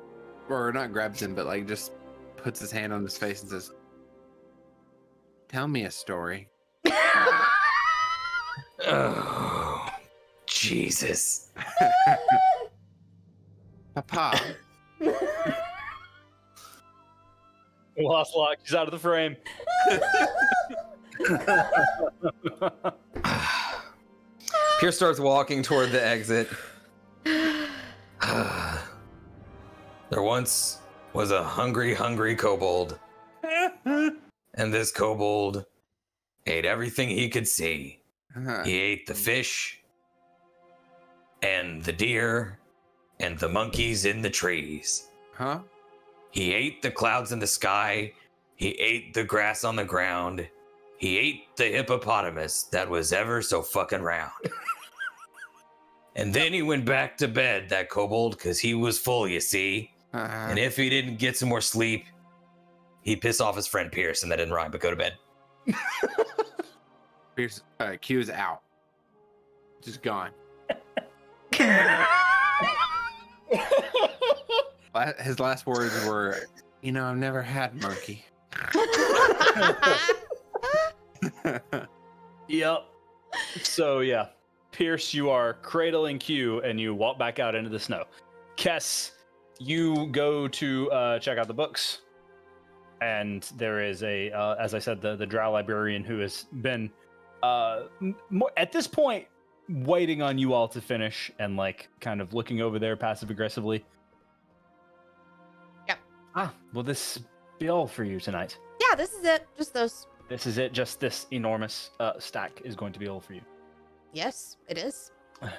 or not grabs him, but like just puts his hand on his face and says, "Tell me a story." Oh, Jesus. Papa. We lost Locke. She's out of the frame. Pierce starts walking toward the exit. There once was a hungry, hungry kobold. And this kobold ate everything he could see. He ate the fish, and the deer, and the monkeys in the trees. Huh? He ate the clouds in the sky. He ate the grass on the ground. He ate the hippopotamus that was ever so fucking round. And then he went back to bed, that kobold, because he was full, you see. And if he didn't get some more sleep, he'd piss off his friend Pierce, and that didn't rhyme, but go to bed. Pierce, Q is out. Just gone. His last words were, "You know, I've never had monkey." Yep. So yeah, Pierce, you are cradling Q, and you walk back out into the snow. Kess, you go to check out the books, and there is a, as I said, the drow librarian who has been, at this point, waiting on you all to finish and like kind of looking over there passive aggressively. Yep. Will this be all for you tonight? Yeah, this is it. Just those. This is it. Just this enormous stack is going to be all for you. Yes, it is.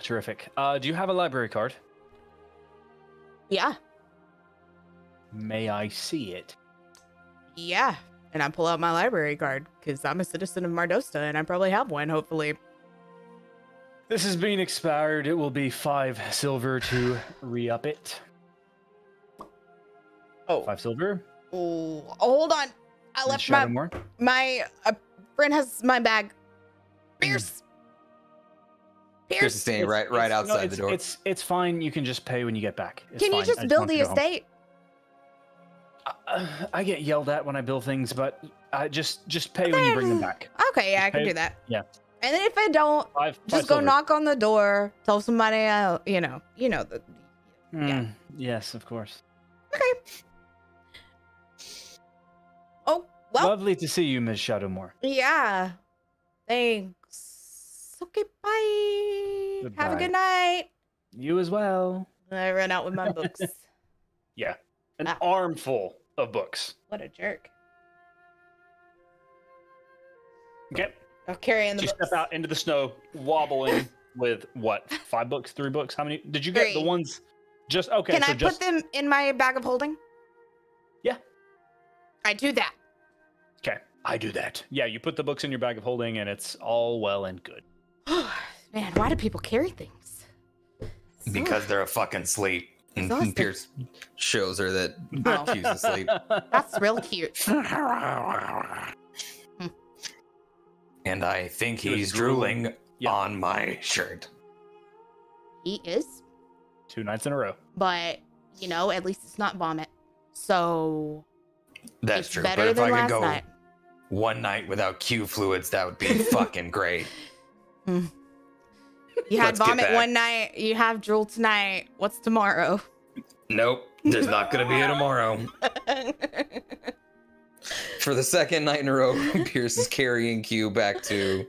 Terrific. Do you have a library card? Yeah. May I see it? Yeah. And I pull out my library card because I'm a citizen of Mardosta and I probably have one, hopefully. This has been expired. It will be 5 silver to re-up it. Oh. 5 silver. Oh, hold on. I And left Shadowmoor. my friend has my bag. Pierce. Pierce is standing right outside the door. It's fine. You can just pay when you get back. It's Can you fine. just I build want the to go home. estate? I get yelled at when I build things, but just pay when you bring them back. Okay, yeah, I can pay- do that. Yeah. And then if I don't, Five just go silver. knock on the door, tell somebody, you know the. Yeah. Yes, of course. Okay. Oh, well, Lovely to see you, Ms. Shadowmoor. yeah. Thanks. Okay, bye. Have a Goodbye. good night. You as well. I ran out with my books. Yeah. An Ah. armful of books. What a jerk. Okay. I'll carry in the You books. step out into the snow, wobbling with what? 5 books? 3 books? How many? Did you get the 3. ones? Just okay. Can so I just put them in my bag of holding? Yeah. I do that. okay. I do that. Yeah, you put the books in your bag of holding, and it's all well and good. Man, why do people carry things? Because they're a fucking sleep. Exhausting. Pierce shows her that Oh. Q's asleep. That's real cute. And I think He was he's drooling Yeah. on my shirt. He is, 2 nights in a row. but at least it's not vomit. So That's it's true. better But if than I last could go night. one night without Q fluids, that would be fucking great. You had Let's get vomit back. one night. You have drool tonight. What's tomorrow? Nope. There's not going to be a tomorrow. For the second night in a row, Pierce is carrying Q back to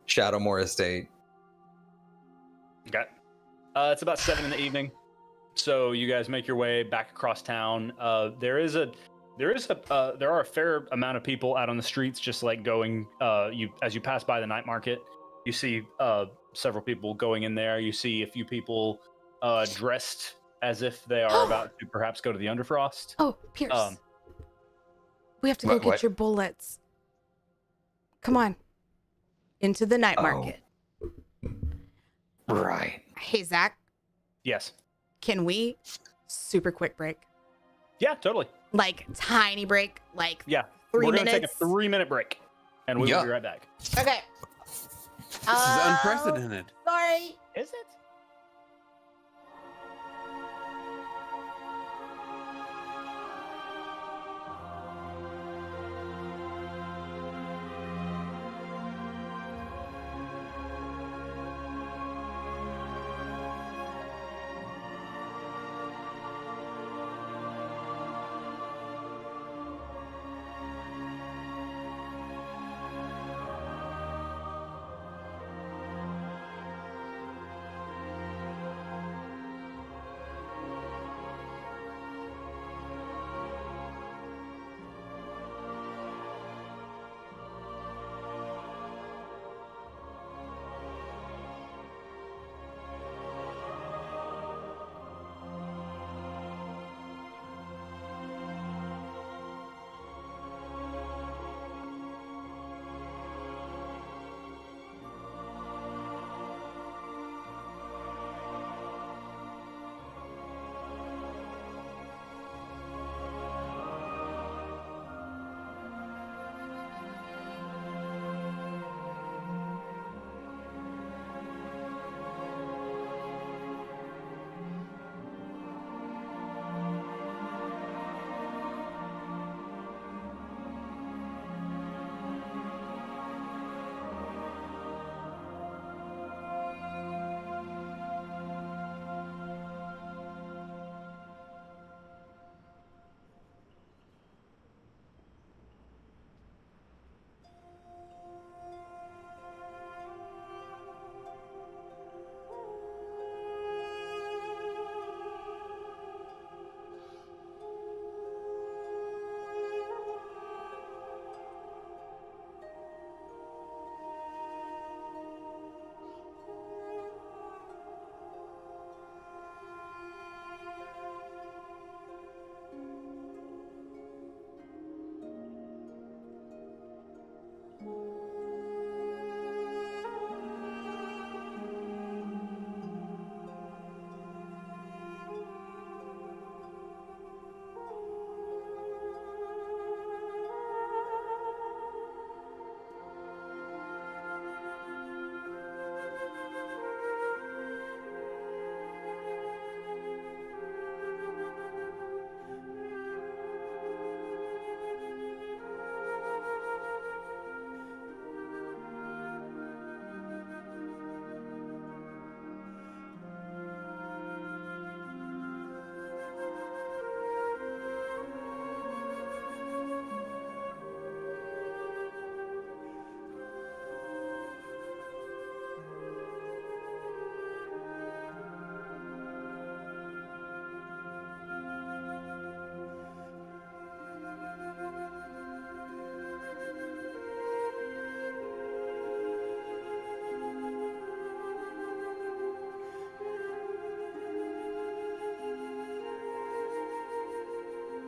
Shadowmoor Estate. Okay. It's about 7 in the evening, so you guys make your way back across town. There are a fair amount of people out on the streets, just like going. As you pass by the night market, you see several people going in there. You see a few people dressed as if they are about to perhaps go to the Underfrost. Oh, Pierce. We have to go What- get what? your bullets. Come on. Into the night Oh. market. Right. Hey, Zach, Yes. can we super quick break? Yeah, totally. Like tiny break, like Yeah. 3 We're gonna minutes. take a 3-minute break, and we Yeah. will be right back. Okay. This is unprecedented. Sorry. Is it?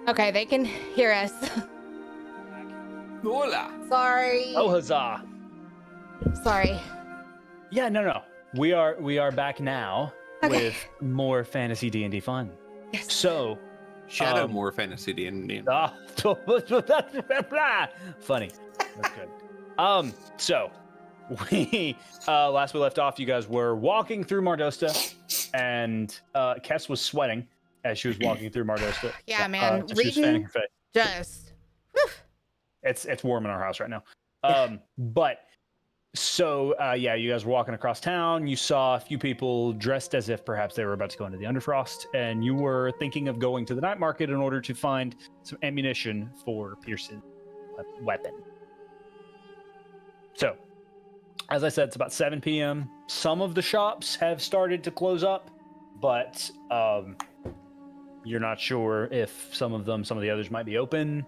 Okay, they can hear us. Hola. Sorry. Oh, huzzah. Sorry. Yeah, no. We are back now Okay. with more fantasy D&D fun. Yes. So, Shadow more fantasy D&D. funny. That's good. So we last we left off, you guys were walking through Mardosta, and Kess was sweating as she was walking through Mardosta. Yeah, man. She was fanning her face. Just. It's warm in our house right now. But so yeah, you guys were walking across town. You saw a few people dressed as if perhaps they were about to go into the Underfrost, and you were thinking of going to the night market in order to find some ammunition for Pierce's weapon. So, as I said, it's about 7 p.m. Some of the shops have started to close up, but you're not sure if some of the others might be open.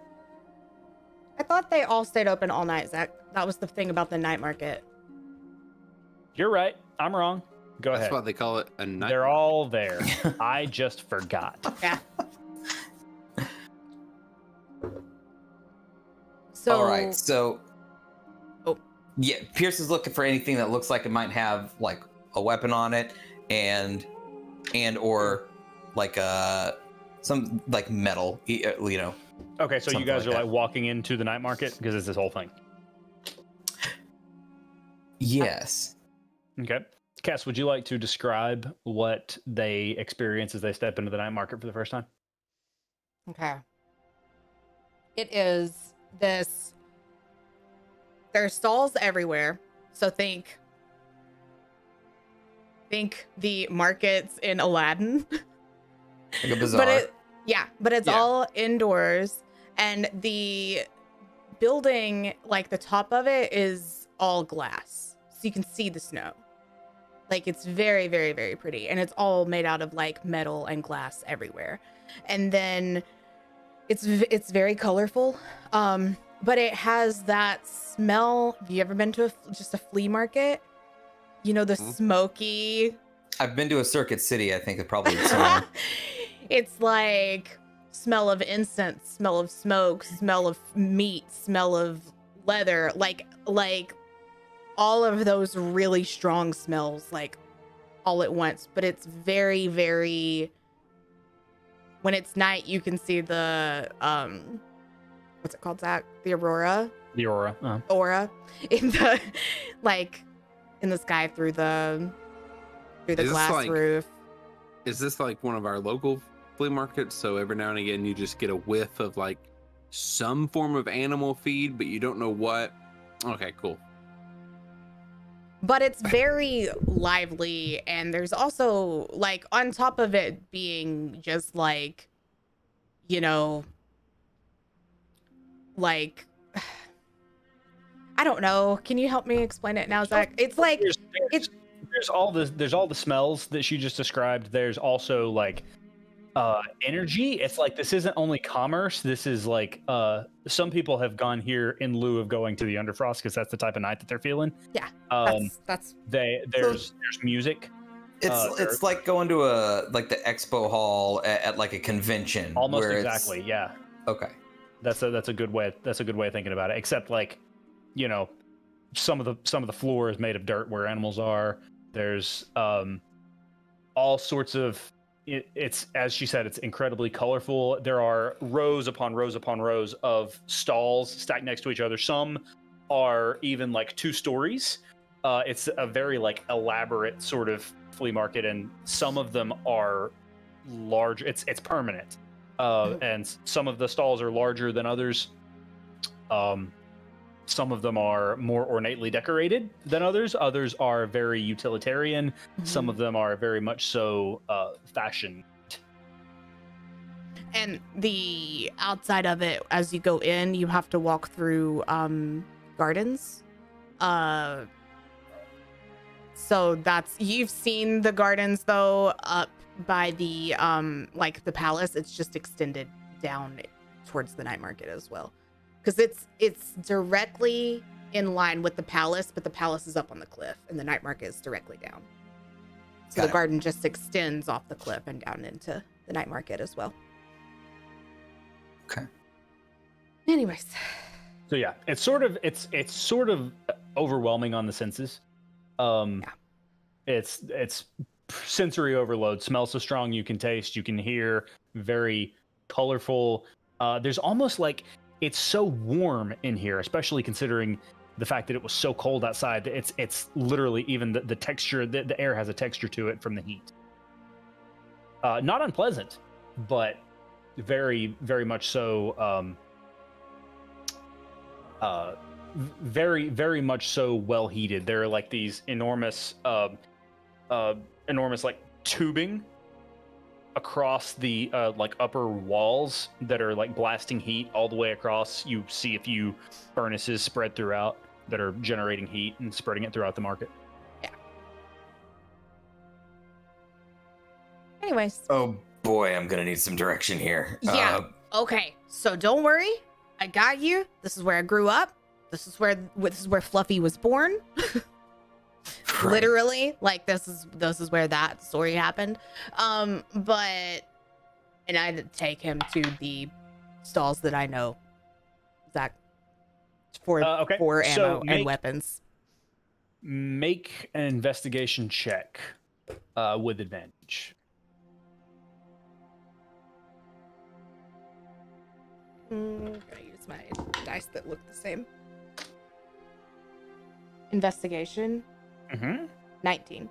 I thought they all stayed open all night, Zach. That was the thing about the night market. You're right. I'm wrong. Go ahead. That's why they call it a night. They're all there. I just forgot. Yeah. So. All right. So. Oh. Yeah, Pierce is looking for anything that looks like it might have like a weapon on it, and or like some like metal, you know. Okay, so you guys like are that. like walking into the night market because it's this whole thing. Yes. Okay. Cass, would you like to describe what they experience as they step into the night market for the first time? Okay. It is this. There's stalls everywhere. So think the markets in Aladdin. Like a bazaar. But it's all indoors, and the building, like the top of it, is all glass, so you can see the snow. Like, it's very, very, very pretty, and it's all made out of like metal and glass everywhere. And then it's very colorful, but it has that smell. Have you ever been to just a flea market? You know, the smoky. I've been to a Circuit City. I think it probably is similar. It's like smell of incense, smell of smoke, smell of meat, smell of leather, like all of those really strong smells, like all at once. But it's very, very. When it's night, you can see the what's it called, Zach? The aurora. The aurora. Aura in the in the sky through the glass roof. Is this like one of our local flea markets? So every now and again you just get a whiff of like some form of animal feed, but you don't know what. Okay, cool. But it's very lively, and there's also like on top of it being just like, you know, like I don't know. Can you help me explain it now, Zach? It's like there's all the smells that she just described. There's also like energy. It's like this isn't only commerce. This is like some people have gone here in lieu of going to the Underfrost because that's the type of night that they're feeling. Yeah, there's music. It's like going to the expo hall at like a convention. Almost exactly. Yeah. Okay. That's a good way. That's a good way of thinking about it. Except like, you know, some of the floor is made of dirt where animals are. There's all sorts of. It's as she said, it's incredibly colorful. There are rows upon rows upon rows of stalls stacked next to each other. Some are even like 2 stories. It's a very like elaborate sort of flea market, and some of them are large. It's permanent, and some of the stalls are larger than others. Some of them are more ornately decorated than others. Others are very utilitarian. Mm-hmm. Some of them are very much so fashion. And the outside of it, as you go in, you have to walk through gardens. So you've seen the gardens though up by the like the palace. It's just extended down towards the night market as well. Because it's directly in line with the palace, but the palace is up on the cliff, and the night market is directly down. So the garden just extends off the cliff and down into the night market as well. Okay. Anyways. So yeah, it's sort of overwhelming on the senses. It's sensory overload. Smell so strong you can taste, you can hear, very colorful. There's almost like it's so warm in here, especially considering the fact that it was so cold outside. It's literally even the texture, the air has a texture to it from the heat. Not unpleasant, but very, very much so. Very, very much so well heated. There are like these enormous like tubing across the like upper walls that are like blasting heat all the way across. You see a few furnaces spread throughout that are generating heat and spreading it throughout the market. Yeah. Anyways. Oh boy, I'm gonna need some direction here. Yeah. Okay. So don't worry. I got you. This is where I grew up. This is where Fluffy was born. Right. Literally, like this is where that story happened. And I had to take him to the stalls that I know. Zach, for ammo and weapons. Make an investigation check with advantage. I'm gonna use my dice that look the same. Investigation. 19.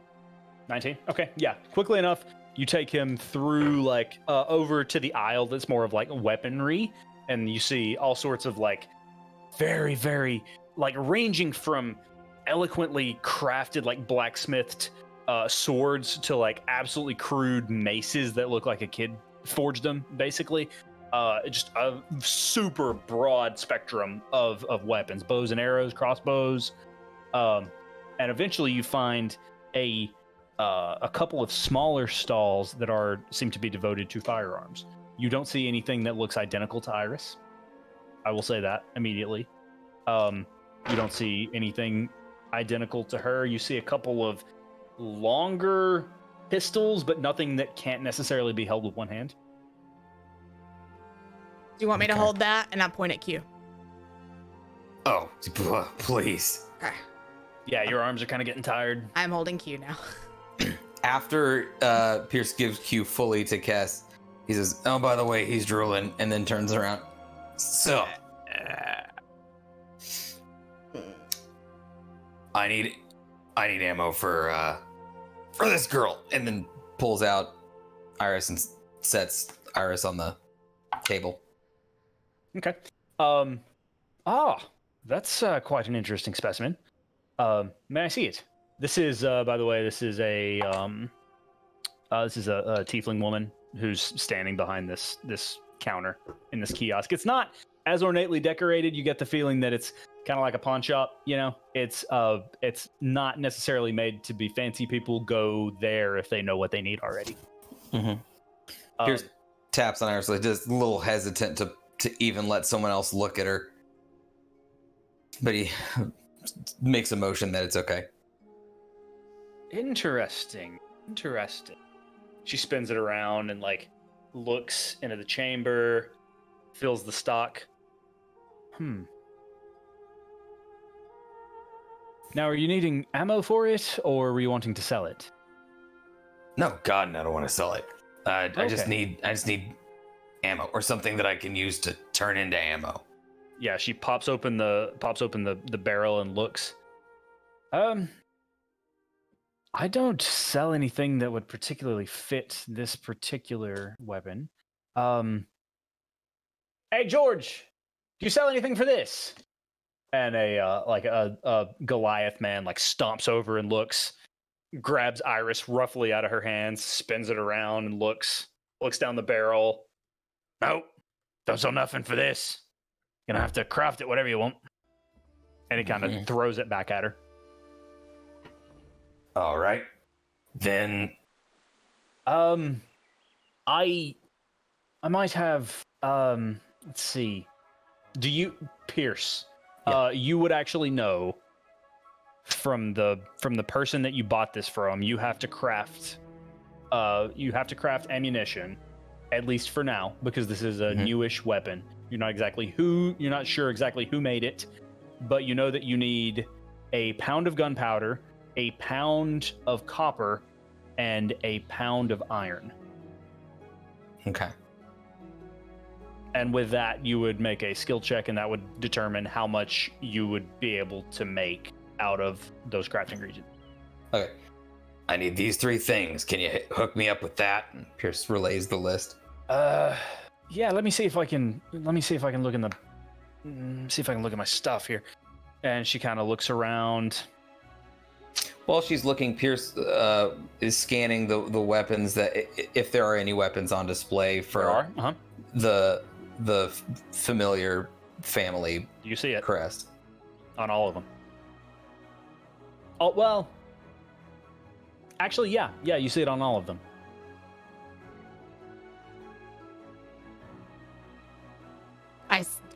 19. Okay, yeah. Quickly enough, you take him through like over to the aisle that's more of like weaponry, and you see all sorts of like very, very like ranging from eloquently crafted like blacksmithed swords to like absolutely crude maces that look like a kid forged them, basically. Just a super broad spectrum of weapons, bows and arrows, crossbows, and eventually you find a couple of smaller stalls that seem to be devoted to firearms. You don't see anything that looks identical to Iris. I will say that immediately. You don't see anything identical to her. You see a couple of longer pistols, but nothing that can't necessarily be held with one hand. Do you want me to hold that and not point at Q? Oh, please. Okay. Yeah, your arms are kind of getting tired. I'm holding Q now. After Pierce gives Q fully to Kess, he says, "Oh, by the way, he's drooling," and then turns around. So, I need ammo for this girl, and then pulls out Iris and sets Iris on the table. Okay. That's quite an interesting specimen. May I see it? This is, by the way, this is a tiefling woman who's standing behind this counter in this kiosk. It's not as ornately decorated. You get the feeling that it's kind of like a pawn shop. You know, it's not necessarily made to be fancy. People go there if they know what they need already. Mm-hmm. Pierce taps on Iris, like just a little hesitant to even let someone else look at her, but he makes a motion that it's okay. Interesting. She spins it around and like looks into the chamber, fills the stock. Now, are you needing ammo for it, or were you wanting to sell it? No, God, no, I don't want to sell it. I just Okay. need ammo or something that I can use to turn into ammo. Yeah, she pops open the barrel and looks. I don't sell anything that would particularly fit this particular weapon. Hey George, do you sell anything for this? And a Goliath man like stomps over and looks, grabs Iris roughly out of her hands, spins it around and looks down the barrel. Nope, don't sell nothing for this. Gonna have to craft it whatever you want. And he kind of throws it back at her. All right, then. I might have. Let's see. Do you, Pierce? Yeah. You would actually know from the person that you bought this from. You have to craft. You have to craft ammunition at least for now, because this is a newish weapon. You're not sure exactly who made it, but you know that you need a pound of gunpowder, a pound of copper, and a pound of iron. Okay. And with that, you would make a skill check, and that would determine how much you would be able to make out of those crafting regions. Okay. I need these 3 things. Can you hook me up with that? And Pierce relays the list. Yeah, let me see if I can look in the see if I can look at my stuff here. And she kind of looks around. While she's looking, Pierce is scanning the weapons that, if there are any weapons on display for the familiar family. You see it crest on all of them. Oh well, actually, yeah, you see it on all of them.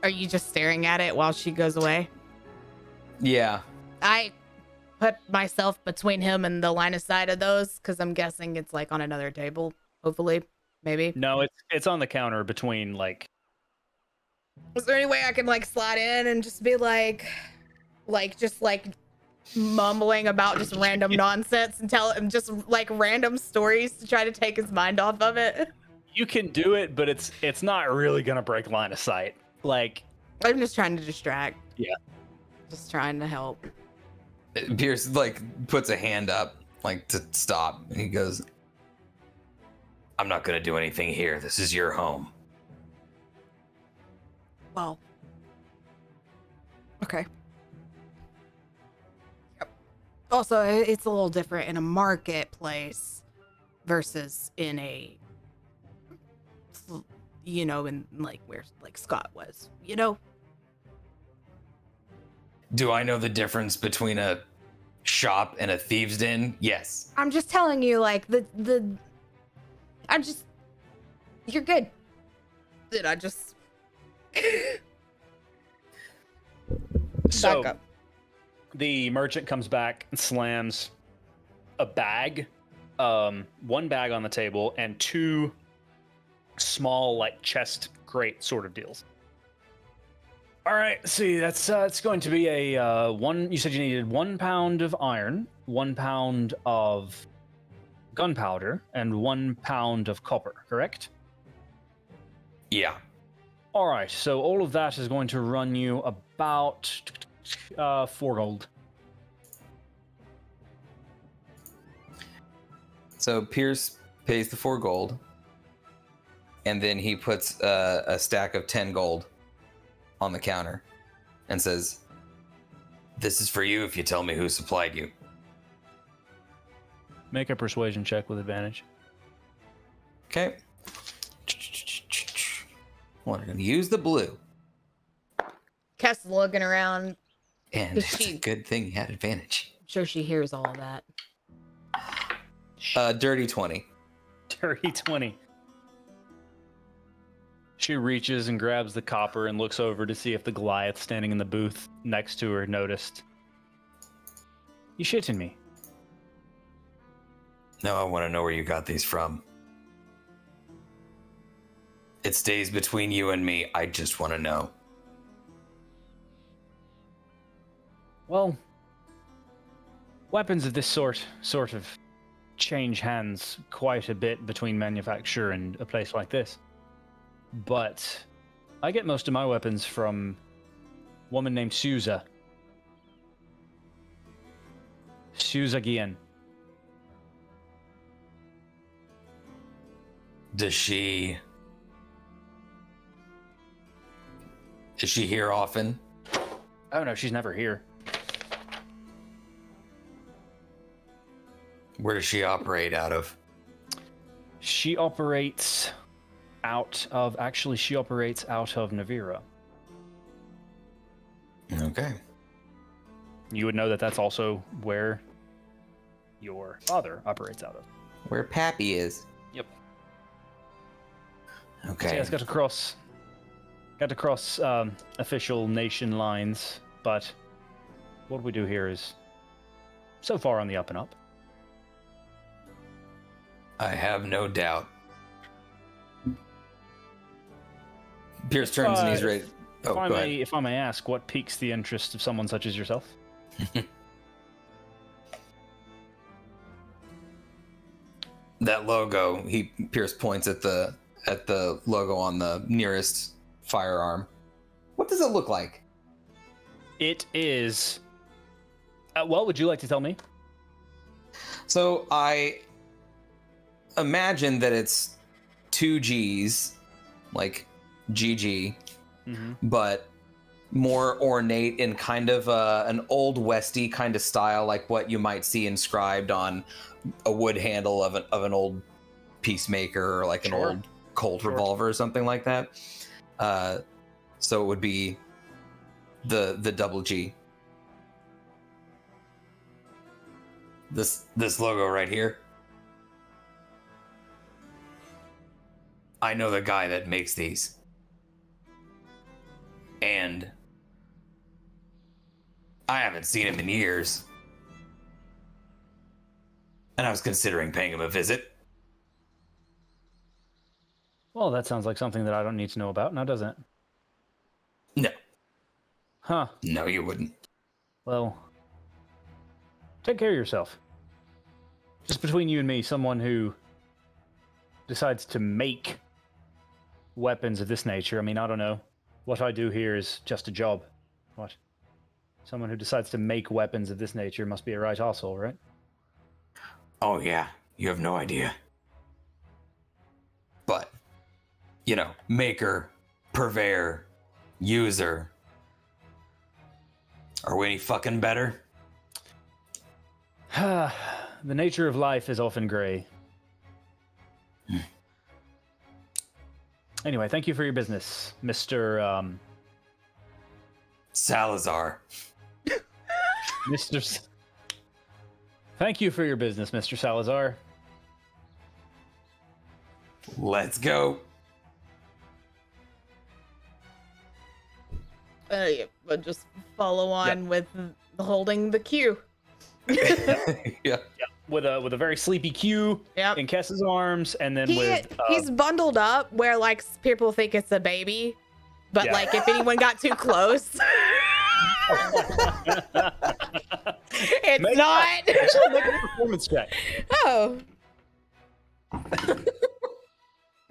Are you just staring at it while she goes away? Yeah. I put myself between him and the line of sight of those, because I'm guessing it's like on another table. Hopefully, maybe. No, it's on the counter between like. Is there any way I can like slide in and just be like mumbling about just random nonsense and tell him just like random stories to try to take his mind off of it? You can do it, but it's not really gonna break line of sight. Like, I'm just trying to distract. Yeah. Just trying to help. Pierce like puts a hand up like to stop, and he goes, I'm not going to do anything here. This is your home. Well. Okay. Yep. Also, it's a little different in a marketplace versus in a, you know, in like where like Scott was, you know? Do I know the difference between a shop and a thieves' den? Yes. I'm just telling you, like, you're good. Did I just... So, back up. The merchant comes back and slams a bag, one bag on the table, and 2 small, like, chest crate sort of deals. All right, see, that's it's going to be a one. You said you needed 1 pound of iron, 1 pound of gunpowder, and 1 pound of copper, correct? Yeah. All right, so all of that is going to run you about 4 gold. So Pierce pays the 4 gold, and then he puts a stack of 10 gold on the counter and says, This is for you if you tell me who supplied you. Make a persuasion check with advantage. okay. Well, I'm going to use the blue. Kess is looking around. And Is it's she- a good thing you had advantage. I'm sure she hears all of that. Dirty 20. Dirty 20. She reaches and grabs the copper and looks over to see if the Goliath standing in the booth next to her noticed. You shitting me? No, I want to know where you got these from. It stays between you and me. I just want to know. Well, weapons of this sort of change hands quite a bit between manufacture and a place like this. But I get most of my weapons from a woman named Souza. Souza Guillen. Is she here often? Oh no, she's never here. Where does she operate out of? She operates out of Navira. Okay. You would know that that's also where your father operates out of. Where Pappy is. Yep. Okay. So yeah, it's got to cross official nation lines, but what we do here is so far on the up and up. I have no doubt. Pierce turns and he's ready. Oh, go ahead. If I may ask, what piques the interest of someone such as yourself? That logo. Pierce points at the logo on the nearest firearm. What does it look like? It is. Well, would you like to tell me? So I imagine that it's 2 G's, like GG, but more ornate in kind of an old westy kind of style, like what you might see inscribed on a wood handle of an old peacemaker, or like an old Colt revolver or something like that. So it would be the double G. This logo right here. I know the guy that makes these. And I haven't seen him in years. And I was considering paying him a visit. Well, that sounds like something that I don't need to know about, now doesn't it? No. Huh. No, you wouldn't. Well, take care of yourself. Just between you and me, someone who decides to make weapons of this nature, I mean, I don't know. What I do here is just a job. What? Someone who decides to make weapons of this nature must be a right arsehole, right? Oh, yeah. You have no idea. But, you know, maker, purveyor, user. Are we any fucking better? The nature of life is often gray. Anyway, thank you for your business, Mr. Salazar. Thank you for your business, Mr. Salazar. Let's go. Yeah, but just follow on with holding the Q. Yeah. With a very sleepy Q in Kess's arms, and then he's bundled up where like people think it's a baby, but like if anyone got too close, it's not. Actually, make a performance check. Oh,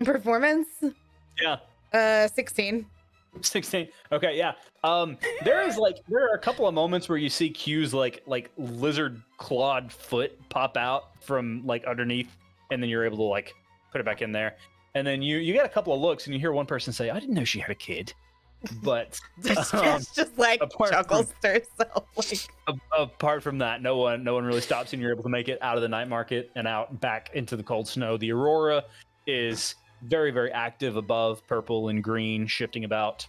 performance. Yeah. 16. 16. Okay, yeah. There are a couple of moments where you see Q's like lizard clawed foot pop out from like underneath, and then you're able to like put it back in there. And then you get a couple of looks, and you hear one person say, "I didn't know she had a kid." But just like chuckles to herself. Like, apart from that, no one really stops, and you're able to make it out of the night market and out back into the cold snow. The aurora is very, very active above, purple and green, shifting about.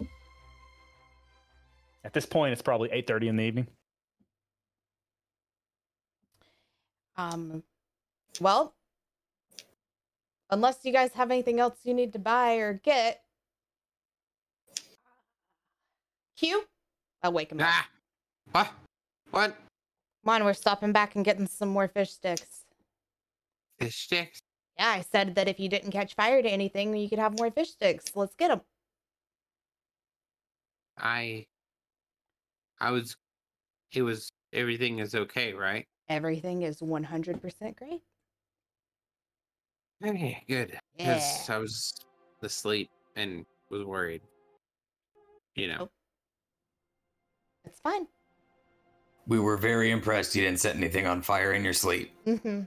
At this point, it's probably 8:30 in the evening. Well, unless you guys have anything else you need to buy or get, Q, I'll wake him up. What? Come on, we're stopping back and getting some more fish sticks. Fish sticks? Yeah, I said that if you didn't catch fire to anything, you could have more fish sticks. Let's get them. Everything is okay, right? Everything is 100% great. Okay, good. Yeah. Because I was asleep and was worried. You know. Oh. It's fine. We were very impressed you didn't set anything on fire in your sleep. Mm-hmm.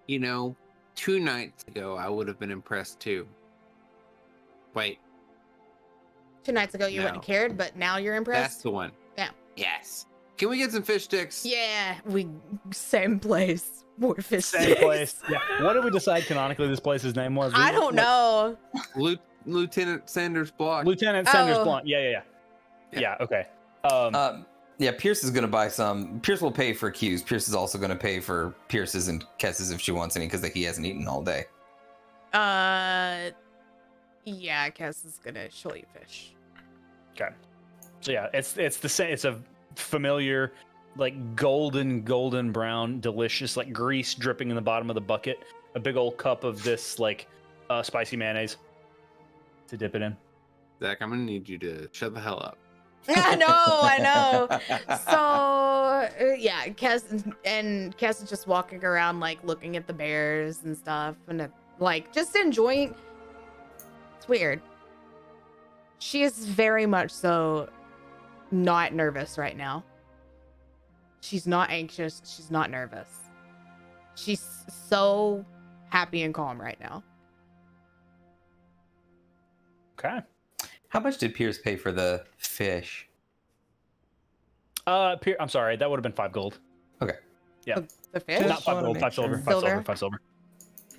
You know, 2 nights ago, I would have been impressed too. Wait. 2 nights ago, you wouldn't have cared, but now you're impressed? That's the one. Yeah. Yes. Can we get some fish sticks? Yeah, same place. More fish Same sticks. place. Yeah. What did we decide canonically this place's name was? I don't know. Lieutenant Sanders Block. Lieutenant Sanders Blunt. Yeah. Okay. Yeah, Pierce is going to buy some. Pierce will pay for Q's. Pierce is also going to pay for Pierce's and Kess's if she wants any, because he hasn't eaten all day. Yeah, Kess is she'll eat fish. Okay. So yeah, it's the same. It's a familiar, like golden brown, delicious, like grease dripping in the bottom of the bucket. A big old cup of this like spicy mayonnaise. to dip it in. Zach, I'm gonna need you to shut the hell up. I know. So yeah, Cass is just walking around like looking at the bears and stuff, and like just enjoying. It's weird. She is very much so not nervous right now. She's not anxious. She's not nervous. She's so happy and calm right now. Okay. How much did Pierce pay for the fish? I'm sorry, that would have been 5 gold. Okay. Yeah. The fish? Not 5 gold, 5 silver, 5 silver, 5 silver.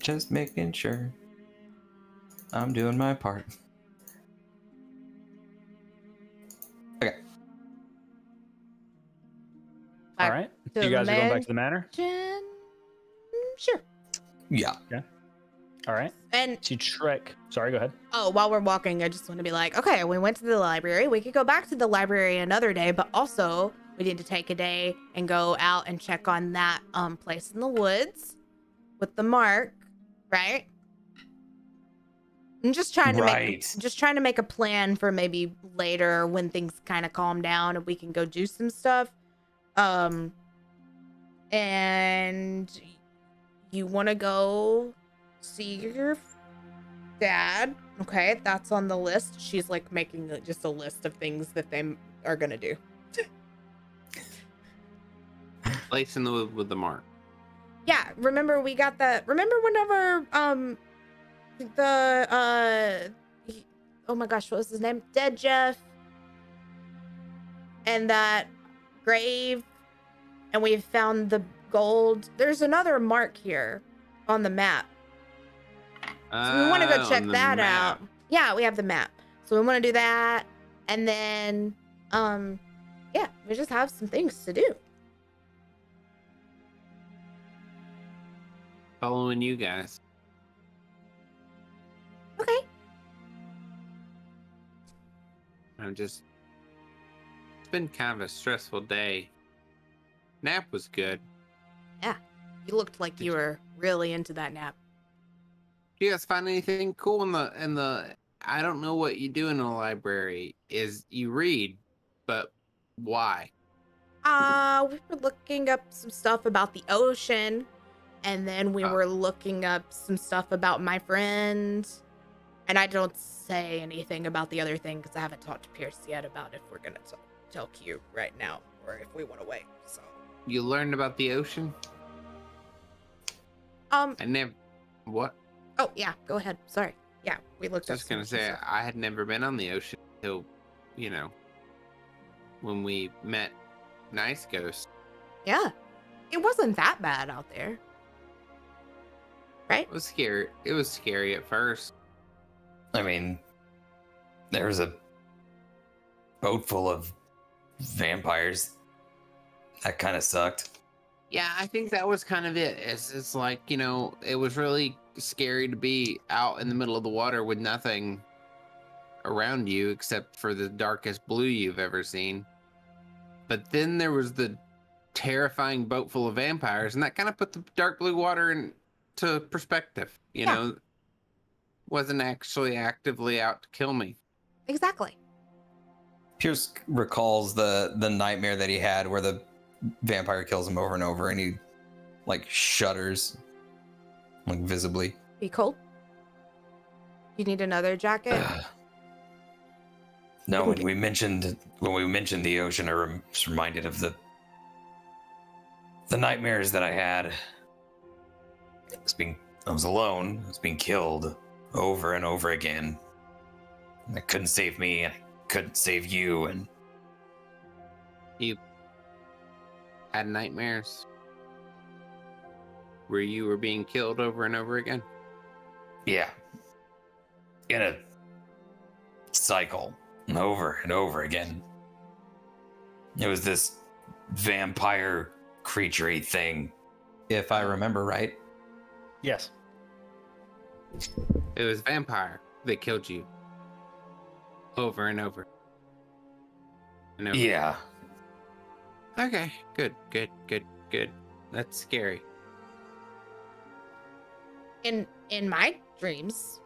Just making sure I'm doing my part. Okay. All right. You guys are going back to the manor? Sure. Yeah. Okay. All right. And to trek. Sorry, go ahead. Oh, while we're walking, I just want to be like, okay, we went to the library. We could go back to the library another day, but also we need to take a day and go out and check on that place in the woods with the mark, right? I'm just trying to make a plan for maybe later when things kind of calm down and we can go do some stuff. And you want to go see your dad? Okay, that's on the list. She's like making just a list of things that they are gonna do. Place in the wood with the mark. Yeah, remember we got that. Remember whenever oh my gosh, what was his name? Dead Jeff. And that grave, and we found the gold. There's another mark here on the map. So we want to go check that out. Yeah, we have the map. So we want to do that. And then, yeah, we just have some things to do. Following you guys. Okay. It's been kind of a stressful day. Nap was good. Yeah, you looked like you were really into that nap. Do you guys find anything cool in the I don't know what you do in a library is you read, but why? We were looking up some stuff about the ocean, and then we were looking up some stuff about my friend, and I don't say anything about the other thing because I haven't talked to Pierce yet about if we're gonna tell Q right now or if we want to wait. So you learned about the ocean? I never. What? Oh, yeah, go ahead. Sorry. Yeah, we looked up. Just gonna say, I had never been on the ocean until, when we met Nice Ghost. Yeah, it wasn't that bad out there, right? It was scary. It was scary at first. I mean, there was a boat full of vampires. That kind of sucked. Yeah, I think that was kind of it. It's like, it was really scary to be out in the middle of the water with nothing around you except for the darkest blue you've ever seen. But then there was the terrifying boat full of vampires, and that kind of put the dark blue water into perspective. You know, wasn't actually actively out to kill me. Exactly. Pierce recalls the nightmare that he had where the vampire kills him over and over, and he like shudders, like visibly. Be cold. You need another jacket? No, when we mentioned the ocean, I was reminded of the nightmares that I had. I was alone. I was being killed over and over again. And it couldn't save me, and I couldn't save you, and you had nightmares where you were being killed over and over again? Yeah. In a cycle, over and over again. It was this vampire creature-y thing, if I remember right. Yes. It was vampire that killed you over and over. And over. Yeah. Okay, good. That's scary. In my dreams,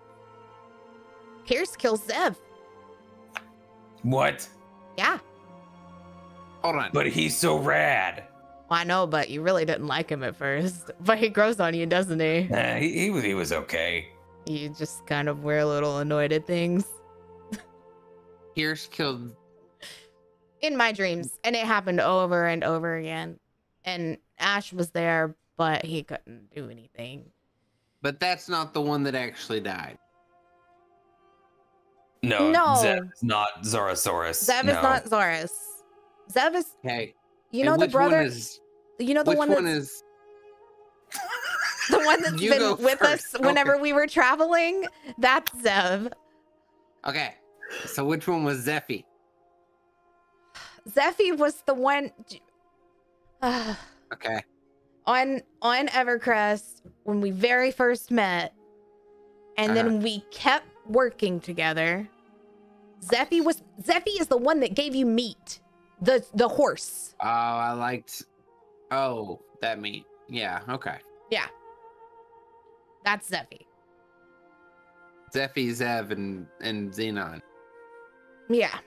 Pierce kills Zev. What? Yeah. Hold on. But he's so rad. Well, I know, but you really didn't like him at first. But he grows on you, doesn't he? He was okay. You just kind of were a little annoyed at things. Pierce killed. In my dreams. And it happened over and over again. And Ash was there, but he couldn't do anything. But that's not the one that actually died. No, No. Zev is not Zorosaurus. Zev is not Zorus. Zev is, Okay. you know, And the which brother. One is, You know, the which one one that's is? the one that's You been go with first. us whenever Okay. we were traveling. That's Zev. Okay. So which one was Zeffy? Zeffy was the one Okay. on Evercrest when we very first met, and then we kept working together. Zeffy is the one that gave you meat, the horse. Oh, I liked. Oh, that meat. Yeah. Okay. Yeah, that's Zeffy. Zeffy, Zev, and Xenon. Yeah.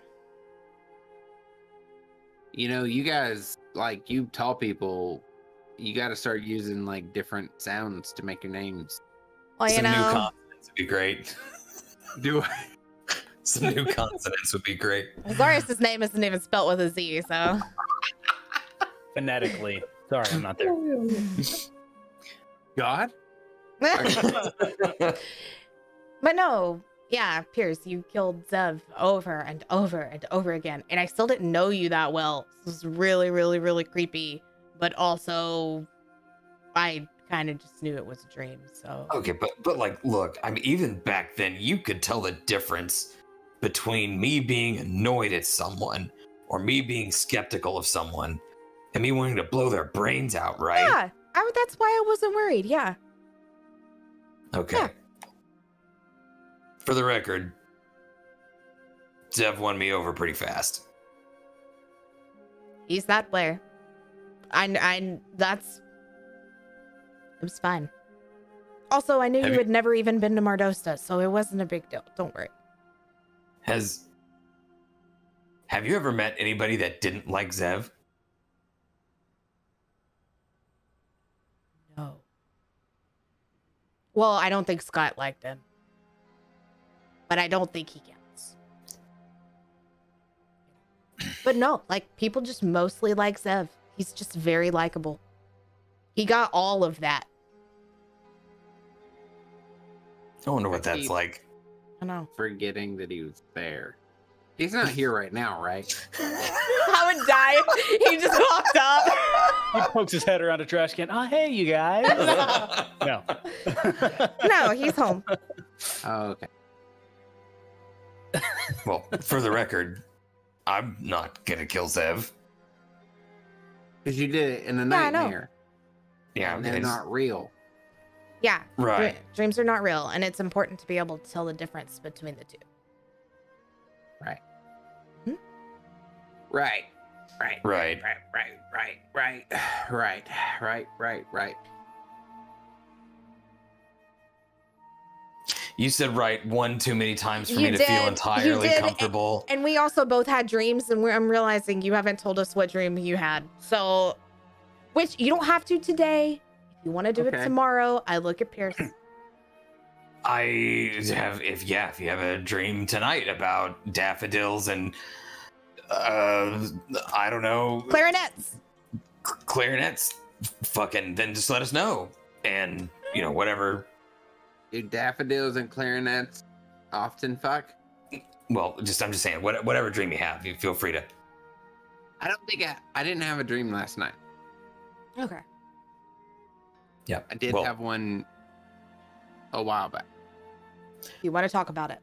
You know, you guys, like, you tall people, you got to start using, like, different sounds to make your names. Well, you Some new know, consonants would be great. Do I? Some new consonants would be great. Zarius' name isn't even spelt with a Z, so. Phonetically. Sorry, I'm not there. God? But no, yeah, Pierce, you killed Zev over and over and over again. And I still didn't know you that well. This was really, really, really creepy. But also, I kind of just knew it was a dream, so. Okay, but like, look, I mean, even back then, you could tell the difference between me being annoyed at someone or me being skeptical of someone and me wanting to blow their brains out, right? Yeah, that's why I wasn't worried, yeah. Okay. Yeah. For the record, Zev won me over pretty fast. He's that player. It was fine. Also, I knew you had never even been to Mardosta, so it wasn't a big deal. Don't worry. Have you ever met anybody that didn't like Zev? No. Well, I don't think Scott liked him. But I don't think he counts. But no, like, people just mostly like Zev. He's just very likable. He got all of that. I wonder what that's like. I know. Forgetting that he was there. He's not here right now, right? I would die if he just walked up. He pokes his head around a trash can. Oh, hey, you guys. No. No, he's home. Oh, okay. Well, for the record, I'm not gonna kill Zev. Because you did it in a Yeah, I know. nightmare. Yeah, And they're not real. Yeah. Right. Dreams are not real, and it's important to be able to tell the difference between the two. Right. Hmm? Right. Right. Right. Right. You said right one too many times for me You to did. feel You entirely did. comfortable. And we also both had dreams, and I'm realizing you haven't told us what dream you had. So, which you don't have to today. If you want to do it Okay. tomorrow, I look at Pierce. If you have a dream tonight about daffodils and I don't know, Clarinets. clarinets, fucking then just let us know. And you know, whatever. Do daffodils and clarinets often fuck? Well, I'm just saying, whatever dream you have, you feel free to. I don't think I didn't have a dream last night. Okay. Yeah. I did have one a while back. You want to talk about it?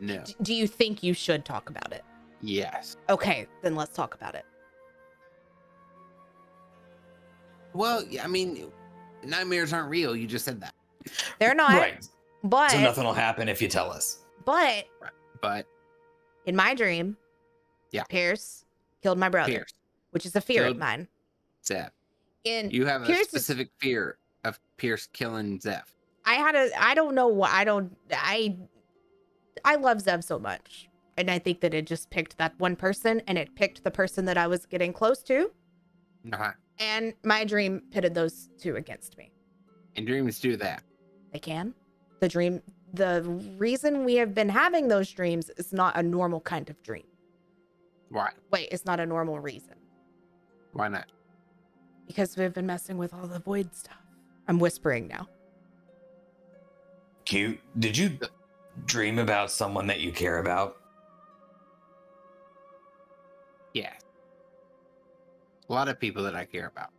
No. Do you think you should talk about it? Yes. Okay, then let's talk about it. Well, yeah, I mean, nightmares aren't real. You just said that. They're not. Right. But So nothing will happen if you tell us. but But in my dream, Yeah. Pierce killed my brother, Pierce, which is a fear of Killed- mine. Zev, In you have a Pierce is- specific fear of Pierce killing Zev. I don't know what I I love Zev so much. And I think that it just picked that one person, and it picked the person that I was getting close to. Uh-huh. And my dream pitted those two against me. And dreams do that. They can. The reason we have been having those dreams is not a normal kind of dream. Why? Wait, it's not a normal reason. Why not? Because we've been messing with all the void stuff. I'm whispering now. Cute. Did you dream about someone that you care about? Yeah. A lot of people that I care about.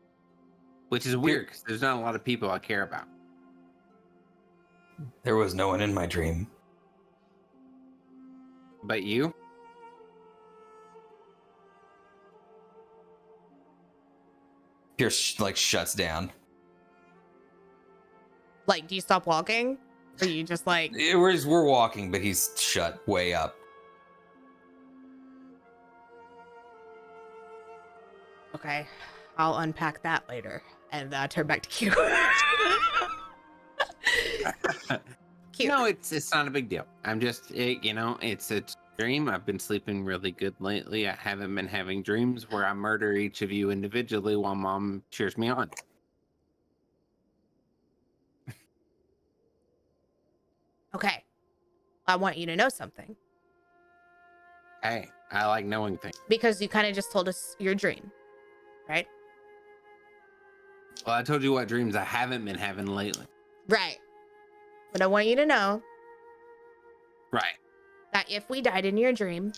Which is weird, because there's not a lot of people I care about. There was no one in my dream. But you? Pierce, like, shuts down. Like, do you stop walking? Or you just like... We're walking, but he's shut way up. Okay, I'll unpack that later and turn back to Q. Q. No, it's not a big deal. I'm just, it's a dream. I've been sleeping really good lately. I haven't been having dreams where I murder each of you individually while Mom cheers me on. Okay, I want you to know something. Hey, I like knowing things. Because you kind of just told us your dream, right? Well, I told you what dreams I haven't been having lately. Right. But I want you to know Right. that if we died in your dream,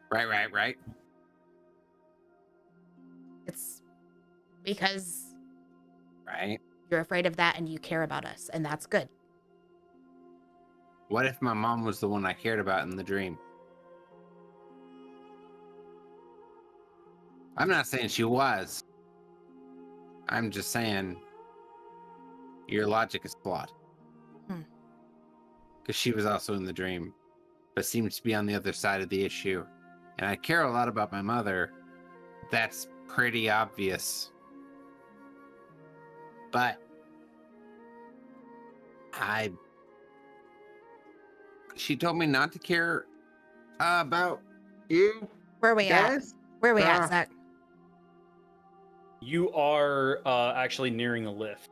Right. it's because Right. you're afraid of that and you care about us, and that's good. What if my mom was the one I cared about in the dream? I'm not saying she was. I'm just saying your logic is flawed. Because she was also in the dream, but seems to be on the other side of the issue. And I care a lot about my mother. That's pretty obvious. But she told me not to care about you. Where are we at? Guys? Where are we at, Zach? You are actually nearing a lift.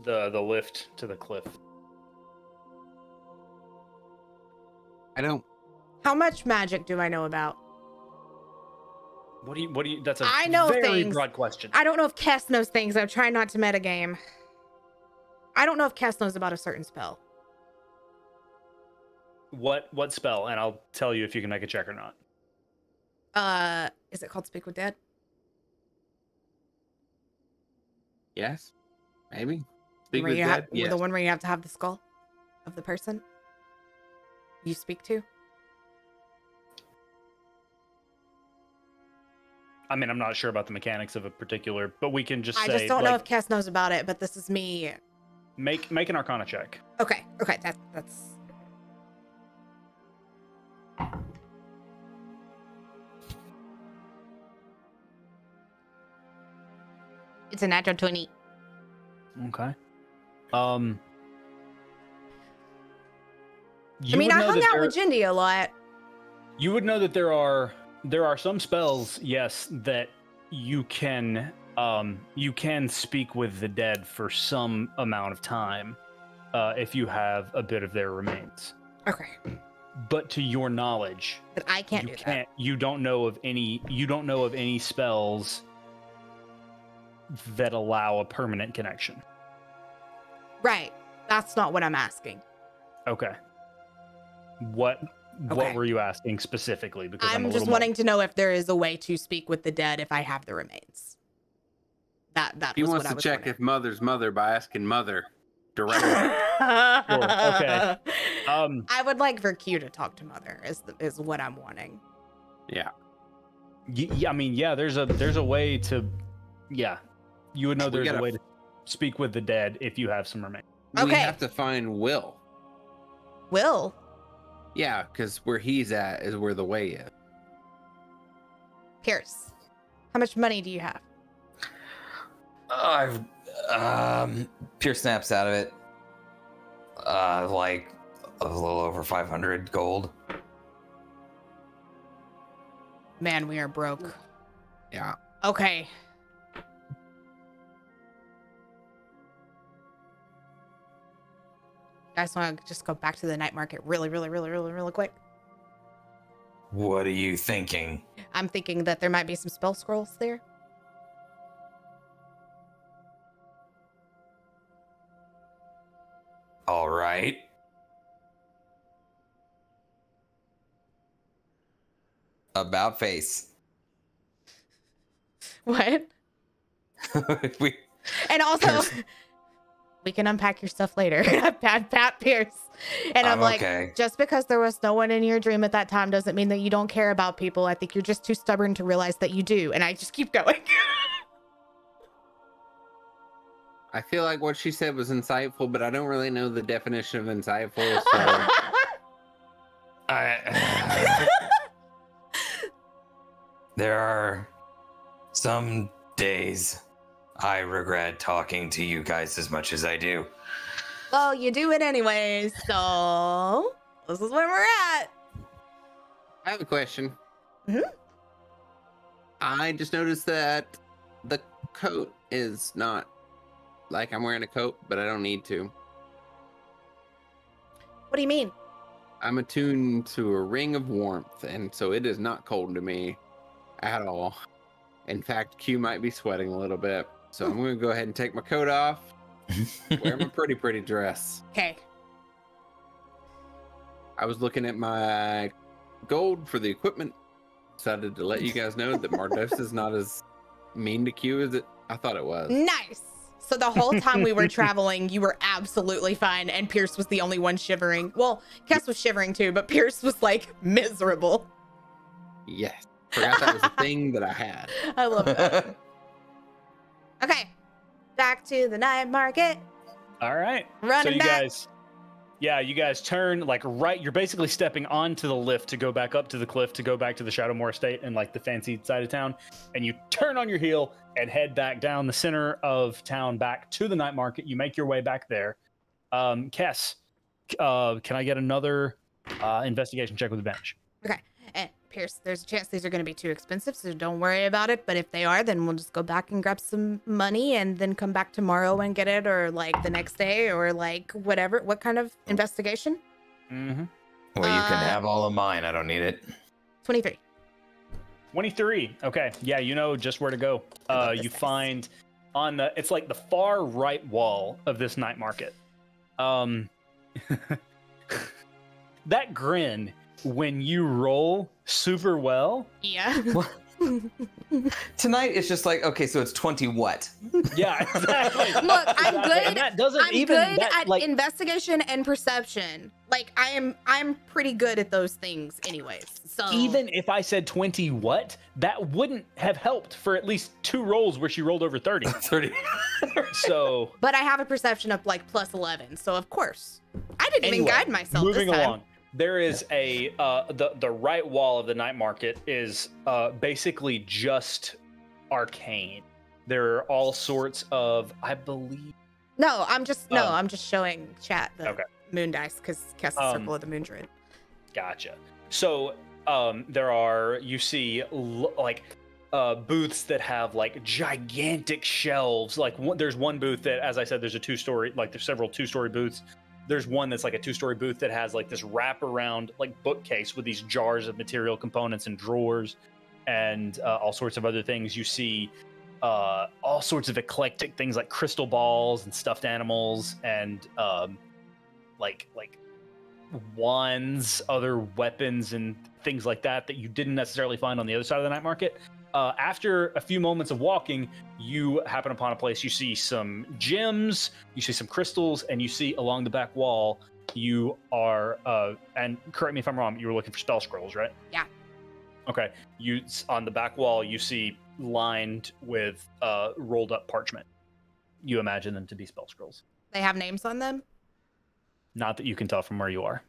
The lift to the cliff. I don't. How much magic do I know about? What do you that's a I know very things. broad question. I don't know if Kess knows things. I'm trying not to metagame. I don't know if Kess knows about a certain spell. What spell? And I'll tell you if you can make a check or not. Is it called Speak with Dead? Yes. Maybe. Speak Where with you dead? have, Yes. The one where you have to have the skull of the person you speak to? I mean, I'm not sure about the mechanics of a particular, but we can just say. I just don't know if Kess knows about it, but this is me. Make an Arcana check. Okay, that's... It's a natural 20. Okay. I mean, I hung out with Jindy a lot. You would know that there are some spells, yes, that you can speak with the dead for some amount of time, if you have a bit of their remains. Okay. But to your knowledge, But I can't do that. You don't know of any spells that allow a permanent connection. Right. That's not what I'm asking. Okay. What Okay. were you asking specifically? Because I'm just wanting to know if there is a way to speak with the dead if I have the remains. That He was wants what I to was check wondering. if Mother's mother by asking Mother directly. Okay. I would like for Q to talk to Mother is what I'm wanting. Yeah. I mean, yeah. There's a way to, yeah. You would know there's a way to speak with the dead if you have some remains. We Okay. have to find Will. Will? Yeah, because where he's at is where the way is. Pierce, how much money do you have? Pierce snaps out of it. Like a little over 500 gold. Man, we are broke. Yeah. Okay. Guys, want to just go back to the night market really quick? What are you thinking? I'm thinking that there might be some spell scrolls there. All right. About face. What? we And also, we can unpack your stuff later. Pat Pierce. And I'm like, okay. just because there was no one in your dream at that time doesn't mean that you don't care about people. I think you're just too stubborn to realize that you do. And I just keep going. I feel like what she said was insightful, but I don't really know the definition of insightful. So There are some days I regret talking to you guys as much as I do. Well, you do it anyways. So this is where we're at. I have a question. Mhm. I just noticed that the coat is not like I'm wearing a coat, but I don't need to. What do you mean? I'm attuned to a ring of warmth, and so it is not cold to me at all. In fact, Q might be sweating a little bit. So I'm going to go ahead and take my coat off, wear my pretty dress. Okay. I was looking at my gold for the equipment. Decided to let you guys know that Mardos is not as mean to Q as I thought it was. Nice. So the whole time we were traveling, you were absolutely fine, and Pierce was the only one shivering. Well, Kess was shivering too, but Pierce was like miserable. Yes. Forgot that was a thing that I had. I love that. Okay. Back to the night market. All right. Running so you back. guys, yeah, you guys turn like right. You're basically stepping onto the lift to go back up to the cliff to go back to the Shadowmoor estate and like the fancy side of town, and you turn on your heel and head back down the center of town back to the night market. You make your way back there. Kess, can I get another investigation check with advantage? Okay. And Pierce, there's a chance these are going to be too expensive, so don't worry about it. But if they are, then we'll just go back and grab some money and then come back tomorrow and get it, or like the next day, or like whatever. What kind of investigation? Mm-hmm. Well, you can have all of mine. I don't need it. 23. 23. Okay. Yeah, you know just where to go. You find on the, it's like the far right wall of this night market. That grin when you roll super well. Yeah. Tonight it's just like, okay, so it's 20 what? Yeah, exactly. Look, I'm Exactly. good. And that doesn't I'm even good that, at like, investigation and perception. Like I'm pretty good at those things anyways. So even if I said 20 what, that wouldn't have helped for at least 2 rolls where she rolled over 30. 30. So but I have a perception of like plus 11. So of course. I didn't even anyway, guide myself moving this time. along. There is a the right wall of the night market is basically just arcane. There are all sorts of, I believe. No, I'm just showing chat the Okay. moon dice because Kess circle of the moon druid. Gotcha. So there are, you see booths that have like gigantic shelves. Like there's one booth that, as I said, there's a 2-story, like there's several 2-story booths. There's one that's like a 2-story booth that has like this wraparound like bookcase with these jars of material components and drawers and all sorts of other things. You see all sorts of eclectic things like crystal balls and stuffed animals and like wands, other weapons and things like that that you didn't necessarily find on the other side of the night market. After a few moments of walking, you happen upon a place. You see some gems, you see some crystals, and you see along the back wall, you are, and correct me if I'm wrong, you were looking for spell scrolls, right? Yeah. Okay. On the back wall, you see lined with rolled up parchment. You imagine them to be spell scrolls. They have names on them? Not that you can tell from where you are.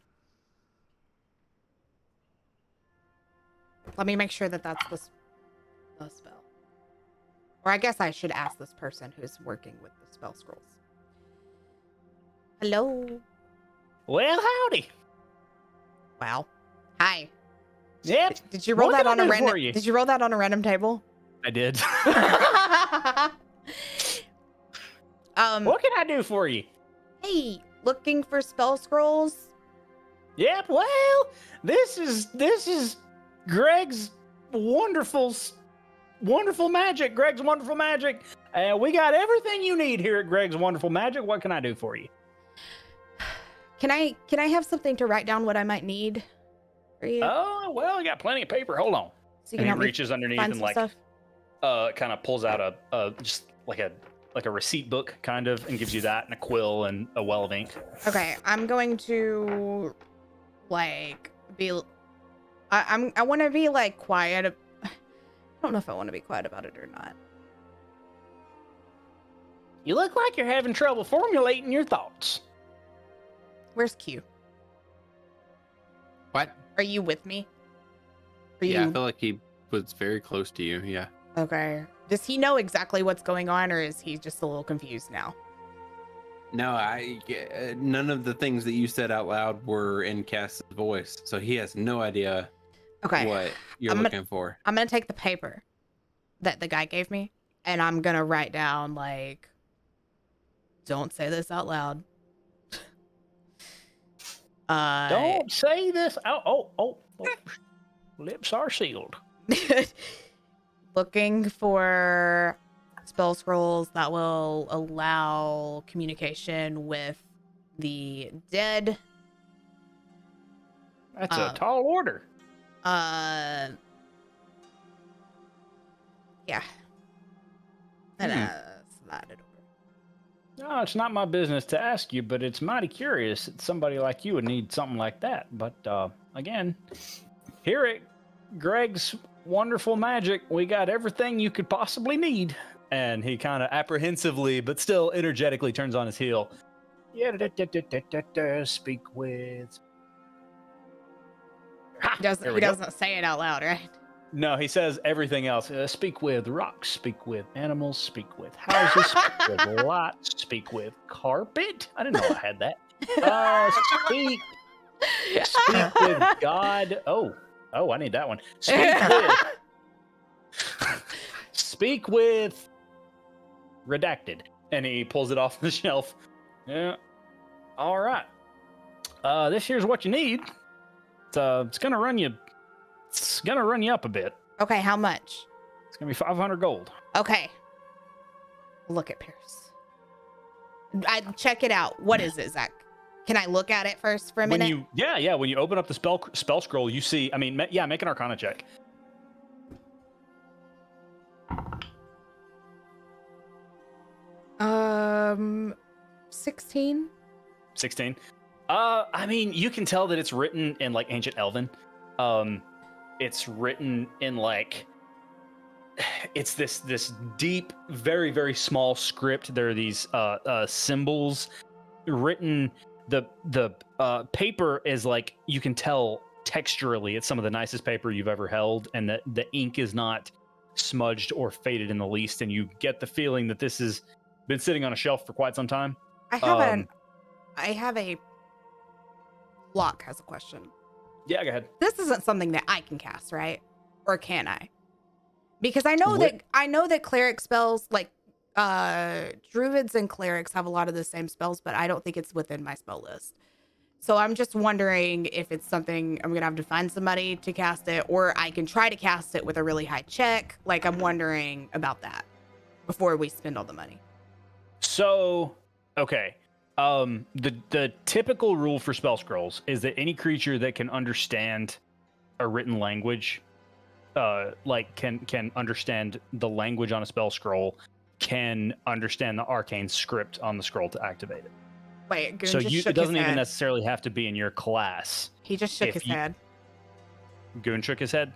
Let me make sure that that's the spell. Or I guess I should ask this person who's working with the spell scrolls. Hello? Well, howdy. Wow. Hi. Yep. Did you roll What that can on I a do random? for you? Did you roll that on a random table? I did. Um. What can I do for you? Hey, looking for spell scrolls? Yep. Well, this is Greg's wonderful magic. Greg's wonderful magic. We got everything you need here at Greg's Wonderful Magic. What can I do for you? Can I have something to write down what I might need for you? Oh, well, I got plenty of paper. Hold on. So you And can he help me reaches underneath find and some stuff? kind of pulls out a just like a receipt book kind of and gives you that and a quill and a well of ink. Okay, I'm going to like be. I want to be like quiet. I don't know if I want to be quiet about it or not. You look like you're having trouble formulating your thoughts. Where's Q? What? Are you with me? Are Yeah, I you feel like he was very close to you. Yeah. okay? Does he know exactly what's going on, or is he just a little confused now? No, none of the things that you said out loud were in Cass's voice, so he has no idea Okay. what you're I'm looking for. I'm gonna take the paper that the guy gave me, and I'm gonna write down like, don't say this out loud. Don't say this. Oh. Lips are sealed. Looking for spell scrolls that will allow communication with the dead. That's a tall order. Yeah. And slide it over. No, it's not my business to ask you, but it's mighty curious that somebody like you would need something like that. But again, here at Greg's Wonderful Magic, we got everything you could possibly need. And he kind of apprehensively, but still energetically turns on his heel. Speak with. He doesn't say it out loud, right? No, he says everything else. Speak with rocks, speak with animals, speak with houses, speak with lots, speak with carpet. I didn't know I had that. Speak with God. Oh, I need that one. Speak with redacted. And he pulls it off the shelf. Yeah. All right. This here's what you need. It's gonna run you. It's gonna run you up a bit. Okay, how much? It's gonna be 500 gold. Okay. Look at Pierce. I check it out. What is it, Zach? Can I look at it first for a minute? When you open up the spell scroll, you see. I mean, make an Arcana check. Um, 16. 16. I mean, you can tell that it's written in like ancient Elven. It's written in like it's this deep, very, very small script. There are these symbols written. The paper is like, you can tell texturally it's some of the nicest paper you've ever held, and that the ink is not smudged or faded in the least, and you get the feeling that this has been sitting on a shelf for quite some time. I have a Locke has a question. Yeah, go ahead. This isn't something that I can cast, right? Or can I? Because I know that cleric spells, like druids and clerics, have a lot of the same spells, but I don't think it's within my spell list. So I'm just wondering if it's something I'm gonna have to find somebody to cast it, or I can try to cast it with a really high check. Like, I'm wondering about that before we spend all the money. So, okay. The typical rule for spell scrolls is that any creature that can understand a written language, can understand the language on a spell scroll, can understand the arcane script on the scroll to activate it. Wait, Goon so just shook it doesn't his even head. necessarily have to be in your class. He just shook his head. Goon shook his head.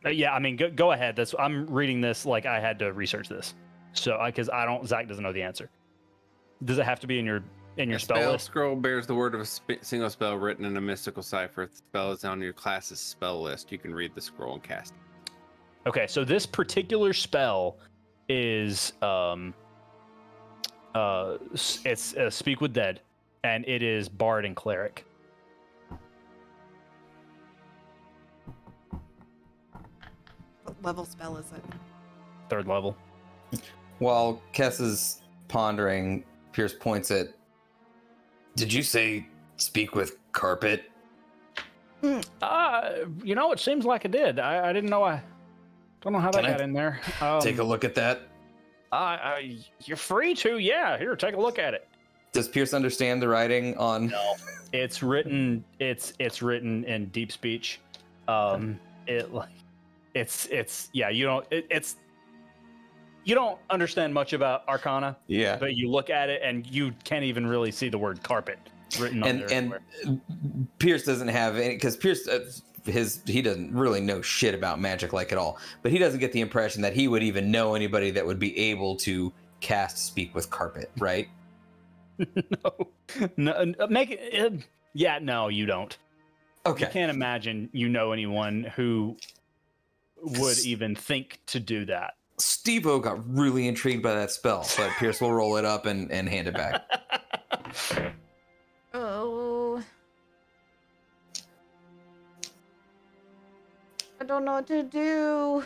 Yeah, I mean, go ahead. I'm reading this like I had to research this. So, because Zach doesn't know the answer. Does it have to be in your spell list? Scroll bears the word of a single spell written in a mystical cipher. If the spell is on your class's spell list, you can read the scroll and cast it. Okay, so this particular spell is it's Speak with Dead. and it is Bard and Cleric. What level spell is it? 3rd level. While Kess is pondering, Pierce points at. Did you say speak with carpet? It seems like it did. I didn't know. I don't know how that got in there. Take a look at that. You're free to. Yeah, here, take a look at it. Does Pierce understand the writing on? No, it's written. It's written in deep speech. You don't understand much about Arcana. Yeah. But you look at it and you can't even really see the word carpet written on there. And Pierce doesn't have any, because Pierce he doesn't really know shit about magic like at all. But he doesn't get the impression that he would even know anybody that would be able to cast speak with carpet, right? No, no, you don't. Okay. You can't imagine anyone who would even think to do that. Steve-O got really intrigued by that spell, but Pierce will roll it up and hand it back. Oh. I don't know what to do.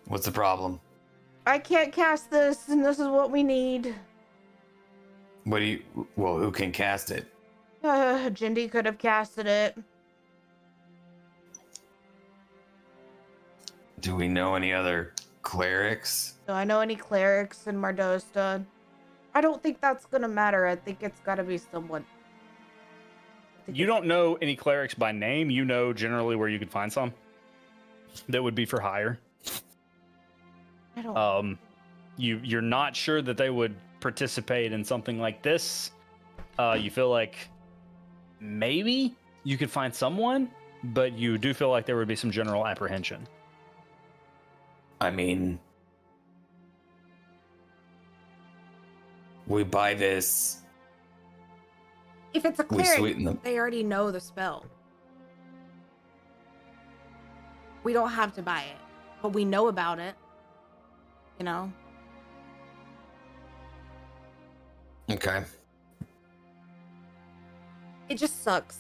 What's the problem? I can't cast this, and this is what we need. Who can cast it? Jindy could have casted it. Do we know any other clerics? Do I know any clerics in Mardosta? I don't think that's gonna matter. I think it's gotta be someone. You don't know any clerics by name. You know generally where you could find some that would be for hire. I don't. You're not sure that they would participate in something like this. You feel like maybe you could find someone, but you do feel like there would be some general apprehension. I mean, we buy this. If it's a We cleric, sweeten them. they already know the spell. We don't have to buy it, but we know about it. You know? Okay. It just sucks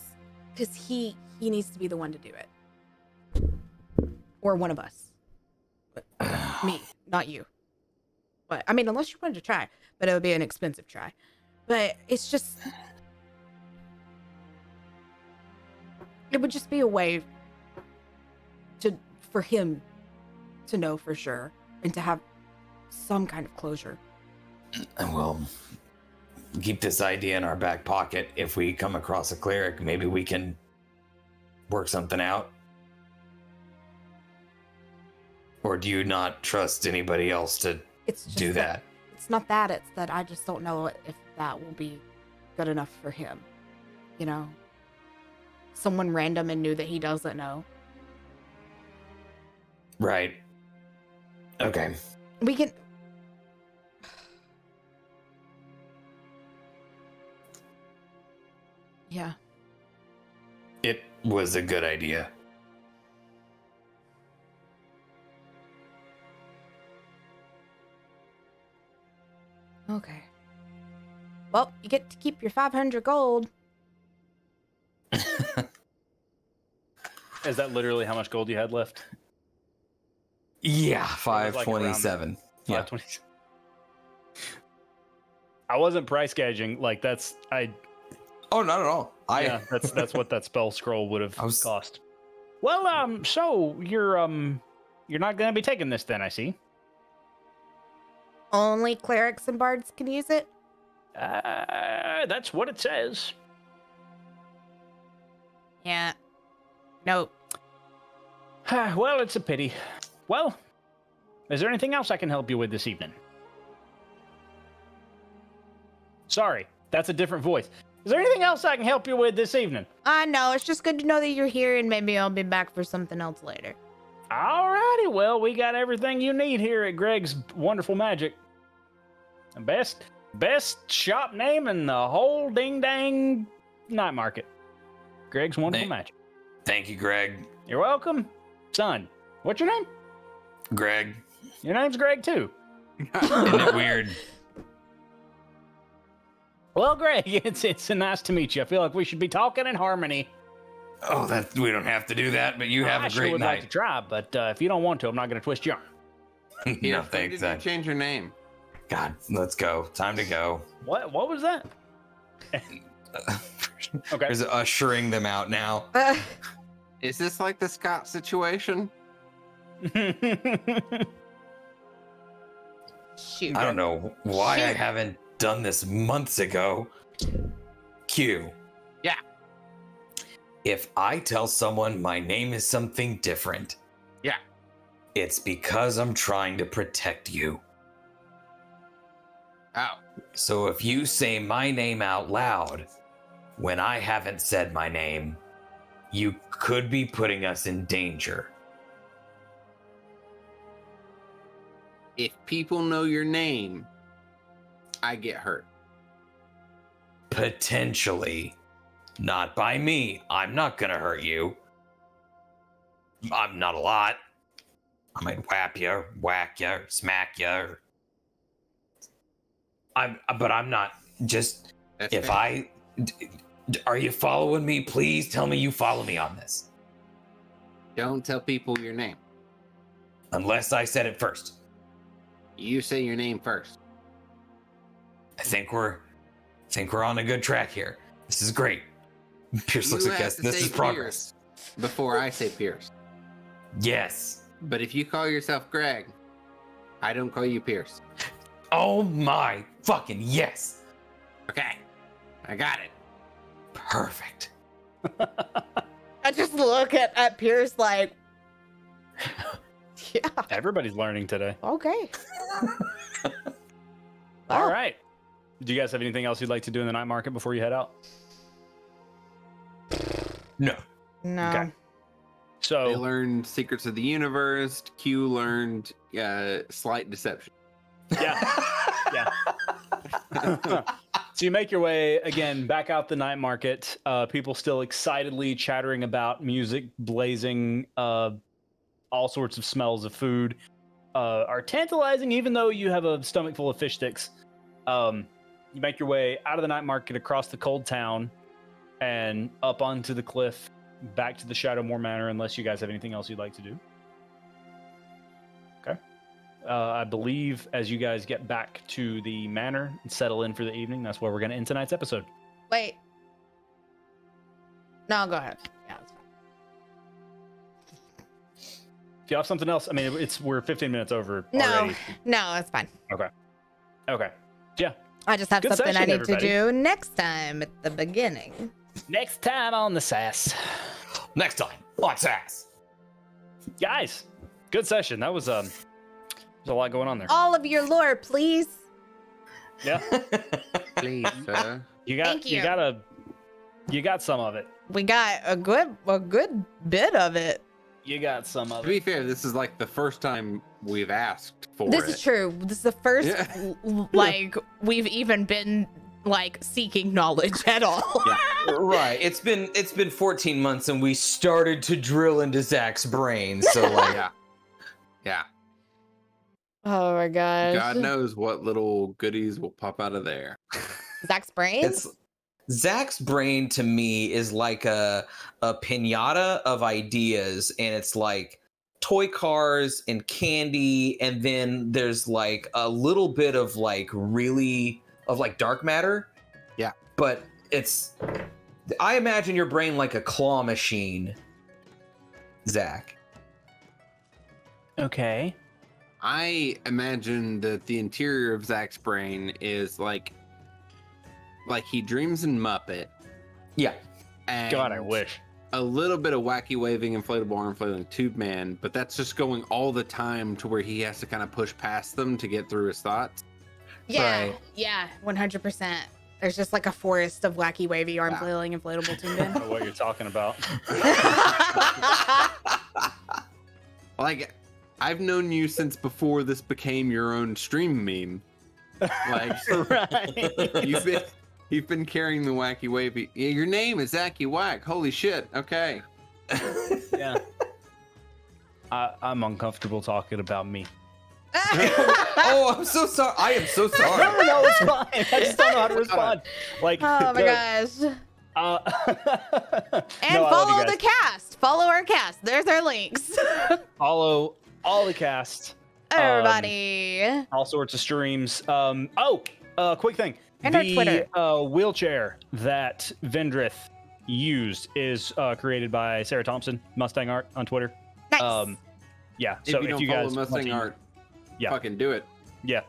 because he needs to be the one to do it, or one of us. But me, not you. But I mean, unless you wanted to try, but it would be an expensive try. But it's just, it would just be a way for him to know for sure and to have some kind of closure. And we'll keep this idea in our back pocket. If we come across a cleric, maybe we can work something out. Or do you not trust anybody else to do that? It's not that. It's that I just don't know if that will be good enough for him. You know? Someone random and new that he doesn't know. Right. Okay. We can... Yeah. It was a good idea. Okay. Well, you get to keep your 500 gold. Is that literally how much gold you had left? Yeah, 527. Yeah. 520. I wasn't price gauging. Like Oh, not at all. That's what that spell scroll would have cost. Well, so you're not gonna be taking this then, I see. Only clerics and bards can use it? That's what it says. Yeah. Nope. Well, it's a pity. Well, is there anything else I can help you with this evening? Sorry, that's a different voice. Is there anything else I can help you with this evening? No, it's just good to know that you're here, and maybe I'll be back for something else later. Alrighty, well, we got everything you need here at Greg's Wonderful Magic. The best shop name in the whole ding-dang night market. Greg's Wonderful Magic. Thank you, Greg. You're welcome. Son, what's your name? Greg. Your name's Greg, too. Isn't it weird? Well, Greg, it's nice to meet you. I feel like we should be talking in harmony. Oh, that we don't have to do that, but you have a I sure great would like to night. try, but if you don't want to, I'm not going to twist your arm. No, When thanks. did you change your name? God, let's go. Time to go. What was that? Okay. There's ushering them out now. Is this like the Scott situation? Shoot. I don't know why I Shoot. haven't done this months ago. Q. Yeah. If I tell someone my name is something different, Yeah. it's because I'm trying to protect you. Oh. So if you say my name out loud when I haven't said my name, you could be putting us in danger. If people know your name, I get hurt. Potentially. Not by me. I'm not gonna hurt you. I'm not a lot. I might whap you, whack you, or smack you. But I'm not. Just That's if fair. are you following me? Please tell me you follow me on this. Don't tell people your name. Unless I said it first. You say your name first. I think we're on a good track here. This is great. Pierce looks You at have Guest. to This say is progress. Pierce before I say Pierce. Yes. But if you call yourself Greg, I don't call you Pierce. Oh my fucking yes. Okay. I got it. Perfect. I just look at Pierce like, yeah, Everybody's learning today. okay. All Wow. right. Do you guys have anything else you'd like to do in the night market before you head out? No. No. Okay. They So, learned Secrets of the Universe. Q learned Slight Deception. yeah. Yeah. So you make your way again back out the night market. People still excitedly chattering about music, blazing, all sorts of smells of food are tantalizing, even though you have a stomach full of fish sticks. You make your way out of the night market across the cold town and up onto the cliff, back to the Shadowmoor Manor, unless you guys have anything else you'd like to do. Okay. I believe as you guys get back to the manor and settle in for the evening, that's where we're going to end tonight's episode. Wait. No, go ahead. Yeah, it's fine. If you have something else, I mean, we're 15 minutes over No, already. no, it's fine. Okay. Yeah. I just have Good something I session, need everybody. to do next time at the beginning. Next time on the SAS. Next time, Lots ass. Guys, good session. That was there's a lot going on there. All of your lore, please. Yeah. Please, sir. Thank you. You got some of it. We got a good bit of it. You got some To of be it. fair, this is like the first time we've asked for This it. is true. This is the first Yeah. like we've even been like seeking knowledge at all. Right. It's been 14 months and we started to drill into Zach's brain. So like Yeah. Oh my gosh. God knows what little goodies will pop out of there. Zach's brain? it's Zach's brain to me is like a piñata of ideas, and it's like toy cars and candy, and then there's like a little bit of like dark matter. Yeah. But I imagine your brain like a claw machine, Zach. Okay. I imagine that the interior of Zach's brain is like he dreams in Muppet. Yeah. And God, I wish. a little bit of wacky waving inflatable arm flailing tube man, but that's just going all the time to where he has to kind of push past them to get through his thoughts. Yeah. Right. Yeah, 100%. There's just like a forest of wacky wavy arm Yeah. flailing inflatable tuned I don't know what you're talking about. Like, I've known you since before this became your own stream meme. Like, Right. you've been carrying the wacky wavy. Yeah, your name is Zachy Wack. Holy shit. Okay. Yeah. I'm uncomfortable talking about me. Oh, I'm so sorry. I am so sorry. No, it's fine. I just don't know how to respond. Like, Oh my gosh. And no, follow the cast. Follow our cast. There's our links. Follow all the cast. Everybody. All sorts of streams. Quick thing. And our Twitter. Wheelchair that Vendrith used is created by Sarah Thompson, Mustang Art on Twitter. Nice. Yeah. If So you if don't you follow guys Mustang want to- Art, Yeah. fucking do it. Yeah,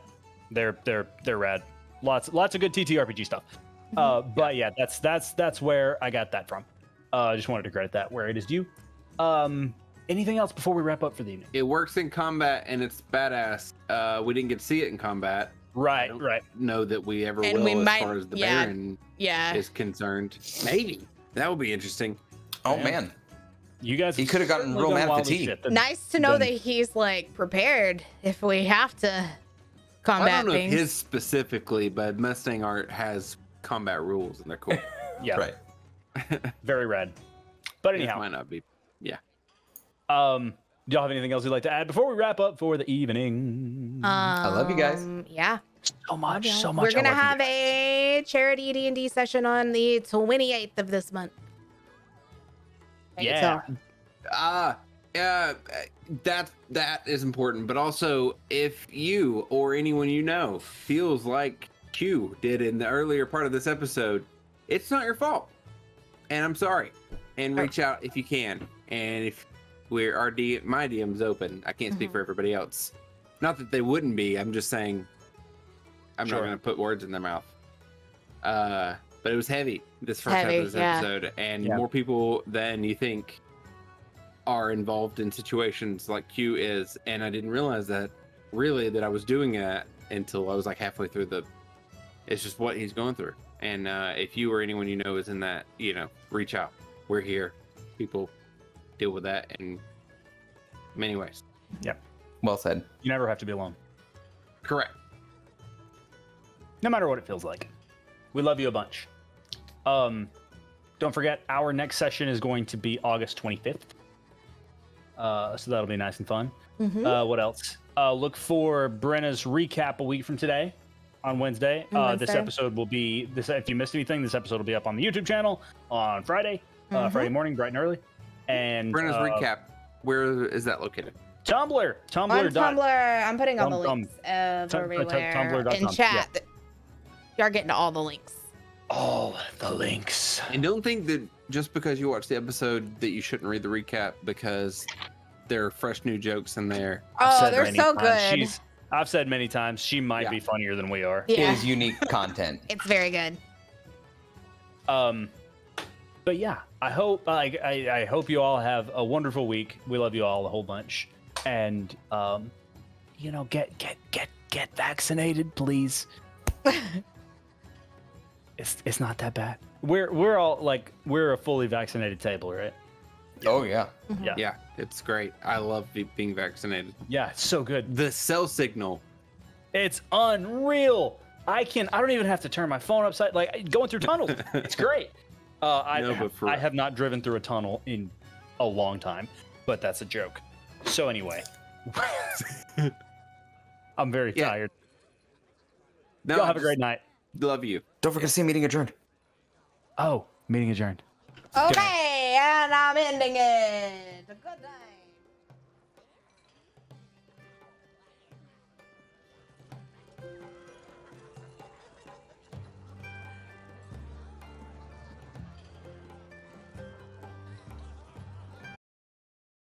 they're rad. Lots of good TTRPG stuff. But yeah, that's where I got that from. Just wanted to credit that where it is due. Anything else before we wrap up for the evening? It works in combat and it's badass. We didn't get to see it in combat. Right. Know that we ever And will we as might- far as the yeah. Baron Yeah. is concerned. Maybe that would be interesting. Oh man, You guys, He could have gotten certainly real done mad at the wildly tea. shit. Nice to know Then- that he's like prepared if we have to I combat don't know things. if his specifically, but Mustang Art has combat rules and they're cool. Yeah, right. very rad. But It anyhow, might not be. Yeah. do y'all have anything else you'd like to add before we wrap up for the evening? I love you guys. Yeah. so much. We're gonna I love you have guys. a charity D&D session on the 28th of this month. Yeah. That is important. But also, if you or anyone you know feels like Q did in the earlier part of this episode, it's not your fault. And I'm sorry. And reach out if you can. And if my DM's open. I can't speak for everybody else. Not that they wouldn't be. I'm just saying I'm Sure. not going to put words in their mouth. But it was heavy this first half Heavy, of this yeah. episode, and Yeah. more people than you think are involved in situations like Q is. And I didn't realize that I was doing that until I was like halfway through it's just what he's going through. And if you or anyone you know is in that, reach out. We're here. People deal with that in many ways. Well said. You never have to be alone, Correct. no matter what it feels like. We love you a bunch. Don't forget, our next session is going to be August 25th. So that'll be nice and fun. What else? Look for Brenna's recap a week from today on Wednesday. This Wednesday. episode will be if you missed anything, this episode will be up on the YouTube channel on Friday, Friday morning, bright and early. And Brenna's recap. Where is that located? Tumblr. On Tumblr, I'm putting all the Tum- links everywhere tumblr.com, in chat. You're getting all the links. all the links. And don't think that just because you watch the episode that you shouldn't read the recap because there are fresh new jokes in there. I've Oh, said they're many so times, good. I've said many times she might Yeah. be funnier than we are. It Yeah, is unique content. it's very good. But yeah, I hope I hope you all have a wonderful week. We love you all a whole bunch, and get vaccinated, please. It's not that bad. We're all we're a fully vaccinated table, right? Oh yeah. Yeah. Yeah, it's great. I love being vaccinated. Yeah, it's so good. The cell signal. It's unreal. I don't even have to turn my phone upside going through tunnels. It's great. No, but for I real. have not driven through a tunnel in a long time, but that's a joke. So anyway, I'm very Yeah. tired. No, Y'all I have a just great night. Love you. Don't forget to see meeting adjourned. Oh, meeting adjourned. Okay, and I'm ending it. Good night.